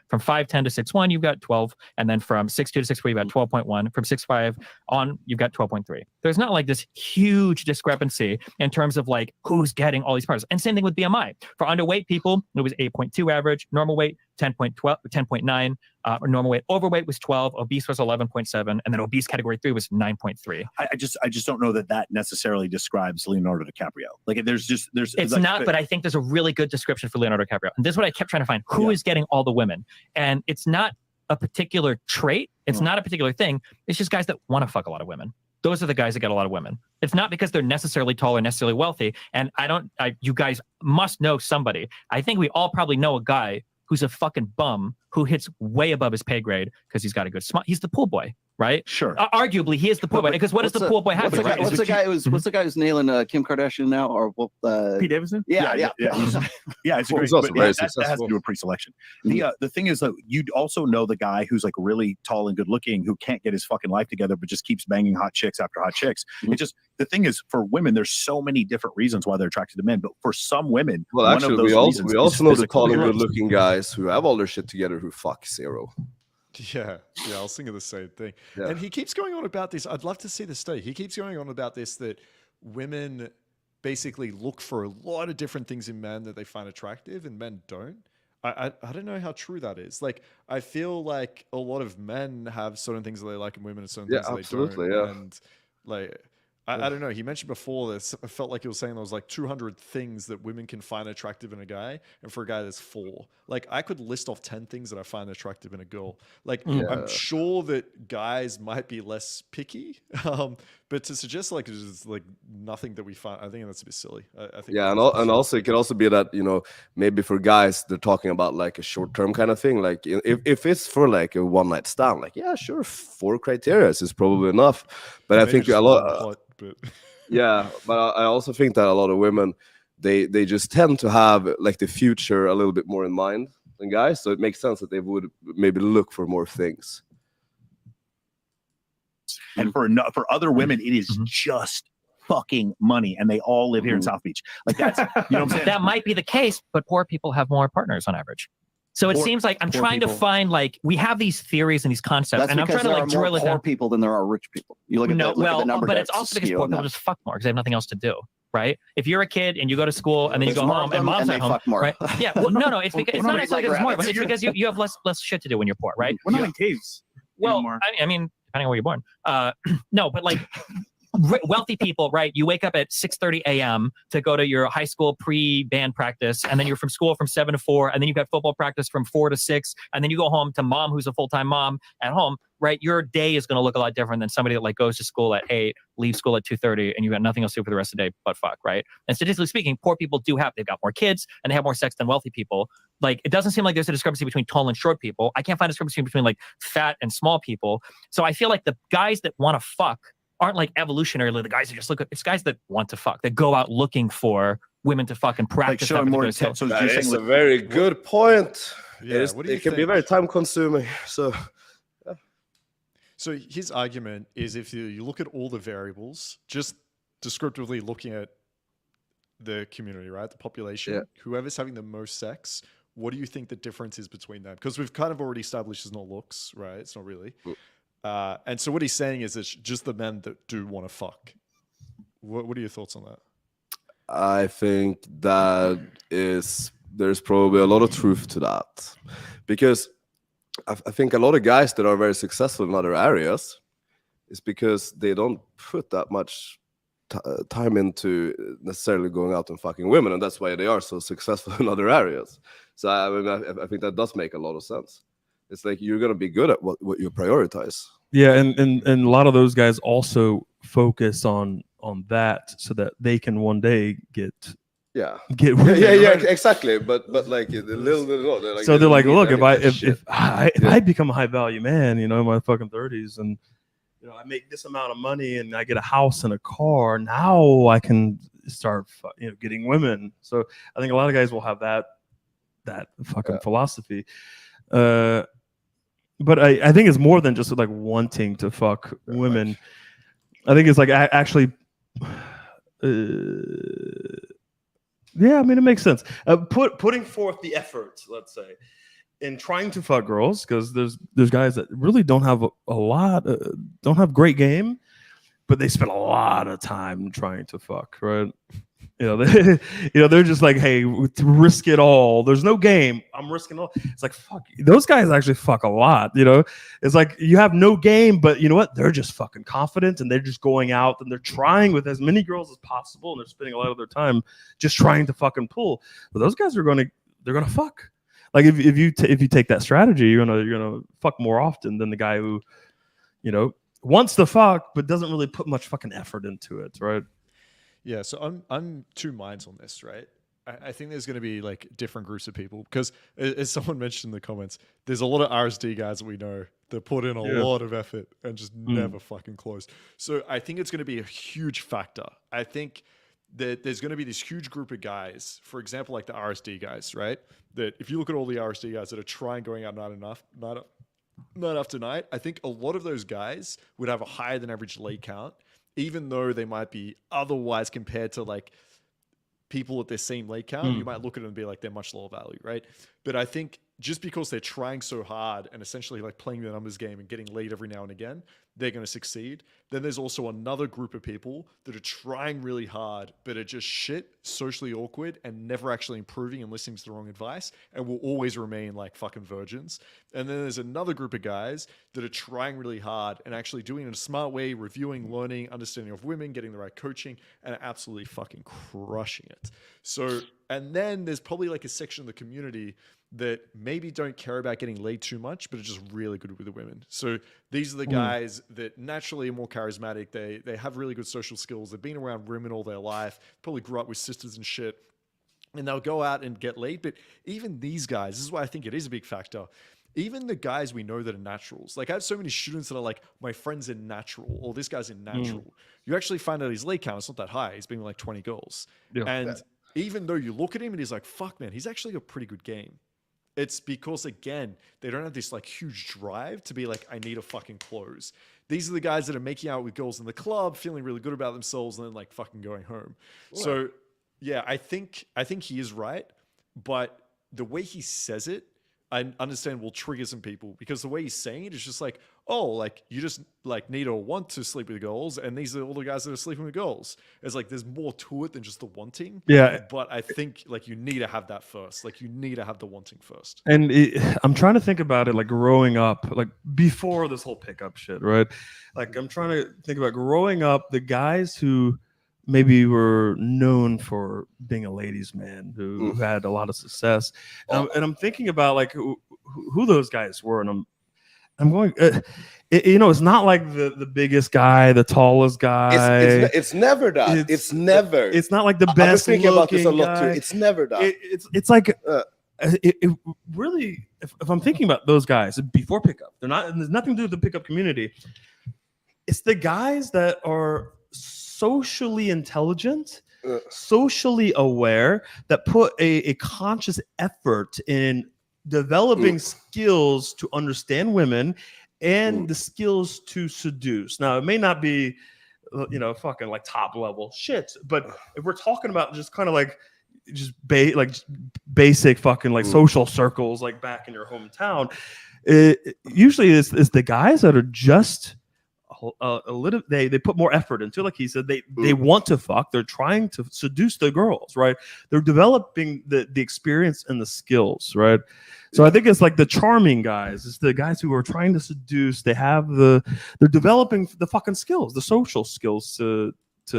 From 5'10 to 6'1, you've got 12. And then from 6'2 to 6'4, you've got 12.1. From 6'5 on, you've got 12.3. There's not like this huge discrepancy in terms of like who's getting all these parts. And same thing with BMI. For underweight people, it was 8.2 average. Normal weight, 10.9. Normal weight. Overweight was 12. Obese was 11.7. And then obese category 3 was 9.3. I just don't know that necessarily describes Leonardo DiCaprio. Like there's it's like, not, but I think there's a really good description for Leonardo DiCaprio. And this is what I kept trying to find. Who is getting all the women? And it's not a particular trait. It's not a particular thing. It's just guys that want to fuck a lot of women. Those are the guys that get a lot of women. It's not because they're necessarily tall or necessarily wealthy. And you guys must know somebody. I think we all probably know a guy who's a fucking bum who hits way above his pay grade because he's got a good smile. He's the pool boy, right? Sure. Arguably, he is the pool boy because what does the pool boy have? What's the guy who's nailing Kim Kardashian now? Or Pete Davidson? Yeah. It's a great. That has to do with pre-selection. The thing is that you'd also know the guy who's like really tall and good looking who can't get his fucking life together but just keeps banging hot chicks after hot chicks. It just the thing is for women, there's so many different reasons why they're attracted to men. But for some women, well, actually, we also know the tall and good looking guys who have all their shit together who fuck zero. Yeah, I was thinking the same thing. Yeah. And he keeps going on about this. I'd love to see the study. He keeps going on about this, that women basically look for a lot of different things in men that they find attractive and men don't. I don't know how true that is. Like, I feel like a lot of men have certain things that they like in women and certain things that they don't. Yeah. And like, I don't know. He mentioned before this. I felt like he was saying there was like 200 things that women can find attractive in a guy, and for a guy, there's 4. Like I could list off 10 things that I find attractive in a girl. Like I'm sure that guys might be less picky, but to suggest like there's like nothing that we find, I think that's a bit silly. I think and also it could also be that maybe for guys they're talking about like a short-term kind of thing. Like if it's for like a one-night stand, like yeah, sure, 4 criteria is probably enough. But I think a lot. But but I also think that a lot of women they just tend to have like the future a little bit more in mind than guys, so it makes sense that they would maybe look for more things. And for other women, it is just fucking money, and they all live here in South Beach. Like that's you know what I'm saying. That might be the case, but poor people have more partners on average. So it seems like I'm trying to find like we have these theories and these concepts, and I'm trying to like drill it down. More poor people than there are rich people. You look at the number, but it's also because poor people just fuck more because they have nothing else to do, right? If you're a kid and you go to school and then you go home and mom's at home, right? Yeah, well, no, it's because it's not necessarily because it's more, but it's because you have less shit to do when you're poor, right? We're not in caves. Well, I mean, depending on where you're born. No, but like. Wealthy people, right? You wake up at 6:30 a.m. to go to your high school pre-band practice, and then you're from school from 7 to 4, and then you've got football practice from 4 to 6, and then you go home to mom, who's a full-time mom at home, right? Your day is going to look a lot different than somebody that like goes to school at 8, leaves school at 2:30, and you've got nothing else to do for the rest of the day but fuck, right? And statistically speaking, poor people they've got more kids and they have more sex than wealthy people. Like it doesn't seem like there's a discrepancy between tall and short people. I can't find a discrepancy between like fat and small people. So I feel like the guys that want to fuck aren't like evolutionarily the guys that just look at, it's guys that want to fuck, that go out looking for women to fuck and practice. Like more so that is a very good point. Yeah, it can be very time consuming. So his argument is if you look at all the variables, just descriptively looking at the community, right? The population, whoever's having the most sex what do you think the difference is between them? Because we've kind of already established it's not looks, right? It's not really. And so what he's saying is it's just the men that do want to fuck. What are your thoughts on that? I think that there's probably a lot of truth to that, because I think a lot of guys that are very successful in other areas is because they don't put that much time into necessarily going out and fucking women, and that's why they are so successful in other areas. So I think that does make a lot of sense. It's like you're gonna be good at what you prioritize. Yeah, and a lot of those guys also focus on that so that they can one day get women, right? Exactly. But like a little like, so they're like, look, if I become a high value man, in my fucking 30s, and I make this amount of money and I get a house and a car, now I can start getting women. So I think a lot of guys will have that fucking philosophy. But I think it's more than just like wanting to fuck women. I think it's like actually, yeah, I mean, it makes sense. Putting forth the effort, let's say, in trying to fuck girls, because there's guys that really don't have a lot, don't have great game, but they spend a lot of time trying to fuck, right? They're just like, hey, risk it all. There's no game. I'm risking all. It's like, fuck. Those guys actually fuck a lot. It's like you have no game, but you know what? They're just fucking confident, and they're just going out and they're trying with as many girls as possible, and they're spending a lot of their time just trying to fucking pull. But those guys they're gonna fuck. Like if you take that strategy, you're gonna fuck more often than the guy who, wants to fuck but doesn't really put much fucking effort into it, right? Yeah, so I'm two minds on this, right? I think there's going to be like different groups of people, because as someone mentioned in the comments, there's a lot of RSD guys that we know that put in a lot of effort and just never fucking close. So I think it's going to be a huge factor. I think that there's going to be this huge group of guys, for example, like the RSD guys, right? That if you look at all the RSD guys that are trying going out night after night, I think a lot of those guys would have a higher than average lead count, even though they might be otherwise, compared to like people at their same lead count, you might look at them and be like, they're much lower value, right? But I think just because they're trying so hard and essentially like playing the numbers game and getting lead every now and again, they're going to succeed. Then there's also another group of people that are trying really hard, but are just shit, socially awkward, and never actually improving and listening to the wrong advice, and will always remain like fucking virgins. And then there's another group of guys that are trying really hard and actually doing it in a smart way, reviewing, learning, understanding of women, getting the right coaching, and absolutely fucking crushing it. So, and then there's probably like a section of the community that maybe don't care about getting laid too much, but are just really good with the women. So these are the guys that naturally are more charismatic. They have really good social skills. They've been around women all their life, probably grew up with sisters and shit, and they'll go out and get laid. But even these guys, this is why I think it is a big factor. Even the guys we know that are naturals, like I have so many students that are like, my friend's in natural, or this guy's in natural. You actually find out his lead count, it's not that high. He's been with like 20 girls. Yeah. And even though you look at him and he's like, fuck man, he's actually a pretty good game. It's because, again, they don't have this like huge drive to be like, I need to fucking close. These are the guys that are making out with girls in the club, feeling really good about themselves, and then like fucking going home. Right. So yeah, I think he is right, but the way he says it, I understand will trigger some people, because the way he's saying it is just like, oh, like you just like need or want to sleep with girls, and these are all the guys that are sleeping with girls. It's like there's more to it than just the wanting. Yeah. But I think like you need to have that first. Like you need to have the wanting first. And I'm trying to think about it like growing up, like before this whole pickup shit, right? Like I'm trying to think about growing up, the guys who maybe were known for being a ladies' man, who had a lot of success, and I'm thinking about like who those guys were, and I'm going, it's not like the biggest guy, the tallest guy. It's never that. It's never. It's not like the best. I was thinking about this a lot too. It's never that. It's like it really. If I'm thinking about those guys before pickup, there's nothing to do with the pickup community. It's the guys that are socially intelligent, socially aware, that put a conscious effort in developing skills to understand women and the skills to seduce. Now, it may not be, fucking like top level shit, but if we're talking about just kind of like just basic fucking like social circles like back in your hometown. Usually it's the guys that are just a little, they put more effort into, like he said, they want to fuck, they're trying to seduce the girls, right? They're developing the experience and the skills, right? So I think it's like the charming guys, it's the guys who are trying to seduce, they're developing the fucking skills, the social skills to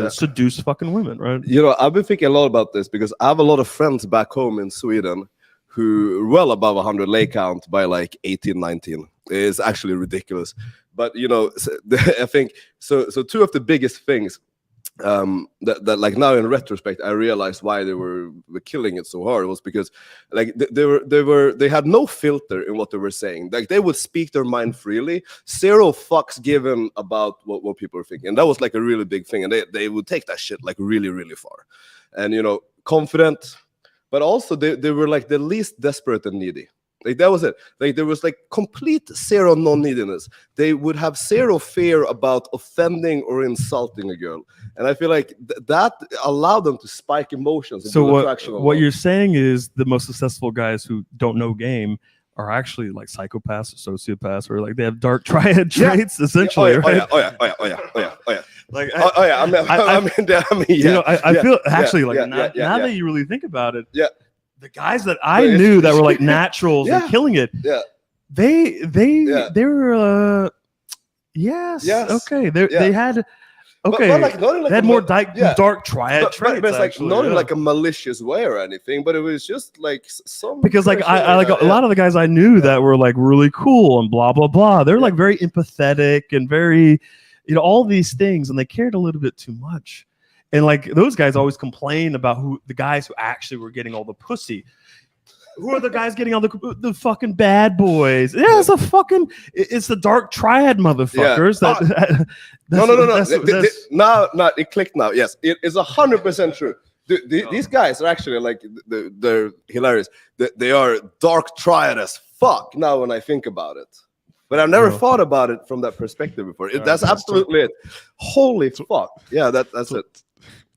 seduce fucking women, right? You know, I've been thinking a lot about this because I have a lot of friends back home in Sweden who are well above 100 lay count by like 18, 19. It's actually ridiculous. But, you know, I think, so two of the biggest things that like now in retrospect, I realized why they were killing it so hard was because like they had no filter in what they were saying. Like they would speak their mind freely, zero fucks given about what people are thinking. And that was like a really big thing. And they would take that shit like really, really far. And, you know, confident, but also they were like the least desperate and needy. Like that was it. Like there was like complete zero non-neediness. They would have zero fear about offending or insulting a girl, and I feel like that allowed them to spike emotions. So what you're saying is the most successful guys who don't know game are actually like psychopaths, or sociopaths, or like they have dark triad traits, essentially. Oh yeah. Like I mean, you know, I feel actually like now that you really think about it, the guys that I knew that were like naturals and killing it, they were okay. They had they had more dark triad traits. But it's like not in like a malicious way or anything, but it was just like some, because like I like a lot of the guys I knew that were like really cool and blah blah blah. They're like very empathetic and very, you know, all these things, and they cared a little bit too much. And like those guys always complain about who the guys who actually were getting all the pussy. Who are the guys getting all the fucking bad boys? Yeah, it's the dark triad motherfuckers. No, it clicked now. Yes, it is 100% true. These guys are actually like they're hilarious. They are dark triad as fuck now when I think about it. But I've never thought about it from that perspective before. That's absolutely it. Holy fuck. Yeah, that's it.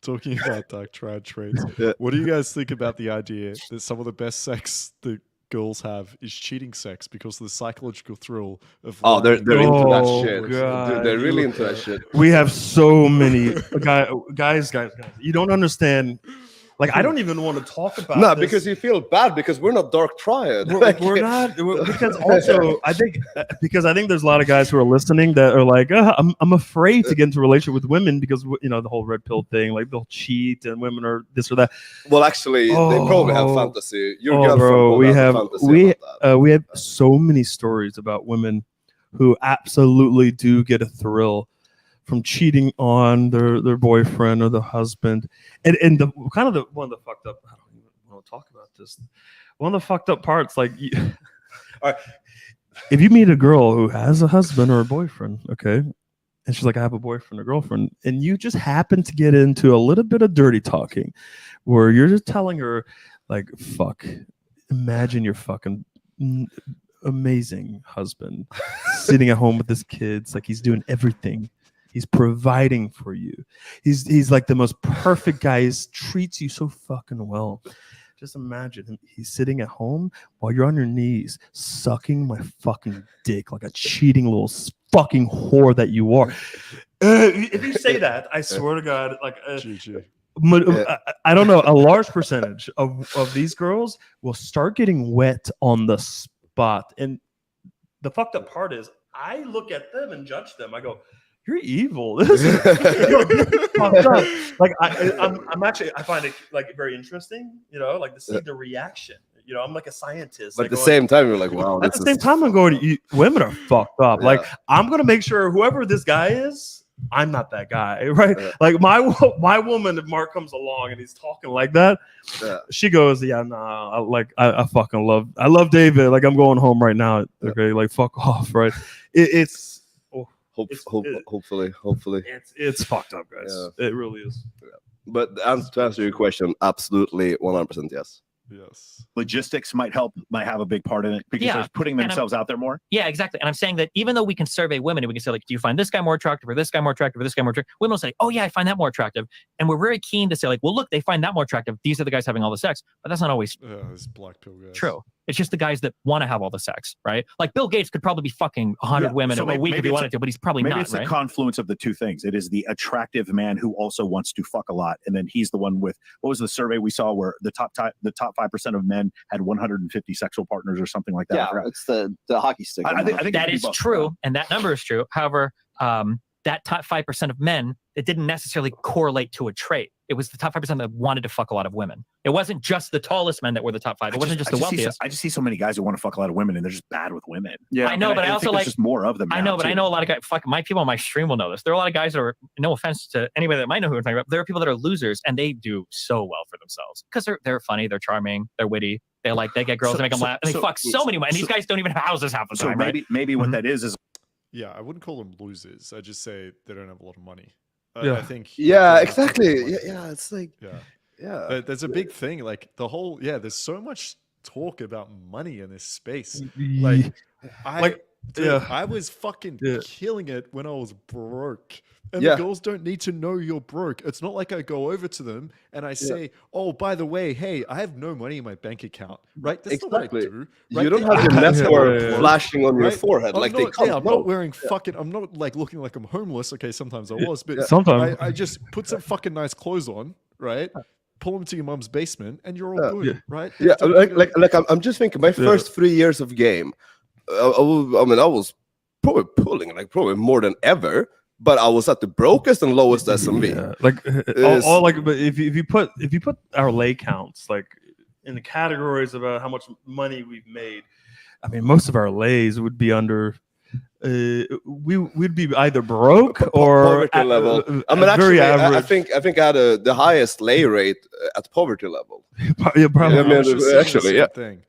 Talking about dark triad traits, what do you guys think about the idea that some of the best sex that girls have is cheating sex because of the psychological thrill of they're into that shit. God. They're really into that shit. We have so many guys. You don't understand. Like, I don't even want to talk about this. Because you feel bad because we're not dark triad. We're not. Because also, I think there's a lot of guys who are listening that are like, I'm afraid to get into a relationship with women because, you know, the whole red pill thing, like they'll cheat and women are this or that. Well, actually, they probably have fantasy. Your girlfriend we have so many stories about women who absolutely do get a thrill from cheating on their boyfriend or the husband, and the kind of the one of the fucked up. I don't even want to talk about this. One of the fucked up parts, like, all right, if you meet a girl who has a husband or a boyfriend, okay, and she's like, I have a boyfriend or girlfriend, and you just happen to get into a little bit of dirty talking, where you're just telling her, like, fuck, imagine your fucking amazing husband sitting at home with his kids, like he's doing everything. He's providing for you. He's like the most perfect guy. He treats you so fucking well. Just imagine him. He's sitting at home while you're on your knees, sucking my fucking dick like a cheating little fucking whore that you are. If you say that, I swear to God, like I don't know, a large percentage of these girls will start getting wet on the spot. And the fucked up part is, I look at them and judge them. I go, you're evil. This is fucked up. Like I'm actually, I find it like very interesting, you know, like to see the reaction. You know, I'm like a scientist. But at the same time, you're like, wow. At the same time, I'm going, women are fucked up. Like, I'm gonna make sure whoever this guy is, I'm not that guy, right? Like my woman, if Mark comes along and he's talking like that, she goes, I fucking love David. Like, I'm going home right now. Okay, like fuck off, right? It's. Hopefully. It's fucked up, guys. It really is. But to answer your question, absolutely 100% yes. Yes. Logistics might have a big part in it because they're putting themselves out there more. Yeah, exactly. And I'm saying that even though we can survey women and we can say, like, do you find this guy more attractive or this guy more attractive or this guy more attractive? Women will say, oh yeah, I find that more attractive. And we're very keen to say, like, well, look, they find that more attractive. These are the guys having all the sex. But that's not always this black pill guys. true. It's just the guys that want to have all the sex, right? Like Bill Gates could probably be fucking 100 women a week if he wanted to, but he's probably not, it's right? a confluence of the two things. It is the attractive man who also wants to fuck a lot, and then he's the one with, what was the survey we saw where the top 5% of men had 150 sexual partners or something like that? Yeah, it's the hockey stick. I think that is true, and that number is true. However, that top 5% of men, it didn't necessarily correlate to a trait. It was the top 5% that wanted to fuck a lot of women. It wasn't just the tallest men that were the top 5. It wasn't just the wealthiest. I just see so many guys who want to fuck a lot of women, and they're just bad with women. Yeah, I know, but I also like just more of them. I know, but I know a lot of guys. Fuck, my people on my stream will know this. There are a lot of guys that are. No offense to anybody that might know who we're talking about. There are people that are losers, and they do so well for themselves because they're funny, they're charming, they're witty. They get girls to make them laugh, and they fuck so many women. And these guys don't even have houses half the time. So maybe what that is. Yeah, I wouldn't call them losers. I just say they don't have a lot of money. Yeah. I think. Yeah, exactly. Yeah, it's like. Yeah. But there's a big thing, like the whole. Yeah, there's so much talk about money in this space. Like, I was fucking killing it when I was broke. And the girls don't need to know you're broke. It's not like I go over to them and I say, oh, by the way, hey, I have no money in my bank account. Right? That's not what I do. Right? You don't have your network flashing on your forehead. Like they can't. I'm not wearing fucking, I'm not like looking like I'm homeless. Okay, sometimes I was, but sometimes I just put some fucking nice clothes on, right? Pull them to your mom's basement and you're all good, right? Yeah, like I'm just thinking my first 3 years of game, I was probably pulling like probably more than ever. But I was at the brokest and lowest SMV. Yeah. But if you put our lay counts like in the categories about how much money we've made, I mean, most of our lays would be under. We'd be either broke or poverty level. I mean, actually, I think I had the highest lay rate at poverty level. Yeah, probably. I mean, actually, thing.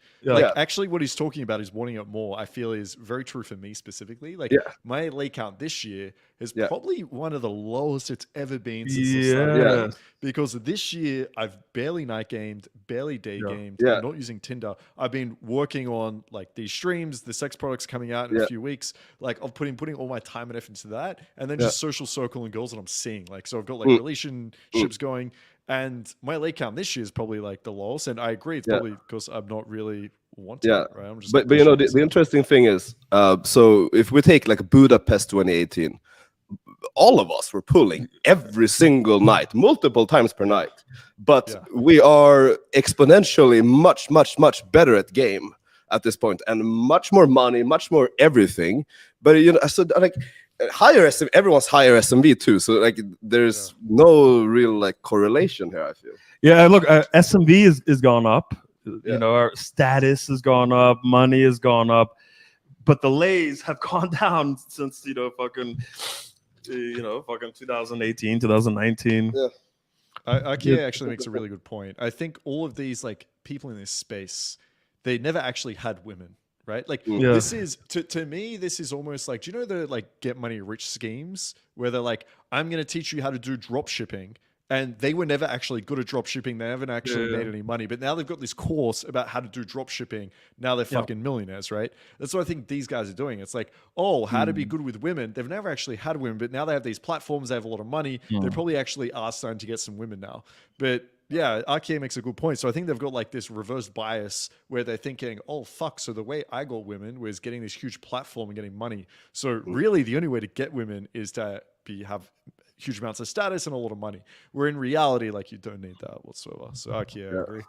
Actually, what he's talking about is wanting it more. I feel is very true for me specifically. Like my lay count this year is probably one of the lowest it's ever been since the start. Because this year I've barely night gamed, barely day gamed. I'm not using Tinder. I've been working on like these streams, the sex products coming out in a few weeks. Like I'm putting all my time and effort into that, and then just social circle and girls that I'm seeing. Like so, I've got like relationships going. And my lay count this year is probably like the lowest, and I agree. It's probably because I'm not really wanting it, right? I'm just but you know the interesting thing is, so if we take like Budapest 2018, all of us were pulling every single night, multiple times per night. But we are exponentially much better at game at this point, and much more money, much more everything. But you know, so like. Higher SMV, everyone's higher SMV too, so like there's no real like correlation here. I feel. Yeah, look, SMV is gone up. You know, our status has gone up, money has gone up, but the lays have gone down since fucking 2018, 2019. Yeah. Ikea actually makes a really good point. I think all of these like people in this space, they never actually had women. Right? Like this is to me, this is almost like, do you know the like get money rich schemes where they're like, I'm going to teach you how to do drop shipping. And they were never actually good at drop shipping. They haven't actually made any money, but now they've got this course about how to do drop shipping. Now they're fucking millionaires, right? That's what I think these guys are doing. It's like, oh, how to be good with women. They've never actually had women, but now they have these platforms. They have a lot of money. They probably actually are starting to get some women now. But yeah, RKA makes a good point. So I think they've got like this reverse bias where they're thinking, oh, fuck. So the way I got women was getting this huge platform and getting money. So really the only way to get women is to have huge amounts of status and a lot of money. Where in reality, like you don't need that whatsoever. So RKA, I agree.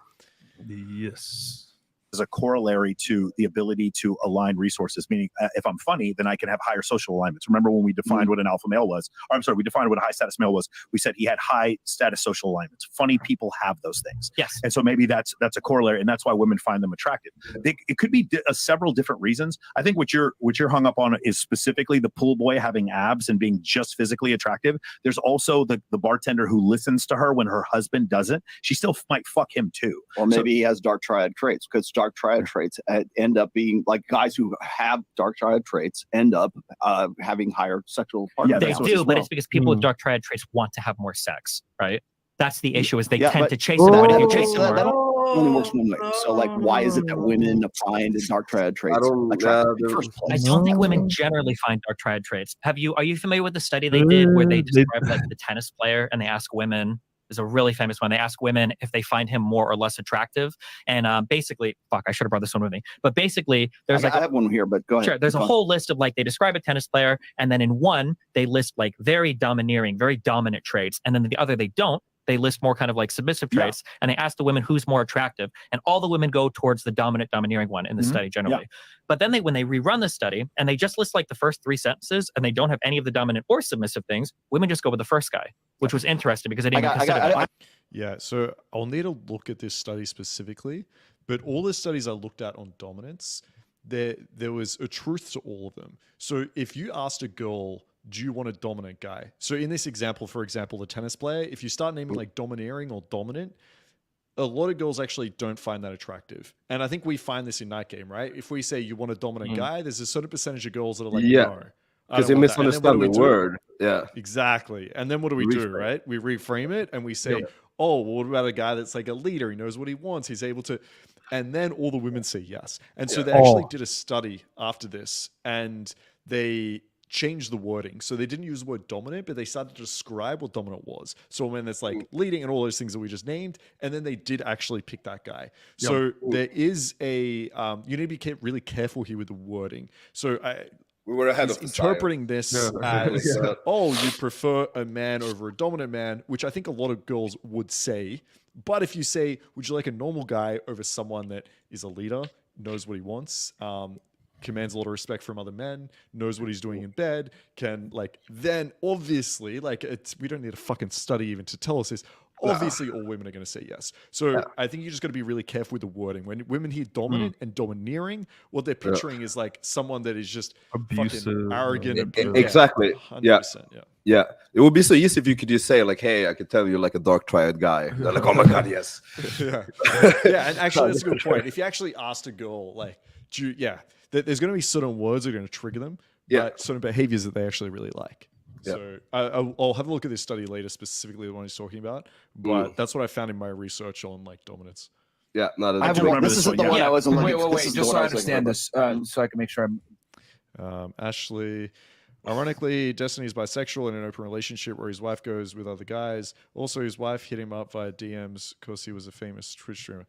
Yes. As a corollary to the ability to align resources, meaning if I'm funny, then I can have higher social alignments. Remember when we defined what an alpha male was? Or I'm sorry, we defined what a high status male was. We said he had high status social alignments. Funny people have those things. Yes. And so maybe that's a corollary, and that's why women find them attractive. It could be several different reasons. I think what you're hung up on is specifically the pool boy having abs and being just physically attractive. There's also the bartender who listens to her when her husband doesn't. She still might fuck him too. Or maybe he has dark triad traits, because dark triad traits end up being like guys who have dark triad traits end up having higher sexual partners. Yeah, they do, but it's because people with dark triad traits want to have more sex, right? That's the issue, is they tend to chase it. But if you chase it more, only works one way. So, like, why is it that women find dark triad traits attractive in the first I place? don't think women generally find dark triad traits. Are you familiar with the study they did where they described like the tennis player and they ask women? There's a really famous one. They ask women if they find him more or less attractive, and basically, fuck, I should have brought this one with me. But basically, there's I have one here, but go ahead. Sure, there's a whole list of like they describe a tennis player, and then in one they list like very domineering, very dominant traits, and then the other they don't. They list more kind of like submissive traits, and they ask the women who's more attractive, and all the women go towards the domineering one in the study generally. But then when they rerun the study and they just list like the first 3 sentences and they don't have any of the dominant or submissive things, women just go with the first guy, which was interesting because they didn't consider that. Yeah, so I'll need to look at this study specifically, but all the studies I looked at on dominance, there was a truth to all of them. So if you asked a girl, do you want a dominant guy? So in this example, for example, the tennis player, if you start naming like domineering or dominant, a lot of girls actually don't find that attractive. And I think we find this in Night Game, right? If we say you want a dominant guy, there's a certain percentage of girls that are like, no. Because you misunderstand the word. Yeah. Exactly. And then what do we do, right? We reframe it and we say, oh, well, what about a guy that's like a leader? He knows what he wants. He's able to... And then all the women say yes. And so they actually did a study after this and they changed the wording. So they didn't use the word dominant, but they started to describe what dominant was. So when it's like leading and all those things that we just named, and then they did actually pick that guy. So there is a, you need to be really careful here with the wording. So we were ahead of the interpreting this as, oh, you prefer a man over a dominant man, which I think a lot of girls would say. But if you say, would you like a normal guy over someone that is a leader, knows what he wants, commands a lot of respect from other men, knows what he's doing in bed, can then obviously, we don't need a fucking study even to tell us this. Obviously, all women are going to say yes. So I think you just got to be really careful with the wording. When women hear dominant and domineering, what they're picturing is like someone that is just abusive, fucking arrogant. Exactly. 100%, yeah. It would be so easy if you could just say like, "Hey, I could tell you like a dark triad guy." They're like, "Oh my god, yes." Yeah. And actually, that's a good point. If you actually asked a girl, like, there's going to be certain words that are going to trigger them, but certain behaviors that they actually really like. So I'll have a look at this study later, specifically the one he's talking about. But that's what I found in my research on like dominance. Yeah, this isn't the one I wasn't looking at. Wait, just so I understand this, so I can make sure I'm. Ashley, ironically, Destiny is bisexual in an open relationship where his wife goes with other guys. Also, his wife hit him up via DMs because he was a famous Twitch streamer.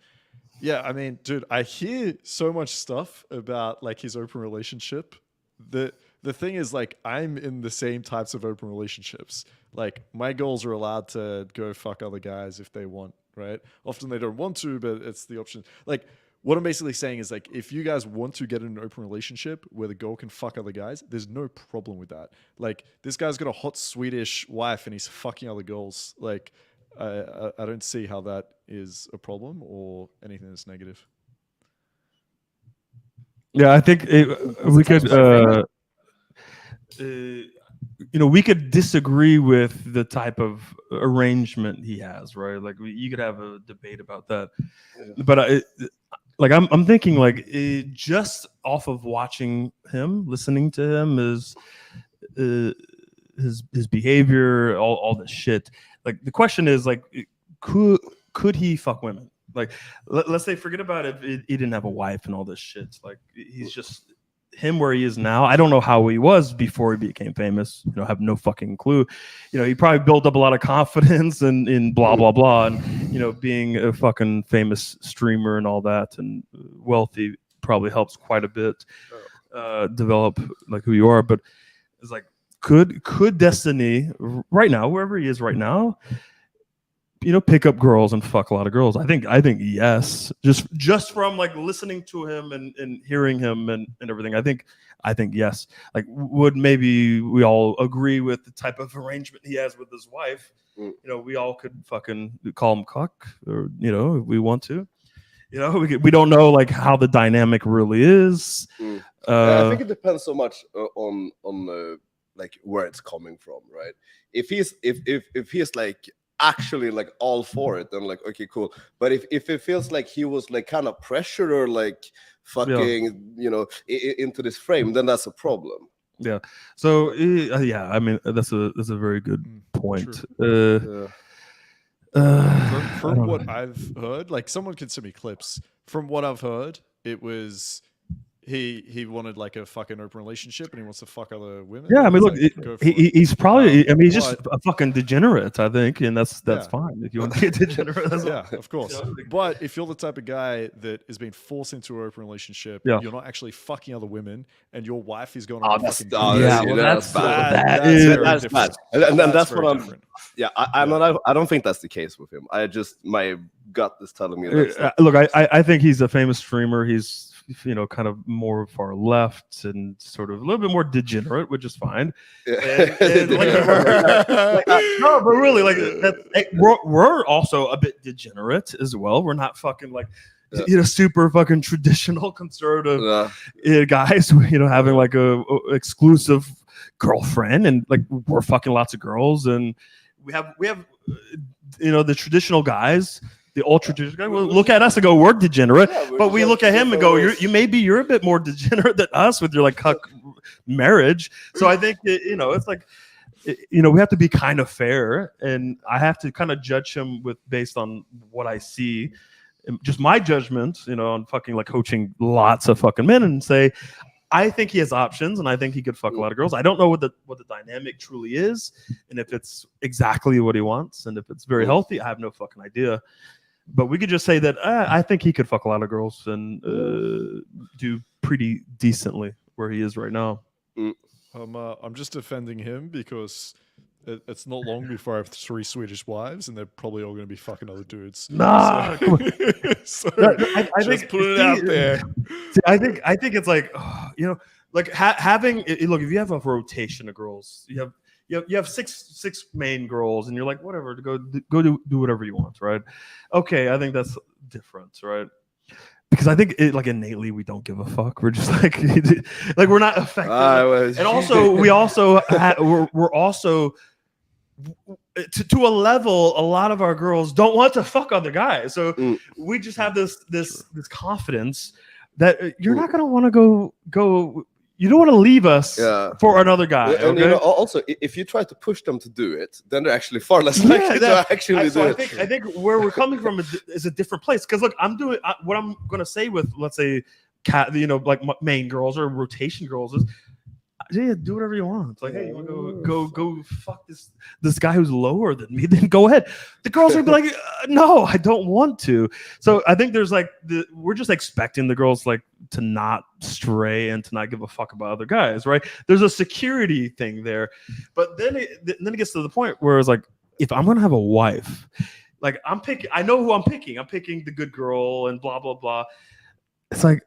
Yeah, I mean, dude, I hear so much stuff about like his open relationship. The thing is, like, I'm in the same types of open relationships. Like, my girls are allowed to go fuck other guys if they want, right? Often they don't want to, but it's the option. Like, what I'm basically saying is, like, if you guys want to get in an open relationship where the girl can fuck other guys, there's no problem with that. Like, this guy's got a hot Swedish wife and he's fucking other girls. Like, I don't see how that is a problem or anything that's negative. Yeah, I think we could... we could disagree with the type of arrangement he has, right? Like you could have a debate about that, but I'm thinking like just off of watching him, listening to him, his behavior, all this shit. Like the question is like, could he fuck women? Like let's say forget about it. He didn't have a wife and all this shit. Like he's just him where he is now. I don't know how he was before he became famous. I have no fucking clue. He probably built up a lot of confidence in blah blah blah, and being a fucking famous streamer and all that and wealthy probably helps quite a bit develop like who you are. But it's like, could Destiny right now, wherever he is right now, pick up girls and fuck a lot of girls? I think yes. Just from like listening to him and hearing him and everything. I think yes. Like would maybe we all agree with the type of arrangement he has with his wife? We all could fucking call him cuck, or if we want to. We don't know like how the dynamic really is. I think it depends so much on like where it's coming from, right? If he's like actually like all for it, then like okay, cool. But if it feels like he was like kind of pressured or like fucking into this frame, then that's a problem. Yeah. So I mean that's a very good point. From what I've heard, like someone can send me clips. From what I've heard, it was he wanted like a fucking open relationship and he wants to fuck other women. Yeah, I mean, look, like, he's probably. I mean, he's just a fucking degenerate, I think, and that's Yeah. fine if you want to be a degenerate. That's Yeah, of course. But if you're the type of guy that is being forced into an open relationship, Yeah. you're not actually fucking other women, and your wife is going Oh, on a that's fucking that's bad. that's bad. And that's what I'm. different. Yeah, I'm not. I don't think that's the case with him. I just my gut is telling me. That's Look, I think he's a famous streamer. He's kind of more far left and sort of a little bit more degenerate, which is fine. Yeah. No, but really, like we're also a bit degenerate as well. We're not fucking like super fucking traditional conservative guys. Having like a exclusive girlfriend, and like we're fucking lots of girls, and we have the traditional guys. The ultra traditional guy will look at us and go, "We're degenerate," but we look at him and go, "You're a bit more degenerate than us with your like cuck marriage." So I think it's like we have to be kind of fair, and I have to kind of judge him based on what I see, just my judgment, on fucking like coaching lots of fucking men, and say, I think he has options, and I think he could fuck a lot of girls. I don't know what the dynamic truly is, and if it's exactly what he wants, and if it's very healthy, I have no fucking idea. But we could just say that I think he could fuck a lot of girls and do pretty decently where he is right now. I'm just defending him because it's not long before I have 3 Swedish wives, and they're probably all going to be fucking other dudes. Nah, so I just put it out there. I think it's like like having look, if you have a rotation of girls, you have six main girls, and you're like, whatever, to go do whatever you want, right? Okay, I think that's different, right? Because I think innately we don't give a fuck. We're just like we're not affected. And also we're also to a level, a lot of our girls don't want to fuck other guys. So we just have this confidence that you're not gonna want to go. You don't want to leave us for another guy. And okay? Also, if you try to push them to do it, then they're actually far less likely to actually do it. I think where we're coming from is a different place. Because look, I'm doing what I'm going to say with, let's say, like main girls or rotation girls is, yeah, do whatever you want. It's like, hey, you want to go fuck this guy who's lower than me? Then go ahead. The girls are like, no, I don't want to. So I think there's we're just expecting the girls to not stray and to not give a fuck about other guys, right? There's a security thing there, but then it gets to the point where it's like, if I'm gonna have a wife, like I know who I'm picking. I'm picking the good girl and blah blah blah. It's like,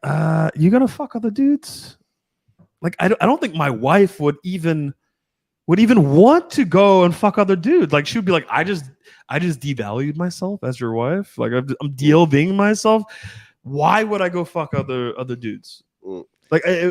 you gonna fuck other dudes? Like I don't think my wife would even want to go and fuck other dudes. Like she would be like, I just devalued myself as your wife. Like I'm devaluing myself. Why would I go fuck other dudes? Like I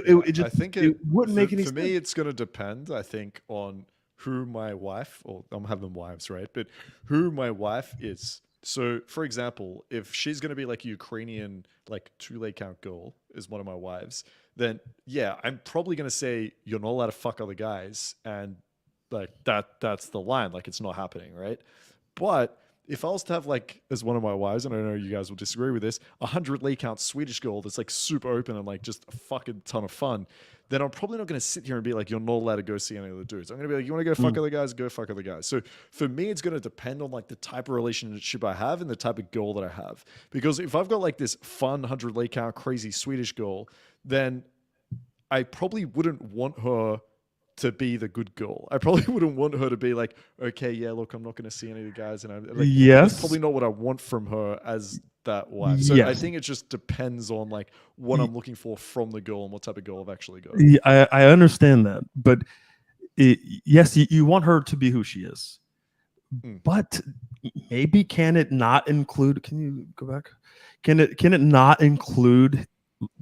think it wouldn't make any sense. For me, it's going to depend, I think, on who my wife, or I'm having wives, right? But who my wife is. So, for example, if she's going to be like a Ukrainian, like 2 leg count girl is one of my wives, then yeah, I'm probably going to say you're not allowed to fuck other guys, and like that's the line. Like it's not happening, right? But if I was to have as one of my wives, and I know you guys will disagree with this, 100 leg count Swedish girl that's like super open and like just a fucking ton of fun, then I'm probably not going to sit here and be like, you're not allowed to go see any of the dudes. I'm going to be like, you want to go fuck other guys? Go fuck other guys. So for me, it's going to depend on like the type of relationship I have and the type of girl that I have. Because if I've got like this fun 100 leg count crazy Swedish girl, then I probably wouldn't want her to be the good girl. I probably wouldn't want her to be like, okay, yeah, look, I'm not going to see any of the guys. And that's probably not what I want from her as that wife. So I think it just depends on like what I'm looking for from the girl and what type of girl I've actually got. I understand that, but yes, you want her to be who she is, but maybe can it not include? Can you go back? Can it not include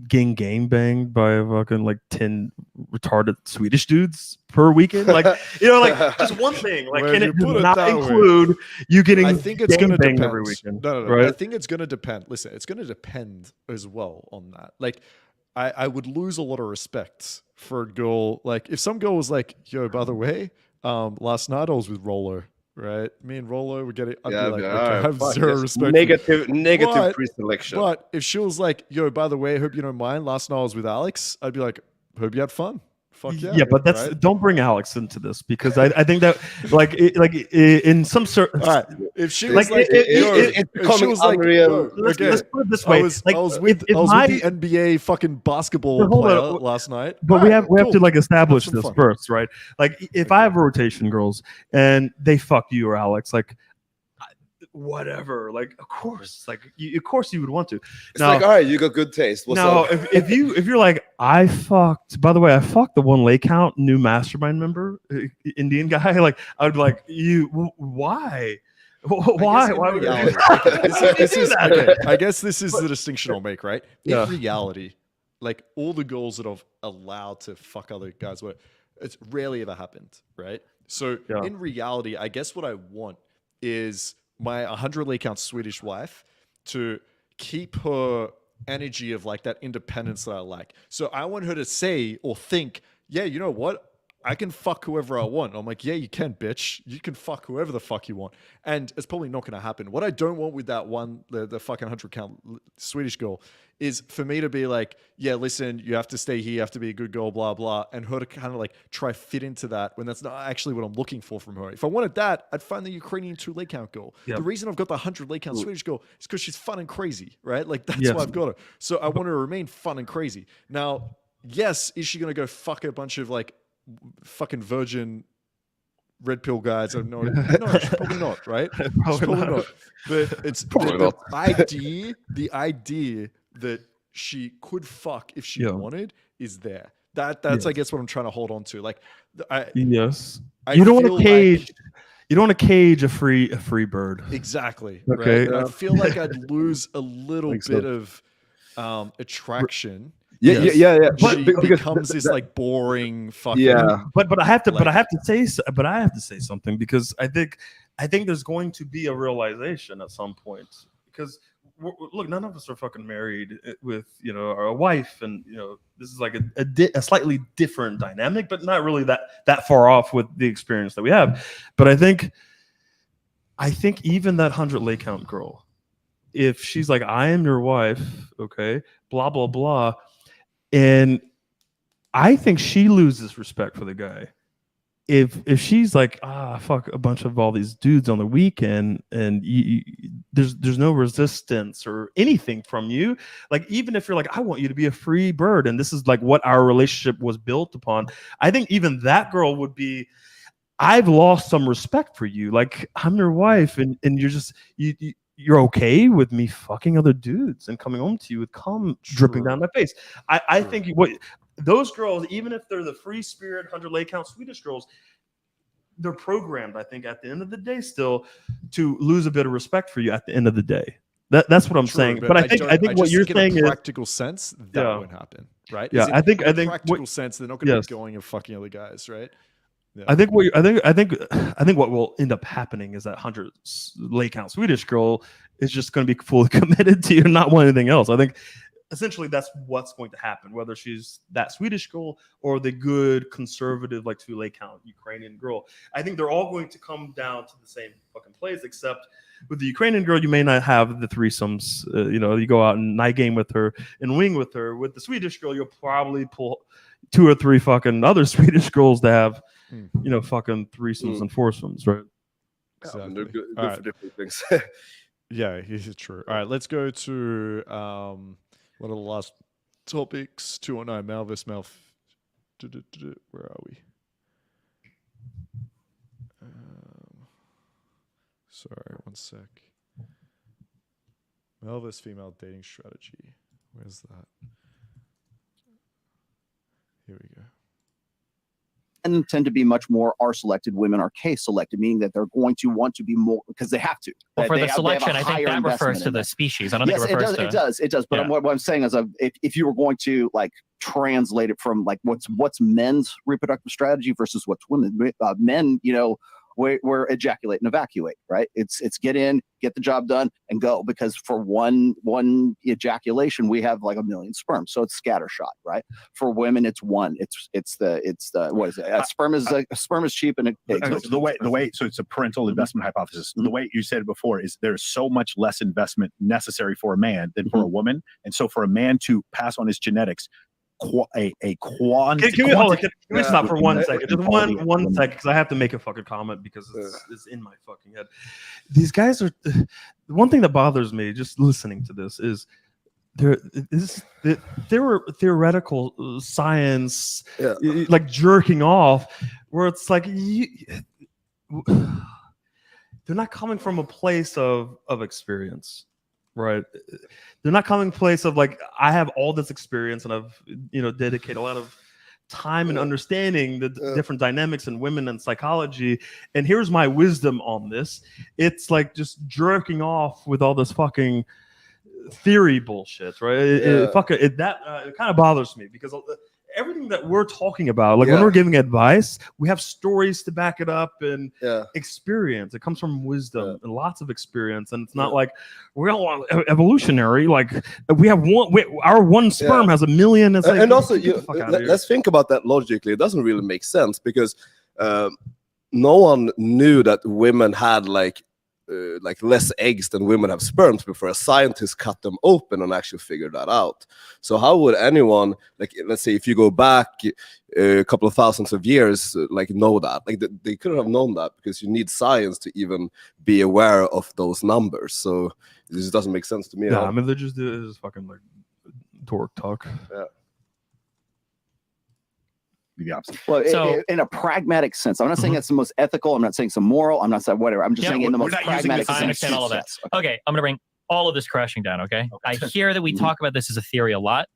getting gang banged by fucking like 10 retarded Swedish dudes per weekend? Like like just one thing. Like can it not include you getting? I think it's going to depend every weekend. No. Right? I think it's going to depend. Listen, it's going to depend as well on that. Like I would lose a lot of respect for a girl. Like if some girl was like, yo, by the way, last night I was with Rollo right? Me and Rollo would get it. I'd be like, all okay, I right, have fuck zero this. respect. Negative But- pre-selection. But if she was like, yo, by the way, I hope you don't mind. Last night I was with Alex. I'd be like, hope you had fun. Fuck yeah. Yeah, but that's right? don't bring Alex into this because I think that in some sort. All right. If she was Like, like, it's if she becoming was like, unreal. yo, Let's okay, put it this way. I was like, with if the my- NBA fucking basketball Hold player on. last night. But All we right, have to cool. like establish Have some this fun. first, right? Like if I have a rotation, girls, and they fuck you or Alex, like whatever, like of course you would want to. It's like, all right, you got good taste. What's Now, up? if you're like, I fucked. By the way, I fucked the one lake count new Mastermind member, Indian guy. Like, I would be like, why? Why? Why would reality, I guess this is the distinction I'll make, right? In reality, like all the girls that are allowed to fuck other guys, it's rarely ever happened, right? So in reality, I guess what I want is my 100 lake count Swedish wife to keep her energy of like that independence that I like. So I want her to say or think, yeah, you know what? I can fuck whoever I want. I'm like, yeah, you can, bitch. You can fuck whoever the fuck you want. And it's probably not going to happen. What I don't want with that one, the fucking 100 count Swedish girl, is for me to be like, yeah, listen, you have to stay here. You have to be a good girl, blah, blah. And her to kind of like try fit into that when that's not actually what I'm looking for from her. If I wanted that, I'd find the Ukrainian 2 lake count girl. Yep. The reason I've got the 100 lake count Swedish girl is because she's fun and crazy, right? Like that's why I've got her. So I want her to remain fun and crazy. Now, yes, is she going to go fuck a bunch of like fucking virgin red pill guys? No, she's probably not, right? Probably not. But it's the idea that she could fuck if she wanted is there. That's I guess what I'm trying to hold on to. Like, you don't want to cage. You don't want to cage a free bird. Exactly. Okay. Right? I feel like I'd lose a little bit of attraction. Yeah. But she becomes this like boring fucking. Yeah. But I have to say something because I think there's going to be a realization at some point because look, none of us are fucking married with our wife, and this is like a slightly different dynamic, but not really that far off with the experience that we have. But I think even that 100 lake count girl, if she's like, I am your wife, okay, blah blah blah. And I think she loses respect for the guy. If she's like, fuck a bunch of all these dudes on the weekend, and there's no resistance or anything from you. Like, even if you're like, I want you to be a free bird, and this is like what our relationship was built upon, I think even that girl would be, I've lost some respect for you. Like, I'm your wife, and you're just you're okay with me fucking other dudes and coming home to you with cum dripping down my face. I think what those girls, even if they're the free spirit 100 lake count Swedish girls, they're programmed, I think, at the end of the day still to lose a bit of respect for you at the end of the day. That's what I'm saying. But I think what you're saying is practical sense that won't happen, right? Yeah, I think practical sense they're not going to be going and fucking other guys, right? Yeah. I think what will end up happening is that 100 lake count Swedish girl is just going to be fully committed to you and not want anything else. I think essentially that's what's going to happen, whether she's that Swedish girl or the good conservative like 2 lake count Ukrainian girl. I think they're all going to come down to the same fucking place, except with the Ukrainian girl, you may not have the threesomes. You go out and night game with her and wing with her. With the Swedish girl, you'll probably pull 2 or 3 fucking other Swedish girls to have fucking threesomes and foursomes, right? Exactly. They're good for different things. Yeah, it's true. All right, let's go to one of the last topics. 209 Malvis Malf. Where are we? Sorry, one sec. Malvis female dating strategy. Where's that? Here we go. And tend to be much more R-selected. Women are K-selected, meaning that they're going to want to be more because they have to. Well, for the selection, I think that refers to the species. I don't think it refers to... It does. But what I'm saying is, if you were going to like translate it from like what's men's reproductive strategy versus what's women, men, we're ejaculate and evacuate, right? It's get in, get the job done, and go. Because for one ejaculation, we have like 1 million sperm, so it's scattershot, right? For women, it's one. It's the what is it? Sperm is cheap, and the way. So it's a parental investment hypothesis. The way you said it before is there's so much less investment necessary for a man than for a woman, and so for a man to pass on his genetics. Can we stop for 1 second? Just one second, because I have to make a fucking comment because it's in my fucking head. These guys are the one thing that bothers me just listening to this is there were theoretical science like jerking off where it's like they're not coming from a place of experience. Right, they're not coming from a place of like I have all this experience and I've dedicated a lot of time and understanding the different dynamics in women and psychology, and here's my wisdom on this. It's like just jerking off with all this fucking theory bullshit, right? It kind of bothers me because everything that we're talking about, like when we're giving advice, we have stories to back it up and experience. It comes from wisdom and lots of experience, and it's not like we're all evolutionary. Like we have our one sperm has 1 million. It's like, and also, let's think about that logically. It doesn't really make sense because no one knew that women had like less eggs than women have sperms before a scientist cut them open and actually figured that out. So how would anyone, like, let's say if you go back a couple of thousands of years, like know that? Like they couldn't have known that because you need science to even be aware of those numbers. So this doesn't make sense to me. Yeah, I mean, they're just fucking like dork talk. Yeah. The opposite. Well, in a pragmatic sense, I'm not saying that's the most ethical. I'm not saying some moral. I'm not saying whatever. I'm just saying in the most pragmatic sense. I understand all of that. Okay, I'm going to bring all of this crashing down. Okay, I hear that we talk about this as a theory a lot.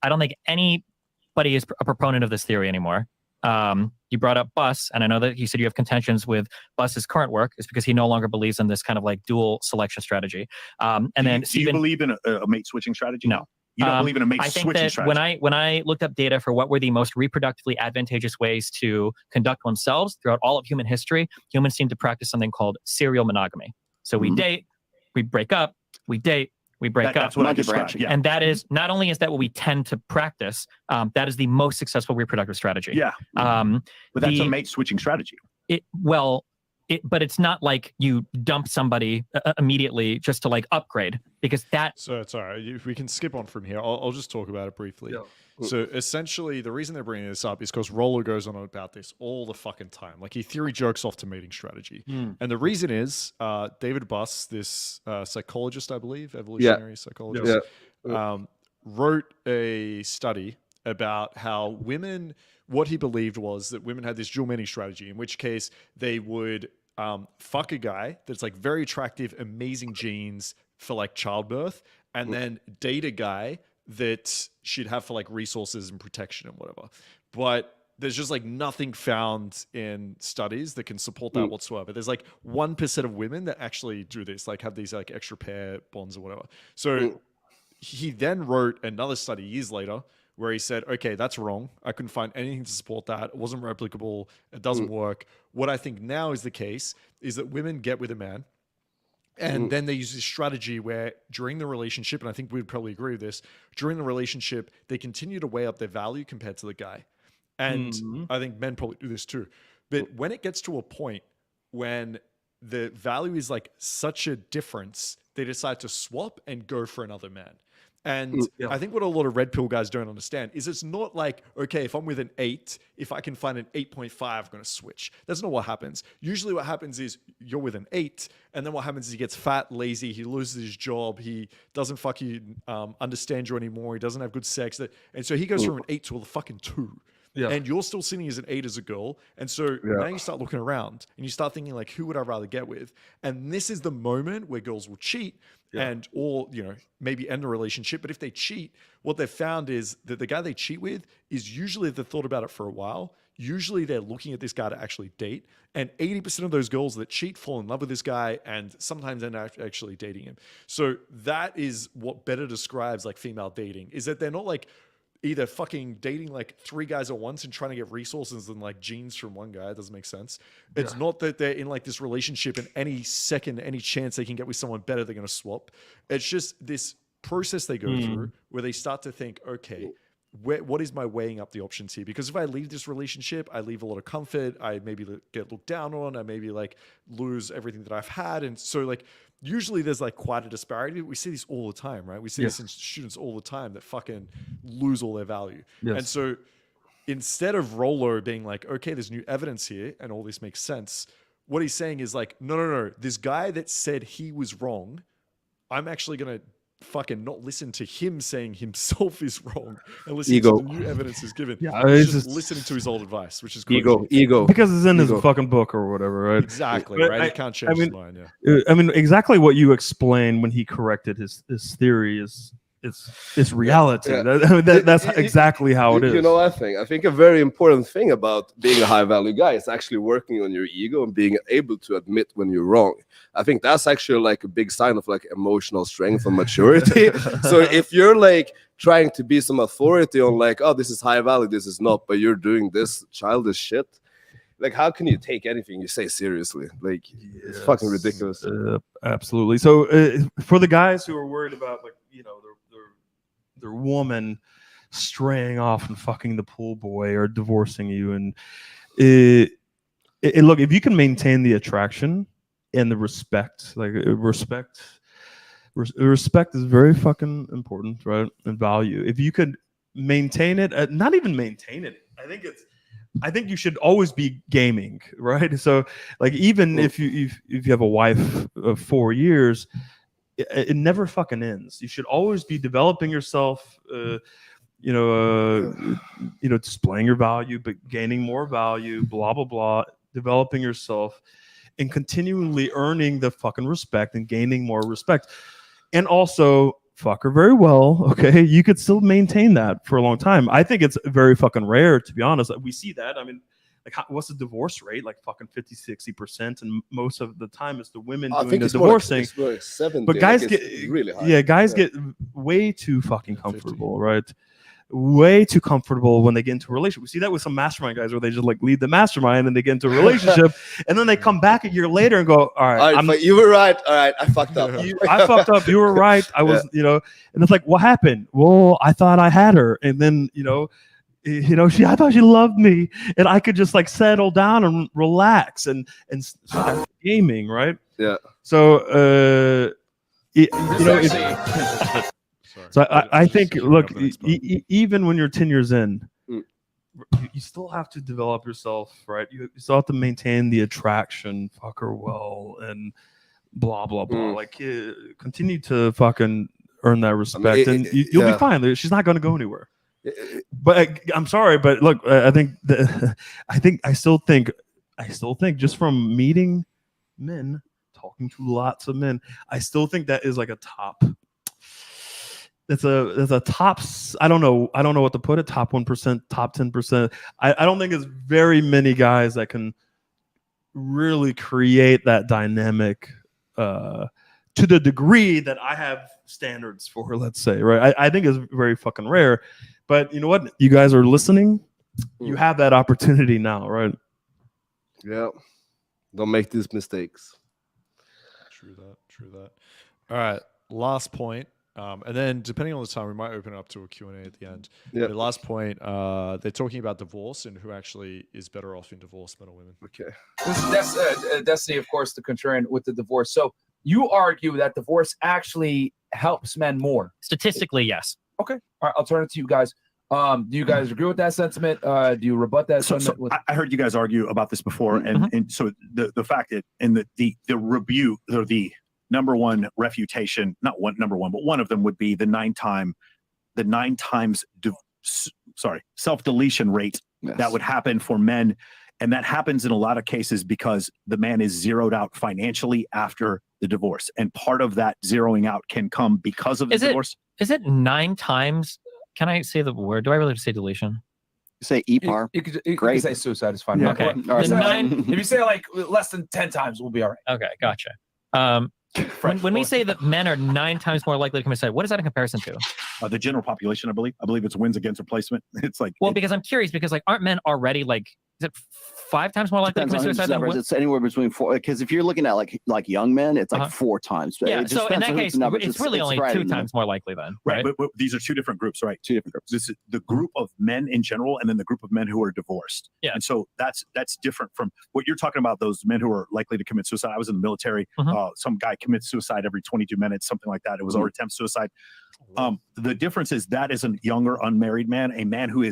I don't think anybody is a proponent of this theory anymore. You brought up Bus, and I know that you said you have contentions with Bus's current work is because he no longer believes in this kind of like dual selection strategy. And then do you believe in a mate switching strategy? No. You don't believe in a mate I think switching that strategy? when I looked up data for what were the most reproductively advantageous ways to conduct oneself throughout all of human history, humans seem to practice something called serial monogamy. So we date, we break up, we date, we break up. That's what I described. Yeah. And that is not only is that what we tend to practice, that is the most successful reproductive strategy. Yeah. But that's a mate switching strategy. But it's not like you dump somebody immediately just to like upgrade because that. So it's all right. If we can skip on from here, I'll just talk about it briefly. Yeah. So essentially, the reason they're bringing this up is because Rollo goes on about this all the fucking time. Like he theory jokes off to mating strategy, and the reason is David Buss, this psychologist, I believe, evolutionary psychologist, wrote a study about how women. What he believed was that women had this dual mating strategy, in which case they would fuck a guy that's like very attractive, amazing genes for like childbirth, and then date a guy that she'd have for like resources and protection and whatever. But there's just like nothing found in studies that can support that whatsoever. There's like 1% of women that actually do this, like have these like extra pair bonds or whatever. So he then wrote another study years later where he said, okay, that's wrong. I couldn't find anything to support that. It wasn't replicable. It doesn't work. What I think now is the case is that women get with a man and then they use this strategy where during the relationship, and I think we'd probably agree with this, during the relationship, they continue to weigh up their value compared to the guy. And I think men probably do this too. But when it gets to a point when the value is like such a difference, they decide to swap and go for another man. And I think what a lot of red pill guys don't understand is it's not like, okay, if I'm with an 8, if I can find an 8.5, I'm going to switch. That's not what happens. Usually what happens is you're with an 8, and then what happens is he gets fat, lazy, he loses his job, he doesn't fucking understand you anymore, he doesn't have good sex. And so he goes from an 8 to a fucking 2. Yeah. And you're still sitting as an 8 as a girl. And so now you start looking around and you start thinking like, who would I rather get with? And this is the moment where girls will cheat and or, maybe end the relationship. But if they cheat, what they've found is that the guy they cheat with is usually they've thought about it for a while. Usually they're looking at this guy to actually date. And 80% of those girls that cheat fall in love with this guy and sometimes end up actually dating him. So that is what better describes like female dating, is that they're not like, either fucking dating like 3 guys at once and trying to get resources and like genes from one guy. It doesn't make sense. It's not that they're in like this relationship and any second, any chance they can get with someone better, they're going to swap. It's just this process they go through where they start to think, okay, what is my weighing up the options here? Because if I leave this relationship, I leave a lot of comfort. I maybe get looked down on. I maybe like lose everything that I've had. And so like, usually there's like quite a disparity. We see this all the time, right? We see this in students all the time that fucking lose all their value. And so instead of Rollo being like, okay, there's new evidence here and all this makes sense, what he's saying is like, no. This guy that said he was wrong, I'm actually going to fucking not listen to him saying himself is wrong and listen to the new evidence is given. He's just listening to his old advice, which is crazy. Ego. Because it's in his fucking book or whatever, right? Exactly, But right? He can't change his mind, I mean, exactly what you explained when he corrected his theory is reality. That's exactly how it is. You know, I think a very important thing about being a high value guy is actually working on your ego and being able to admit when you're wrong. I think that's actually like a big sign of like emotional strength and maturity. So if you're like trying to be some authority on like, oh, this is high value, this is not, but you're doing this childish shit, like how can you take anything you say seriously? Like it's fucking ridiculous. Absolutely. So for the guys who are worried about like, you know, their woman straying off and fucking the pool boy or divorcing you, and look, if you can maintain the attraction and the respect, like respect is very fucking important, right? And value. If you could maintain it, not even maintain it, I think you should always be gaming, right? So like even if you have a wife of 4 years, it never fucking ends. You should always be developing yourself, displaying your value, but gaining more value, blah, blah, blah, developing yourself and continually earning the fucking respect and gaining more respect. And also fuck her very well, okay? You could still maintain that for a long time. I think it's very fucking rare, to be honest. We see that. I mean, like, what's the divorce rate? Like fucking 50-60%, and most of the time it's the women doing the divorcing. Like 70, but guys like get really high. Yeah, guys get way too fucking comfortable, 50. Right? Way too comfortable when they get into a relationship. We see that with some mastermind guys where they just like leave the mastermind and they get into a relationship, and then they come back a year later and go, "All right, you were right. All right, I fucked up. I fucked up. You were right. I was, and it's like, what happened? Well, I thought I had her, and then I thought she loved me, and I could just like settle down and relax and start gaming, right? Yeah. So, So I think, look, even when you're 10 years in, you still have to develop yourself, right? You still have to maintain the attraction, fuck her well, and blah, blah, blah. Like, continue to fucking earn that respect, and you'll be fine. She's not going to go anywhere. But I'm sorry, but look, I still think just from meeting men, talking to lots of men, I still think that is like a top. There's a top. I don't know what to put it. Top 1%, top 10%. I don't think there's very many guys that can really create that dynamic to the degree that I have standards for. Let's say, right? I think it's very fucking rare. But you know what? You guys are listening. You have that opportunity now, right? Yeah. Don't make these mistakes. True that. All right. Last point. And then depending on the time, we might open it up to a Q&A at the end. Yeah. The last point, they're talking about divorce and who actually is better off in divorce, men or women. Okay. That's Destiny, of course, the contrarian with the divorce. So you argue that divorce actually helps men more. Statistically, yes. Okay. All right. I'll turn it to you guys. Do you guys agree with that sentiment? Do you rebut that sentiment? I heard you guys argue about this before. And so the fact that in the rebuke or the number one refutation, not one number one, but one of them would be the nine times self-deletion rate that would happen for men. And that happens in a lot of cases because the man is zeroed out financially after the divorce. And part of that zeroing out can come because of the divorce. Is it 9 times? Can I say the word? Do I really have to say deletion? Say EPAR. You could say suicide is fine. Yeah. Okay. If you say like less than 10 times, we'll be all right. Okay, gotcha. When we say that men are 9 times more likely to commit suicide, what is that in comparison to? the general population. I believe it's wins against replacement. It's like, well, because I'm curious, because like aren't men already like, is it 5 times more likely to commit suicide than women? It's anywhere between 4, because if you're looking at like young men, it's like 4 times. Yeah, so in that case, it's really only 2 times more likely then, right? But these are 2 different groups, right? 2 different groups. This is the group of men in general, and then the group of men who are divorced. Yeah, and so that's different from what you're talking about. Those men who are likely to commit suicide. I was in the military. Some guy commits suicide every 22 minutes, something like that. It was our attempt suicide. The difference is that is a younger unmarried man, a man who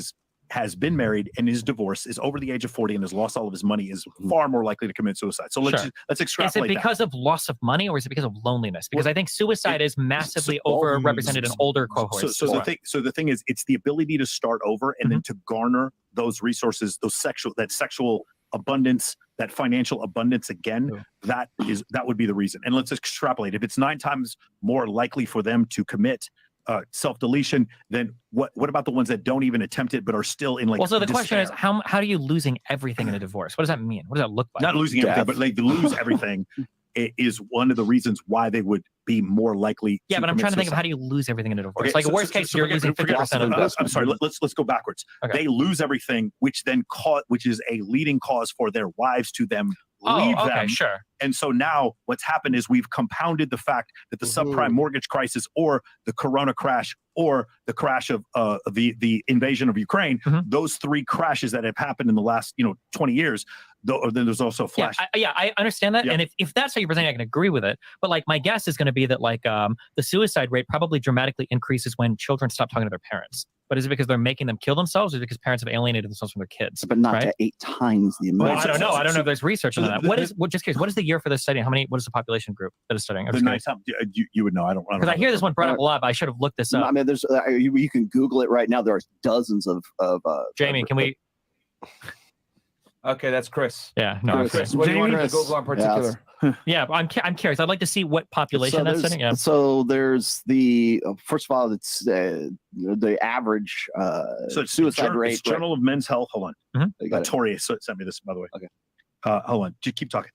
has been married and is divorced, is over the age of 40 and has lost all of his money, is far more likely to commit suicide. So let's extrapolate. Is it because of loss of money, or is it because of loneliness? Because I think suicide is massively overrepresented in older cohorts. So the thing is, it's the ability to start over and then to garner those resources, that sexual abundance, that financial abundance again. That would be the reason. And let's extrapolate. If it's 9 times more likely for them to commit self-deletion, then what about the ones that don't even attempt it but are still in like well, so the despair? question is, how are you losing everything in a divorce? What does that mean? What does that look like? Not losing everything, but like to lose everything is one of the reasons why they would be more likely. Yeah, but I'm trying to think of how do you lose everything in a divorce? Like worst case, you're losing 50% of it. I'm sorry, let's go backwards. Okay. They lose everything, which is a leading cause for their wives to them leave them. Sure. And so now what's happened is we've compounded the fact that the subprime mortgage crisis, or the Corona crash, or the crash of the invasion of Ukraine, those 3 crashes that have happened in the last 20 years. Then there's also flash. Yeah, I understand that. Yeah. And if that's how you're presenting, I can agree with it. But like my guess is going to be that like the suicide rate probably dramatically increases when children stop talking to their parents. But is it because they're making them kill themselves, or is it because parents have alienated themselves from their kids? But not to 8 times the amount. Well, I don't know. I don't know if there's research on that. Just curious, what is the year for this study? What is the population group that is studying? You would know. I don't. Because I hear this one brought up a lot, but I should have looked this up. I mean, there's you can Google it right now. There are dozens of. Jamie, can we? Okay, that's Chris. Yeah, no, Chris. What do you want to Google in particular? Yeah, I'm curious. I'd like to see what population that's studying. Yeah. So there's the first of all, it's the average suicide rate. It's Journal of Men's Health. Hold on. Tori sent me this, by the way. Okay. Hold on. Just keep talking.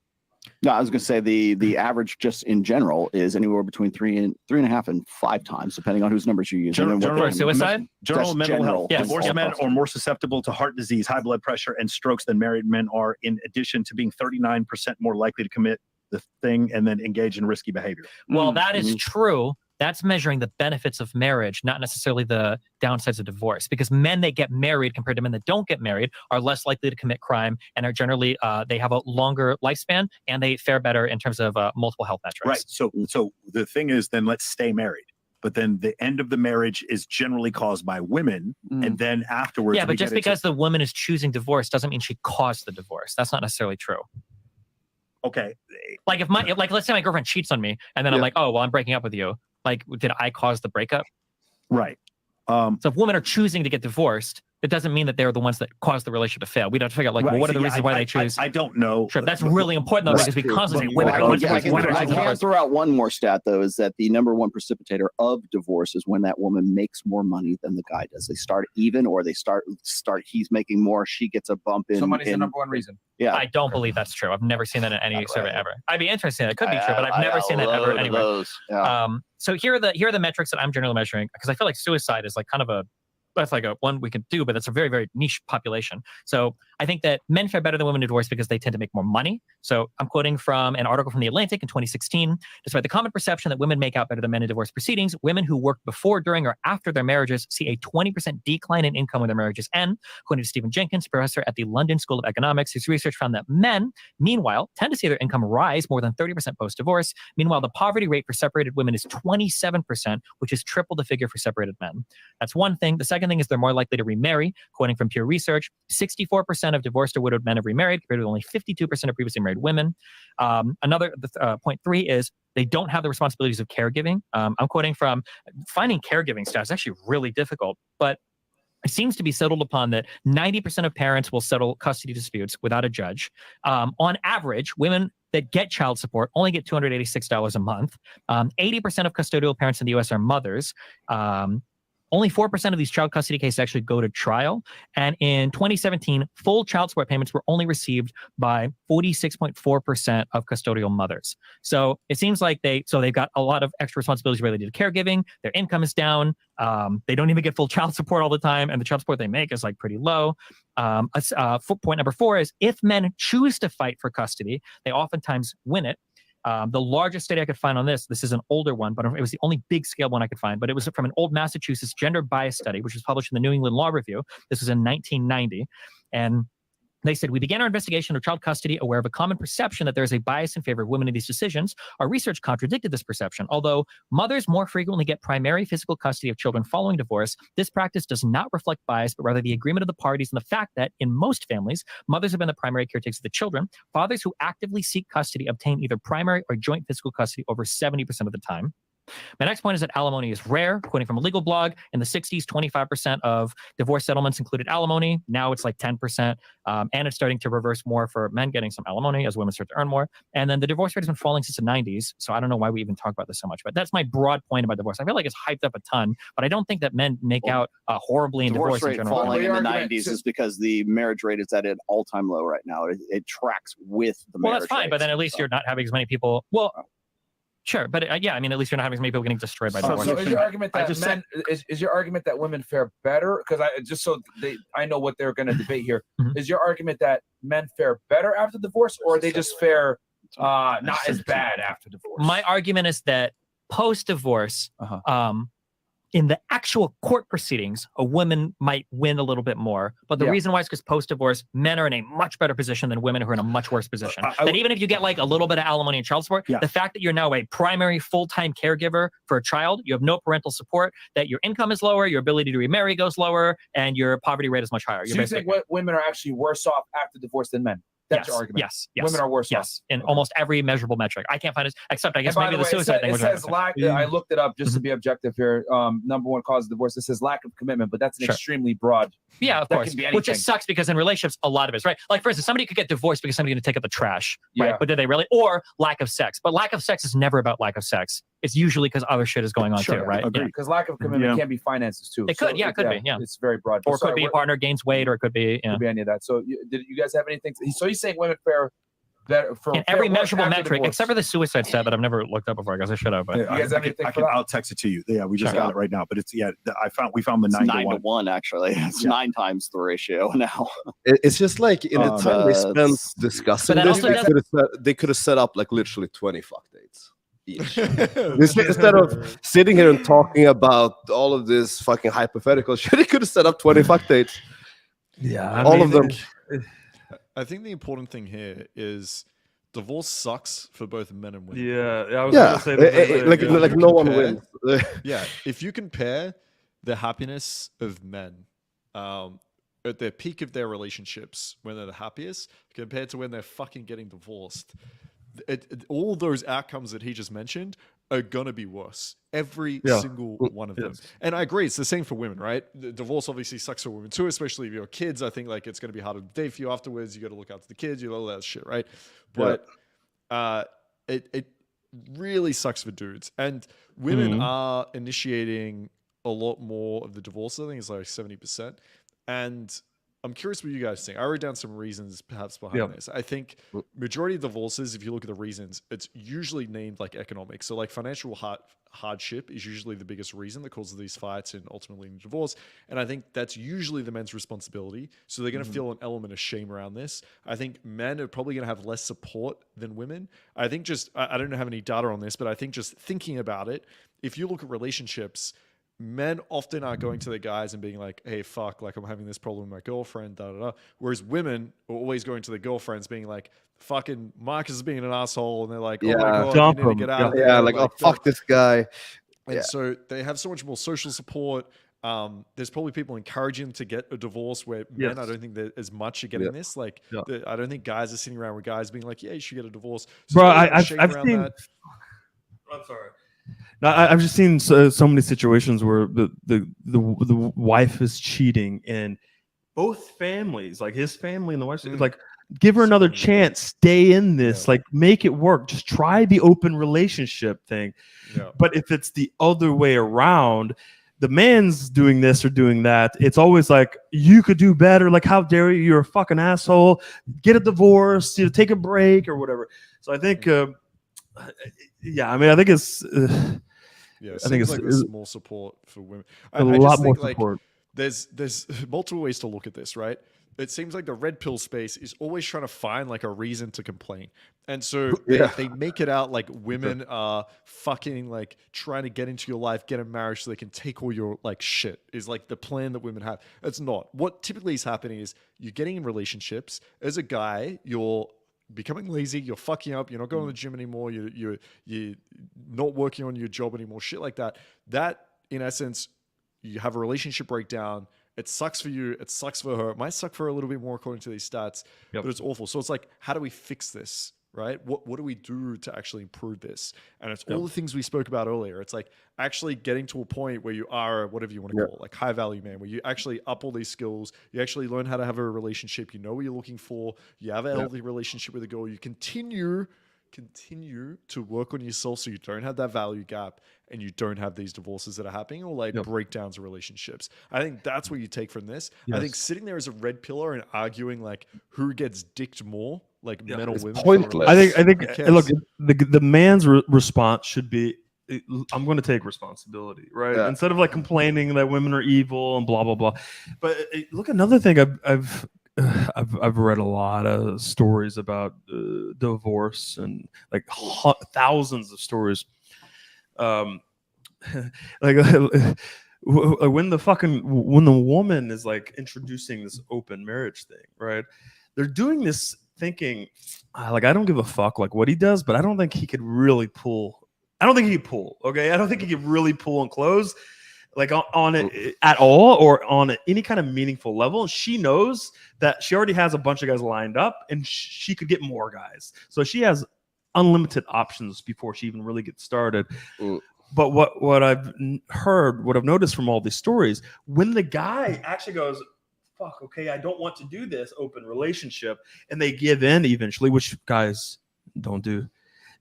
No, I was going to say the average just in general is anywhere between 3.5 and 5 times, depending on whose numbers you use. For suicide? Journal of Mental Health. Yes. Divorced men are more susceptible to heart disease, high blood pressure, and strokes than married men are, in addition to being 39% more likely to commit the thing and then engage in risky behavior. Well, that is true. That's measuring the benefits of marriage, not necessarily the downsides of divorce. Because men that get married compared to men that don't get married are less likely to commit crime and are generally, they have a longer lifespan and they fare better in terms of multiple health metrics. Right. So the thing is, then let's stay married. But then the end of the marriage is generally caused by women. And then afterwards. Yeah, but just because the woman is choosing divorce doesn't mean she caused the divorce. That's not necessarily true. Okay. Like let's say my girlfriend cheats on me and then I'm like, oh, well, I'm breaking up with you. Like, did I cause the breakup? Right. So if women are choosing to get divorced, it doesn't mean that they're the ones that cause the relationship to fail. We'd have to figure out, like, well, what are the reasons why they choose? I don't know. Sure, that's really important, though, because we constantly say women. I can throw out one more stat, though, is that the number one precipitator of divorce is when that woman makes more money than the guy does. They start even, or they start. He's making more, she gets a bump in. So money's the number one reason. Yeah, I don't believe that's true. I've never seen that in any survey ever. I'd be interested. It could be true, but I've never seen that ever anywhere. So here are the metrics that I'm generally measuring, because I feel like suicide is like kind of that's like a one we could do, but it's a very, very niche population. So I think that men fare better than women in divorce because they tend to make more money. So I'm quoting from an article from The Atlantic in 2016. Despite the common perception that women make out better than men in divorce proceedings, women who worked before, during, or after their marriages see a 20% decline in income when their marriages end. According to Stephen Jenkins, professor at the London School of Economics, his research found that men, meanwhile, tend to see their income rise more than 30% post-divorce. Meanwhile, the poverty rate for separated women is 27%, which is triple the figure for separated men. That's one thing. The second thing is they're more likely to remarry. Quoting from Pew Research, 64% of divorced or widowed men have remarried, compared to only 52% of previously married women. Point 3 is they don't have the responsibilities of caregiving. I'm quoting from finding caregiving staff is actually really difficult, but it seems to be settled upon that 90% of parents will settle custody disputes without a judge. On average, women that get child support only get $286 a month. 80% of custodial parents in the U.S. are mothers. Only 4% of these child custody cases actually go to trial. And in 2017, full child support payments were only received by 46.4% of custodial mothers. So it seems like they've got a lot of extra responsibilities related to caregiving. Their income is down. They don't even get full child support all the time. And the child support they make is like pretty low. Point number 4 is if men choose to fight for custody, they oftentimes win it. The largest study I could find on this is an older one, but it was the only big scale one I could find. But it was from an old Massachusetts gender bias study, which was published in the New England Law Review. This was in 1990. And they said, we began our investigation of child custody aware of a common perception that there is a bias in favor of women in these decisions. Our research contradicted this perception. Although mothers more frequently get primary physical custody of children following divorce, this practice does not reflect bias, but rather the agreement of the parties and the fact that in most families, mothers have been the primary caretakers of the children. Fathers who actively seek custody obtain either primary or joint physical custody over 70% of the time. My next point is that alimony is rare. Quoting from a legal blog, in the 60s, 25% of divorce settlements included alimony. Now it's like 10%. And it's starting to reverse more for men getting some alimony as women start to earn more. And then the divorce rate has been falling since the 90s. So I don't know why we even talk about this so much. But that's my broad point about divorce. I feel like it's hyped up a ton, but I don't think that men make out horribly in divorce rate in general. falling in the 90s is because the marriage rate is at an all-time low right now. It tracks with the marriage Well, that's fine, but then at least you're not having as many people. Well, sure, but yeah, I mean, at least you're not having as many people getting destroyed by divorce. So is your argument that is your argument that women fare better? Because I know what they're going to debate here. Is your argument that men fare better after divorce, or they just fare not as bad after divorce? My argument is that post-divorce, in the actual court proceedings, a woman might win a little bit more. But the reason why is because post-divorce, men are in a much better position than women who are in a much worse position. That even if you get like a little bit of alimony and child support, the fact that you're now a primary full-time caregiver for a child, you have no parental support, that your income is lower, your ability to remarry goes lower, and your poverty rate is much higher. So you think women are actually worse off after divorce than men? That's your argument. Yes. Women are worse off. Yes, in almost every measurable metric. I can't find it, except I guess maybe the suicide thing. It says lack. I looked it up just to be objective here. Number one cause of divorce. It says lack of commitment, but that's an extremely broad. Yeah, of course. Which just sucks because in relationships, a lot of it is right. Like for instance, somebody could get divorced because somebody's going to take up the trash, right? But did they really? Or lack of sex. But lack of sex is never about lack of sex. It's usually because other shit is going on too, right? Because lack of commitment can be finances too. It could, it could be. Yeah, it's very broad. Or it could be a partner gains weight, or it could be, could be any of that. So did you guys have anything? So he's saying women fare better for in every measurable metric, except for the suicide stat that I've never looked up before. I guess I should have. But you guys have anything for that? I'll text it to you. Yeah, we just got it right now. But it's we found the 9 to 1 actually. It's 9 times the ratio now. It's just like in the time they spent discussing this, they could have set up like literally 20 fuck dates each. Instead of sitting here and talking about all of this fucking hypothetical shit, they could have set up 20 fuck dates. Yeah, all of them. I think the important thing here is divorce sucks for both men and women. I was gonna say like no one wins. If you compare the happiness of men at their peak of their relationships when they're the happiest compared to when they're fucking getting divorced, all those outcomes that he just mentioned are gonna be worse. Every single one of them. And I agree, it's the same for women, right? The divorce obviously sucks for women too, especially if you have kids. I think like it's gonna be harder to date for you afterwards. You got to look out for the kids, all that shit, right? But it really sucks for dudes. And women are initiating a lot more of the divorce. I think it's like 70%. And I'm curious what you guys think. I wrote down some reasons perhaps behind this. I think majority of divorces, if you look at the reasons, it's usually named like economic. So like financial hardship is usually the biggest reason that causes these fights and ultimately divorce. And I think that's usually the men's responsibility. So they're going to feel an element of shame around this. I think men are probably going to have less support than women. I think I don't have any data on this, but I think just thinking about it, if you look at relationships, men often are going to their guys and being like, hey, fuck, like I'm having this problem with my girlfriend, da-da-da. Whereas women are always going to their girlfriends being like, fucking Marcus is being an asshole. And they're like, oh my God, you need to get out of there. Like, oh, fuck this guy. And so they have so much more social support. There's probably people encouraging them to get a divorce where men, I don't think that as much are getting this. Like, I don't think guys are sitting around with guys being like, yeah, you should get a divorce. So bro, I've seen... I'm sorry. Now, I've just seen so many situations where the wife is cheating, and both families, like his family and the wife's, like, give her another chance, stay in this, like make it work. Just try the open relationship thing. But if it's the other way around, the man's doing this or doing that, it's always like, you could do better. Like, how dare you? You're a fucking asshole. Get a divorce, take a break or whatever. So I think, yeah, I mean, I think it's, yeah, I think like there's more support for women. A lot more support. There's multiple ways to look at this, right? It seems like the red pill space is always trying to find like a reason to complain. And so they make it out like women are fucking like trying to get into your life, get a marriage so they can take all your like shit is like the plan that women have. It's not. What typically is happening is you're getting in relationships. As a guy, you're becoming lazy, you're fucking up, you're not going to the gym anymore, you're not working on your job anymore, shit like that. That, in essence, you have a relationship breakdown. It sucks for you. It sucks for her. It might suck for her a little bit more according to these stats, but it's awful. So it's like, how do we fix this, right? What do we do to actually improve this? And it's all the things we spoke about earlier. It's like actually getting to a point where you are, whatever you want to call it, like high value man, where you actually up all these skills. You actually learn how to have a relationship. You know what you're looking for. You have a healthy relationship with a girl. You continue to work on yourself so you don't have that value gap and you don't have these divorces that are happening or like breakdowns of relationships. I think that's what you take from this. I think sitting there as a red pillar and arguing like who gets dicked more, like men or women, pointless. I think look, the man's response should be, I'm going to take responsibility, right? Instead of like complaining that women are evil and blah blah blah. But look, another thing I've read a lot of stories about divorce and like thousands of stories. Like when the woman is like introducing this open marriage thing, right? They're doing this thinking like, I don't give a fuck like what he does, but I don't think he could really pull. I don't think he could pull. Okay, I don't think he could really pull and close like on it at all or on any kind of meaningful level. She knows that she already has a bunch of guys lined up and she could get more guys. So she has unlimited options before she even really gets started. But what I've heard, what I've noticed from all these stories, when the guy actually goes, fuck, okay, I don't want to do this open relationship, and they give in eventually, which guys don't do.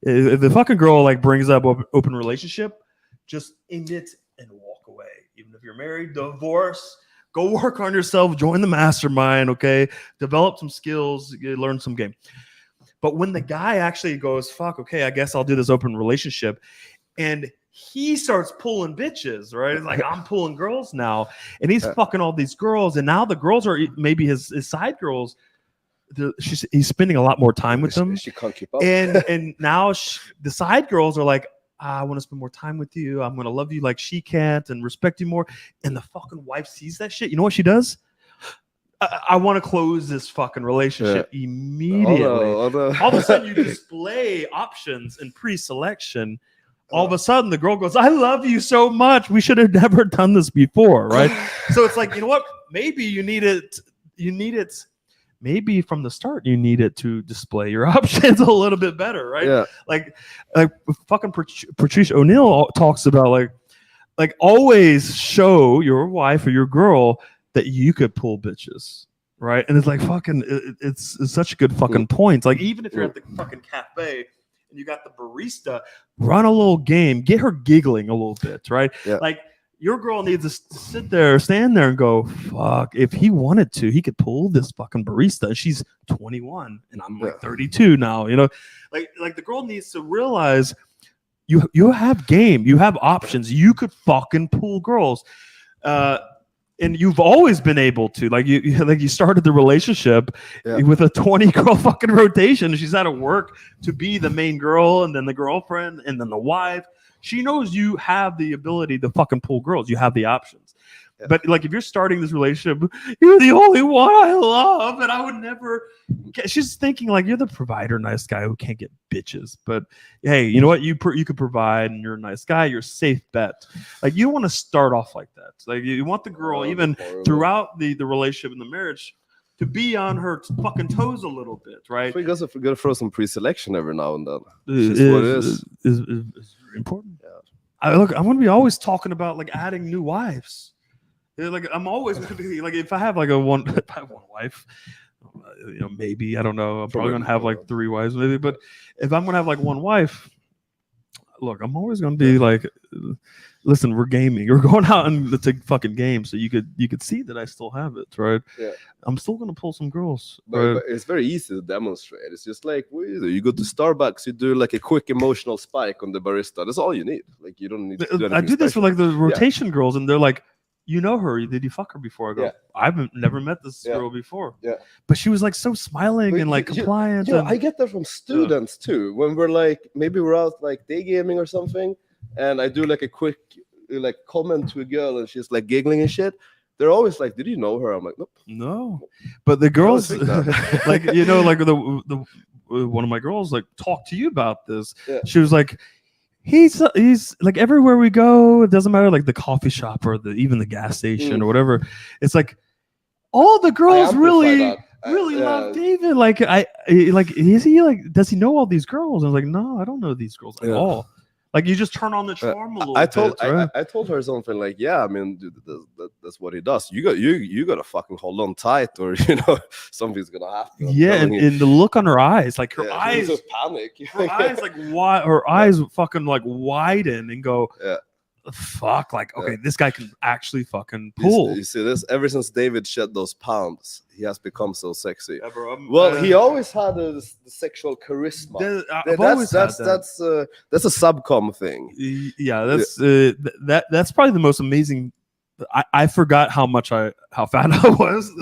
If the fucking girl like brings up open relationship, just end it and walk away. Even if you're married, divorce, go work on yourself, join the mastermind, okay? Develop some skills, learn some game. But when the guy actually goes, fuck, okay, I guess I'll do this open relationship, and he starts pulling bitches, right? It's like, I'm pulling girls now, and he's fucking all these girls, and now the girls are maybe his side girls. He's spending a lot more time with them. She can't keep up. And now the side girls are like, I want to spend more time with you. I'm going to love you like she can't and respect you more. And the fucking wife sees that shit. You know what she does? I want to close this fucking relationship immediately. All of a sudden, you display options in pre-selection. All of a sudden, the girl goes, I love you so much. We should have never done this before, right? So it's like, you know what? Maybe you need it. Maybe from the start, you needed to display your options a little bit better, right? Yeah. Like fucking Patricia O'Neill talks about like always show your wife or your girl that you could pull bitches, right? And it's like fucking, it's such a good fucking point. Like even if you're at the fucking cafe and you got the barista, run a little game, get her giggling a little bit, right? Yeah. Like your girl needs to stand there and go, fuck, if he wanted to, he could pull this fucking barista. She's 21 and I'm like 32 now, you know? Like the girl needs to realize you have game, you have options, you could fucking pull girls. And you've always been able to, like you started the relationship with a 20 girl fucking rotation. She's out of work to be the main girl and then the girlfriend and then the wife. She knows you have the ability to fucking pull girls. You have the options. Yeah. But like if you're starting this relationship, you're the only one I love, and I would never. She's thinking like you're the provider, nice guy who can't get bitches. But hey, you know what? You could provide, and you're a nice guy. You're a safe bet. Like you don't want to start off like that. Like you want the girl even throughout the relationship and the marriage to be on her fucking toes a little bit, right? We gotta throw some pre-selection every now and then. Is very important. Yeah. I'm going to be always talking about like adding new wives. Like I'm always going to be like if I have one wife, you know, maybe I don't know. I'm probably going to have like 3 wives, maybe. But if I'm going to have like one wife, look, I'm always going to be like listen, we're gaming. We're going out and it's a fucking game, so you could see that I still have it, right? Yeah. I'm still gonna pull some girls, but it's very easy to demonstrate. It's just like you go to Starbucks, you do like a quick emotional spike on the barista. That's all you need. Like you don't need to do anything I do this special. with like the rotation girls, and they're like, you know her? Did you fuck her before? I go, Yeah. I've never met this girl before. Yeah. But she was like so smiling But and like compliant. You know, and, I get that from students too. When we're like, maybe we're out like day gaming or something, and I do like a quick like comment to a girl, and she's like giggling and shit. They're always like, "Did you know her?" I'm like, "Nope." No, but the girls, like you know, like the one of my girls like talked to you about this. Yeah. She was like, he's like everywhere we go, it doesn't matter like the coffee shop or even the gas station or whatever. It's like all the girls really love David. Like is he like, does he know all these girls? I was like, no, I don't know these girls at all. Like you just turn on the charm a little bit. I told her something like, yeah, I mean, dude, that's what he does. You got to fucking hold on tight, or you know, something's gonna happen. Yeah, and the look on her eyes, like her eyes, just panic. Her eyes like her eyes fucking like widen and go, fuck, like okay, this guy can actually fucking pull. You see this? Ever since David shed those pounds, he has become so sexy. Yeah, bro, well, he always had the sexual charisma. That's a subcom thing. Yeah, that's probably the most amazing. I forgot how fat I was.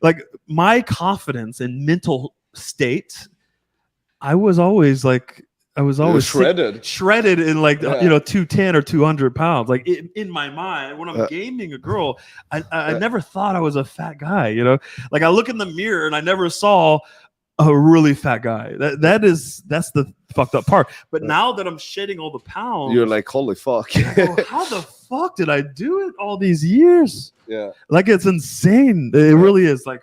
like my confidence and mental state. I was always shredded in like 210 or 200 pounds. Like in my mind, when I'm gaming a girl, I never thought I was a fat guy. You know, like I look in the mirror and I never saw a really fat guy. That's the fucked up part. But now that I'm shedding all the pounds, you're like, holy fuck! How the fuck did I do it all these years? Yeah, like it's insane. It really is. Like,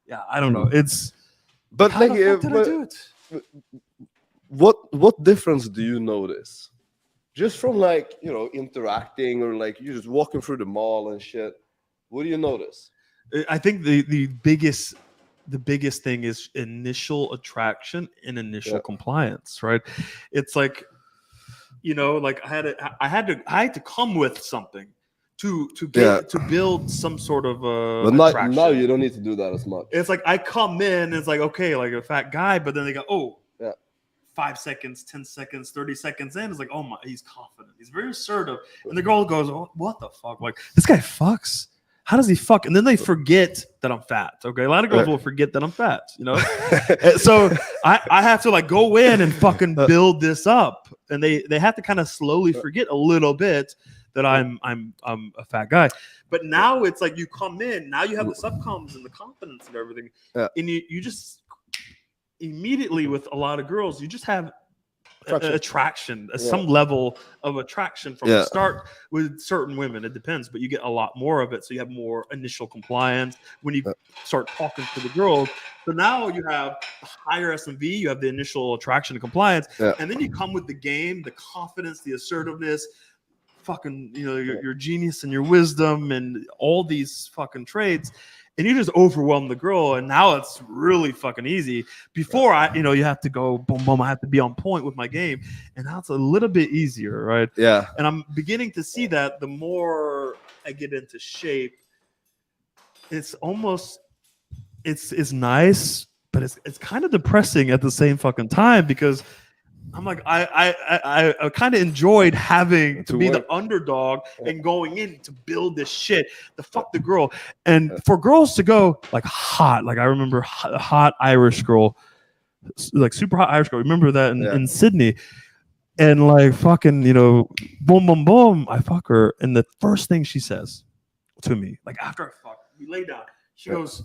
yeah, I don't know. It's but how like, the fuck did I do it? What difference do you notice just from like, you know, interacting or like you just walking through the mall and shit? What do you notice? I think the biggest thing is initial attraction and initial compliance, right? It's like, you know, like I had to come with something to build some sort of attraction. Now you don't need to do that as much. It's like I come in, it's like, okay, like a fat guy, but then they go, oh, 5 seconds, 10 seconds, 30 seconds in, it's like, oh my, he's confident. He's very assertive. And the girl goes, oh, what the fuck? Like, this guy fucks. How does he fuck? And then they forget that I'm fat. Okay. A lot of girls will forget that I'm fat, you know? So I have to like go in and fucking build this up. And they have to kind of slowly forget a little bit that I'm a fat guy. But now it's like you come in, now you have the subcoms and the confidence and everything. And you just immediately with a lot of girls, you just have attraction, some level of attraction from the start with certain women. It depends, but you get a lot more of it. So you have more initial compliance when you start talking to the girls. So now you have higher SMV, you have the initial attraction and compliance, and then you come with the game, the confidence, the assertiveness, fucking, you know, your genius and your wisdom and all these fucking traits. And you just overwhelm the girl, and now it's really fucking easy. Before you have to go boom, boom. I have to be on point with my game, and now it's a little bit easier, right? Yeah. And I'm beginning to see that the more I get into shape, it's almost it's nice, but it's kind of depressing at the same fucking time because I'm like I kind of enjoyed having to be the underdog and going in to build this shit, to fuck the girl, and for girls to go like hot. Like I remember hot Irish girl, like super hot Irish girl. Remember that in Sydney, and like fucking, you know, boom boom boom. I fuck her, and the first thing she says to me, like after I fuck, we lay down, she goes,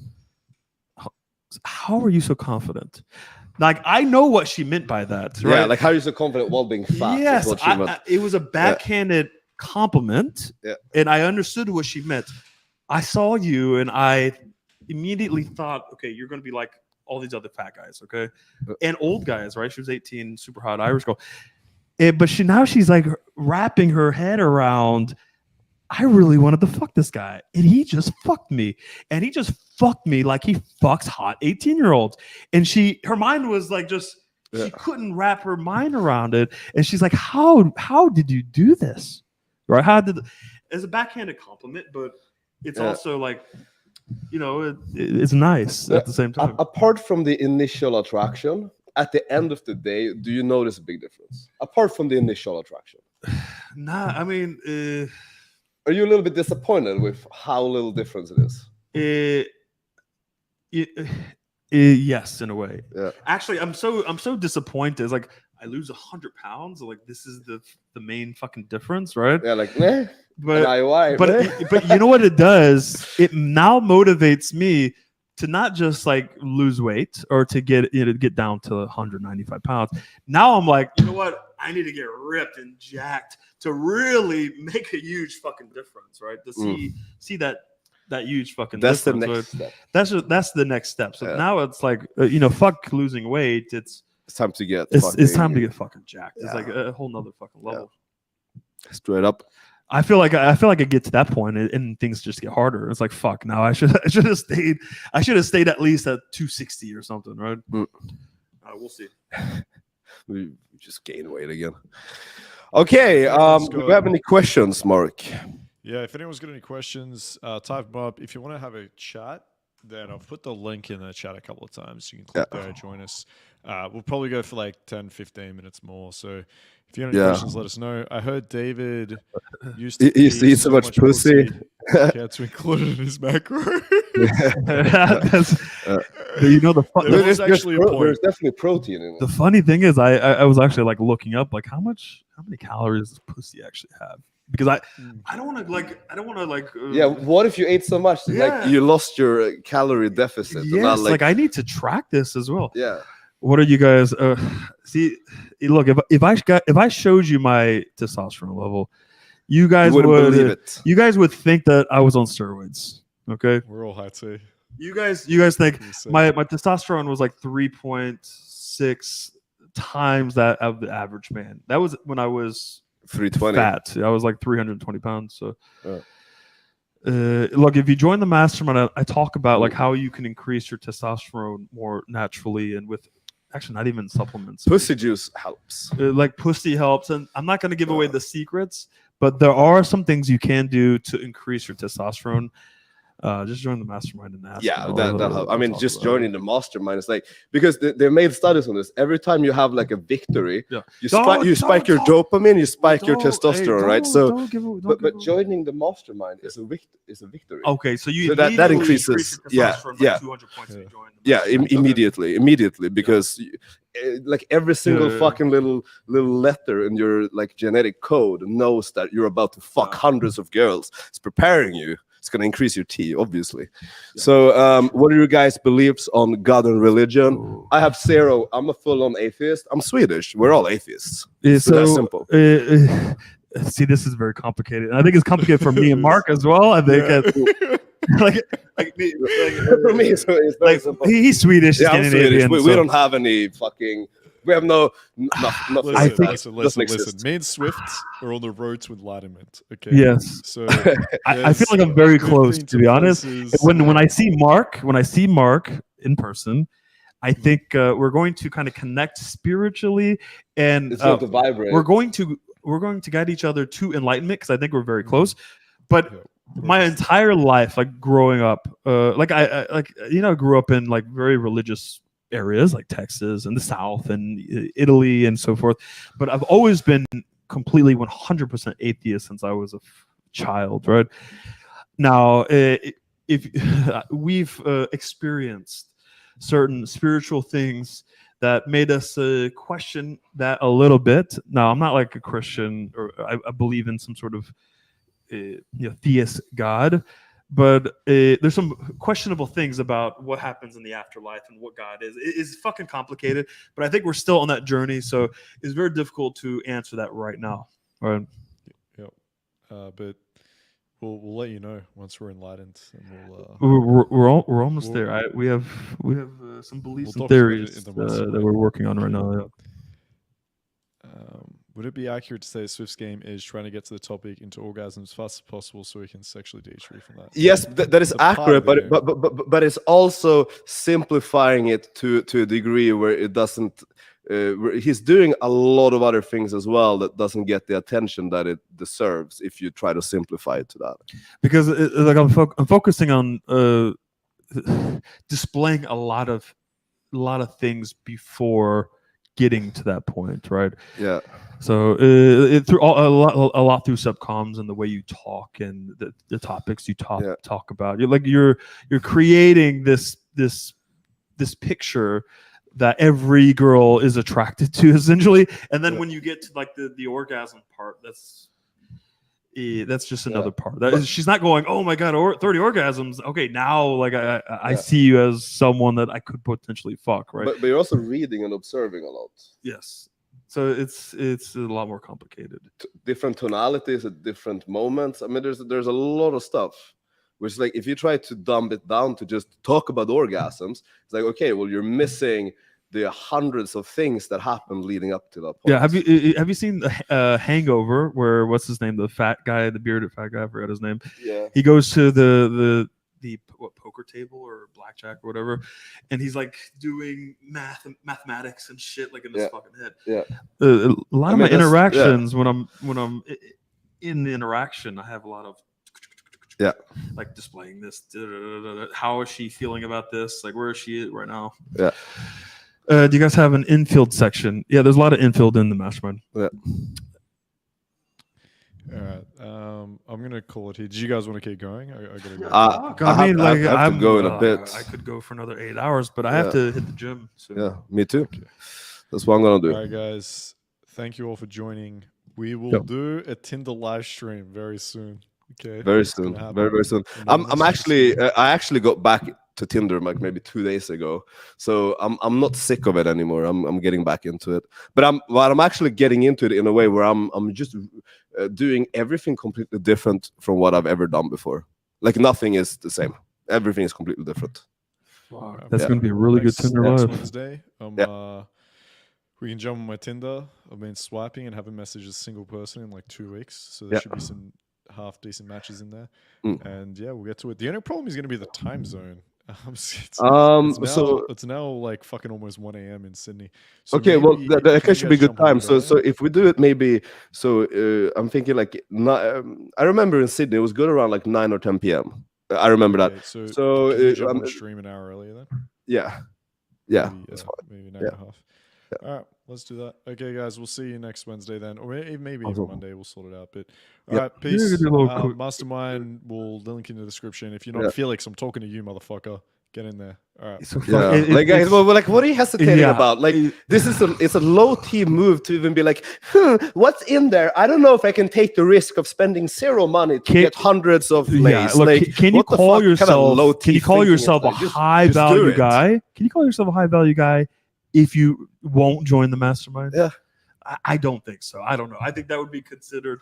"How are you so confident?" Like I know what she meant by that, right? Yeah, like how are you so confident while being fat? Yes, it was a backhanded compliment, and I understood what she meant. I saw you, and I immediately thought, okay, you're going to be like all these other fat guys, okay, and old guys, right? She was 18, super hot Irish girl, but she's like wrapping her head around, I really wanted to fuck this guy, and he just fucked me, and he just fucked me like he fucks hot 18-year-olds. And her mind was like just She couldn't wrap her mind around it, and she's like, "How did you do this?" Right? It's a backhanded compliment, but it's also like, it's nice at the same time. Apart from the initial attraction, at the end of the day, do you notice a big difference? Apart from the initial attraction, nah. I mean, are you a little bit disappointed with how little difference it is? Yes, in a way. Yeah. Actually, I'm so disappointed. It's like I lose 100 pounds. Like this is the main fucking difference, right? Yeah, like but you know what it does? It now motivates me to not just like lose weight or to get down to 195 pounds. Now I'm like, you know what? I need to get ripped and jacked to really make a huge fucking difference, right? To see that huge fucking that's difference. The next step. That's the next step. So now it's like fuck losing weight. It's time to get it's time to get fucking jacked. It's like a whole nother fucking level. Straight up. I feel like I get to that point and things just get harder. It's like fuck. Now I should have stayed. I should have stayed at least at 260 or something, right? We'll see. We just gain weight again. Okay. Do we have any questions, Mark? Yeah, if anyone's got any questions, type them up. If you want to have a chat, then I've put the link in the chat a couple of times. You can click there, join us. We'll probably go for like 10, 15 minutes more. So if you have any questions, let us know. I heard David used to eat so much pussy. Yeah, to include it in his macro. There's definitely protein in it. The funny thing is, I was actually like looking up like how many calories does pussy actually have? Because I don't want to what if you ate so much like you lost your calorie deficit? Yes, like I need to track this as well. Yeah. What are you guys see? Look, if I showed you my testosterone level, you guys would believe it. You guys would think that I was on steroids. Okay, we're all high T. You guys think my testosterone was like 3.6 times that of the average man. That was when I was 320 fat. I was like 320 pounds. So look, if you join the mastermind, I talk about like how you can increase your testosterone more naturally and with actually not even supplements. Pussy juice helps. Like pussy helps, and I'm not going to give away the secrets, but there are some things you can do to increase your testosterone. Just join the mastermind and ask. Yeah, that helps. I mean, just joining the mastermind is like, because they made studies on this. Every time you have like a victory, you spike your dopamine, you spike your testosterone, right? So, but joining the mastermind is a victory. Okay, so that increases. Yeah, 200 points immediately because like every single fucking little letter in your like genetic code knows that you're about to fuck hundreds of girls. It's preparing you. It's going to increase your T, obviously. So what are your guys' beliefs on God and religion? Ooh. I have zero. I'm a full-on atheist. I'm Swedish. We're all atheists. So that's simple. See, this is very complicated. And I think it's complicated for me and Mark as well. I think for me, it's very simple. He's Swedish. Yeah, I'm Swedish. We don't have any fucking... We have nothing. Listen. Me and Swift are on the road to enlightenment. Okay. Yes. So I feel like I'm very close, to be honest. When I see Mark in person, I think we're going to kind of connect spiritually, and it's going to vibrate. We're going to guide each other to enlightenment because I think we're very close. But my entire life, like growing up, I grew up in like very religious areas like Texas and the South and Italy and so forth, but I've always been completely 100% atheist since I was a child. Right now, if we've experienced certain spiritual things that made us question that a little bit. Now, I'm not like a Christian, or I believe in some sort of theist God. But there's some questionable things about what happens in the afterlife and what God is. It's fucking complicated, but I think we're still on that journey. So it's very difficult to answer that right now. Right. Yep. But we'll let you know once we're enlightened, and we're almost there. We have some beliefs and theories that we're working on right now. Yeah. Would it be accurate to say Swift's game is trying to get to the topic into orgasm as fast as possible so he can sexually de-free from that? Yes, that is accurate, but it's also simplifying it to a degree where it doesn't he's doing a lot of other things as well that doesn't get the attention that it deserves if you try to simplify it to that. Because like I'm focusing on displaying a lot of things before getting to that point, right? Yeah. So through a lot through subcoms and the way you talk and the topics you talk about. You're creating this picture that every girl is attracted to, essentially. And then when you get to like the orgasm part, that's just another part. She's not going, oh my god, 30 orgasms. Okay, now like I see you as someone that I could potentially fuck, right? But you're also reading and observing a lot. Yes. So it's a lot more complicated. Different tonalities at different moments. I mean, there's a lot of stuff. Which, like, if you try to dumb it down to just talk about orgasms, it's like, okay, well, you're missing the hundreds of things that happened leading up to that point. Yeah, have you seen Hangover, where what's his name, the fat guy, the bearded fat guy, I forgot his name. Yeah. He goes to the poker table or blackjack or whatever, and he's like doing mathematics and shit like in his fucking head. Yeah. A lot of my interactions when I'm in the interaction, I have a lot of like displaying this. How is she feeling about this? Like, where is she right now? Yeah. Do you guys have an infield section? Yeah, there's a lot of infield in the Mastermind. Yeah. All right. I'm gonna call it here. Do you guys want to keep going? I gotta go. I have to go in a bit. I could go for another 8 hours, but I have to hit the gym. So. Yeah, me too. Okay. That's what I'm gonna do. All right, guys. Thank you all for joining. We will do a Tinder live stream very soon. Okay. Very soon. Very soon. I'm actually I actually got back to Tinder like maybe 2 days ago, so I'm not sick of it anymore. I'm getting back into it, but I'm actually getting into it in a way where I'm just doing everything completely different from what I've ever done before. Like nothing is the same. Everything is completely different. Wow, that's going to be a really good Tinder live. Wednesday. We can jump on my Tinder. I've been swiping and haven't messaged a single person in like 2 weeks, so there should be some half decent matches in there. And yeah, we'll get to it. The only problem is going to be the time zone. It's now like fucking almost 1 a.m. in Sydney. So okay, well that should be good time. So if we do it, maybe. So I'm thinking like I remember in Sydney it was good around like 9 or 10 p.m. I remember that. So jump on stream an hour earlier then. Yeah, maybe, that's fine. Maybe an hour and a half. All right, let's do that. Okay, guys, we'll see you next Wednesday then, or maybe even Monday. We'll sort it out. But all right, peace. Mastermind will link in the description. If you're not Felix, I'm talking to you, motherfucker. Get in there. All right. Like guys, like what are you hesitating about? Like this is it's a low key move to even be like, what's in there? I don't know if I can take the risk of spending zero money to get hundreds of plays. Look, like, can you call yourself? Can you call yourself a like, high value guy? Can you call yourself a high value guy if you won't join the Mastermind? Yeah. I don't think so. I don't know. I think that would be considered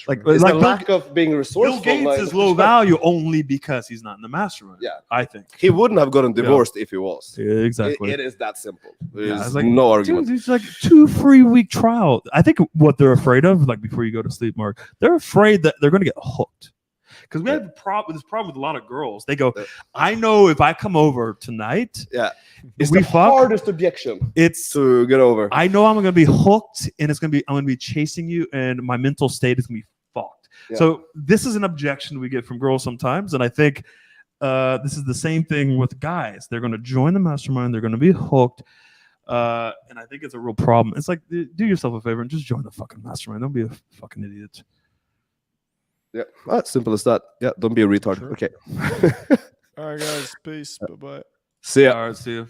like the lack of being resourceful. Bill Gates is low value only because he's not in the Mastermind. Yeah, I think he wouldn't have gotten divorced if he was. Yeah, exactly. It is that simple. There's like, no argument. Dude, it's like 2 free week trial. I think what they're afraid of, like before you go to sleep, Mark, they're afraid that they're going to get hooked. Because we have this problem with a lot of girls. They go, I know if I come over tonight, it's the hardest objection. It's to get over. I know I'm going to be hooked, and I'm going to be chasing you, and my mental state is going to be fucked. Yeah. So this is an objection we get from girls sometimes, and I think this is the same thing with guys. They're going to join the Mastermind. They're going to be hooked, and I think it's a real problem. It's like, do yourself a favor and just join the fucking Mastermind. Don't be a fucking idiot. Yeah, simple as that. Yeah, don't be a retard. Sure. Okay. All right, guys. Peace. Bye-bye. See ya. All right, see you.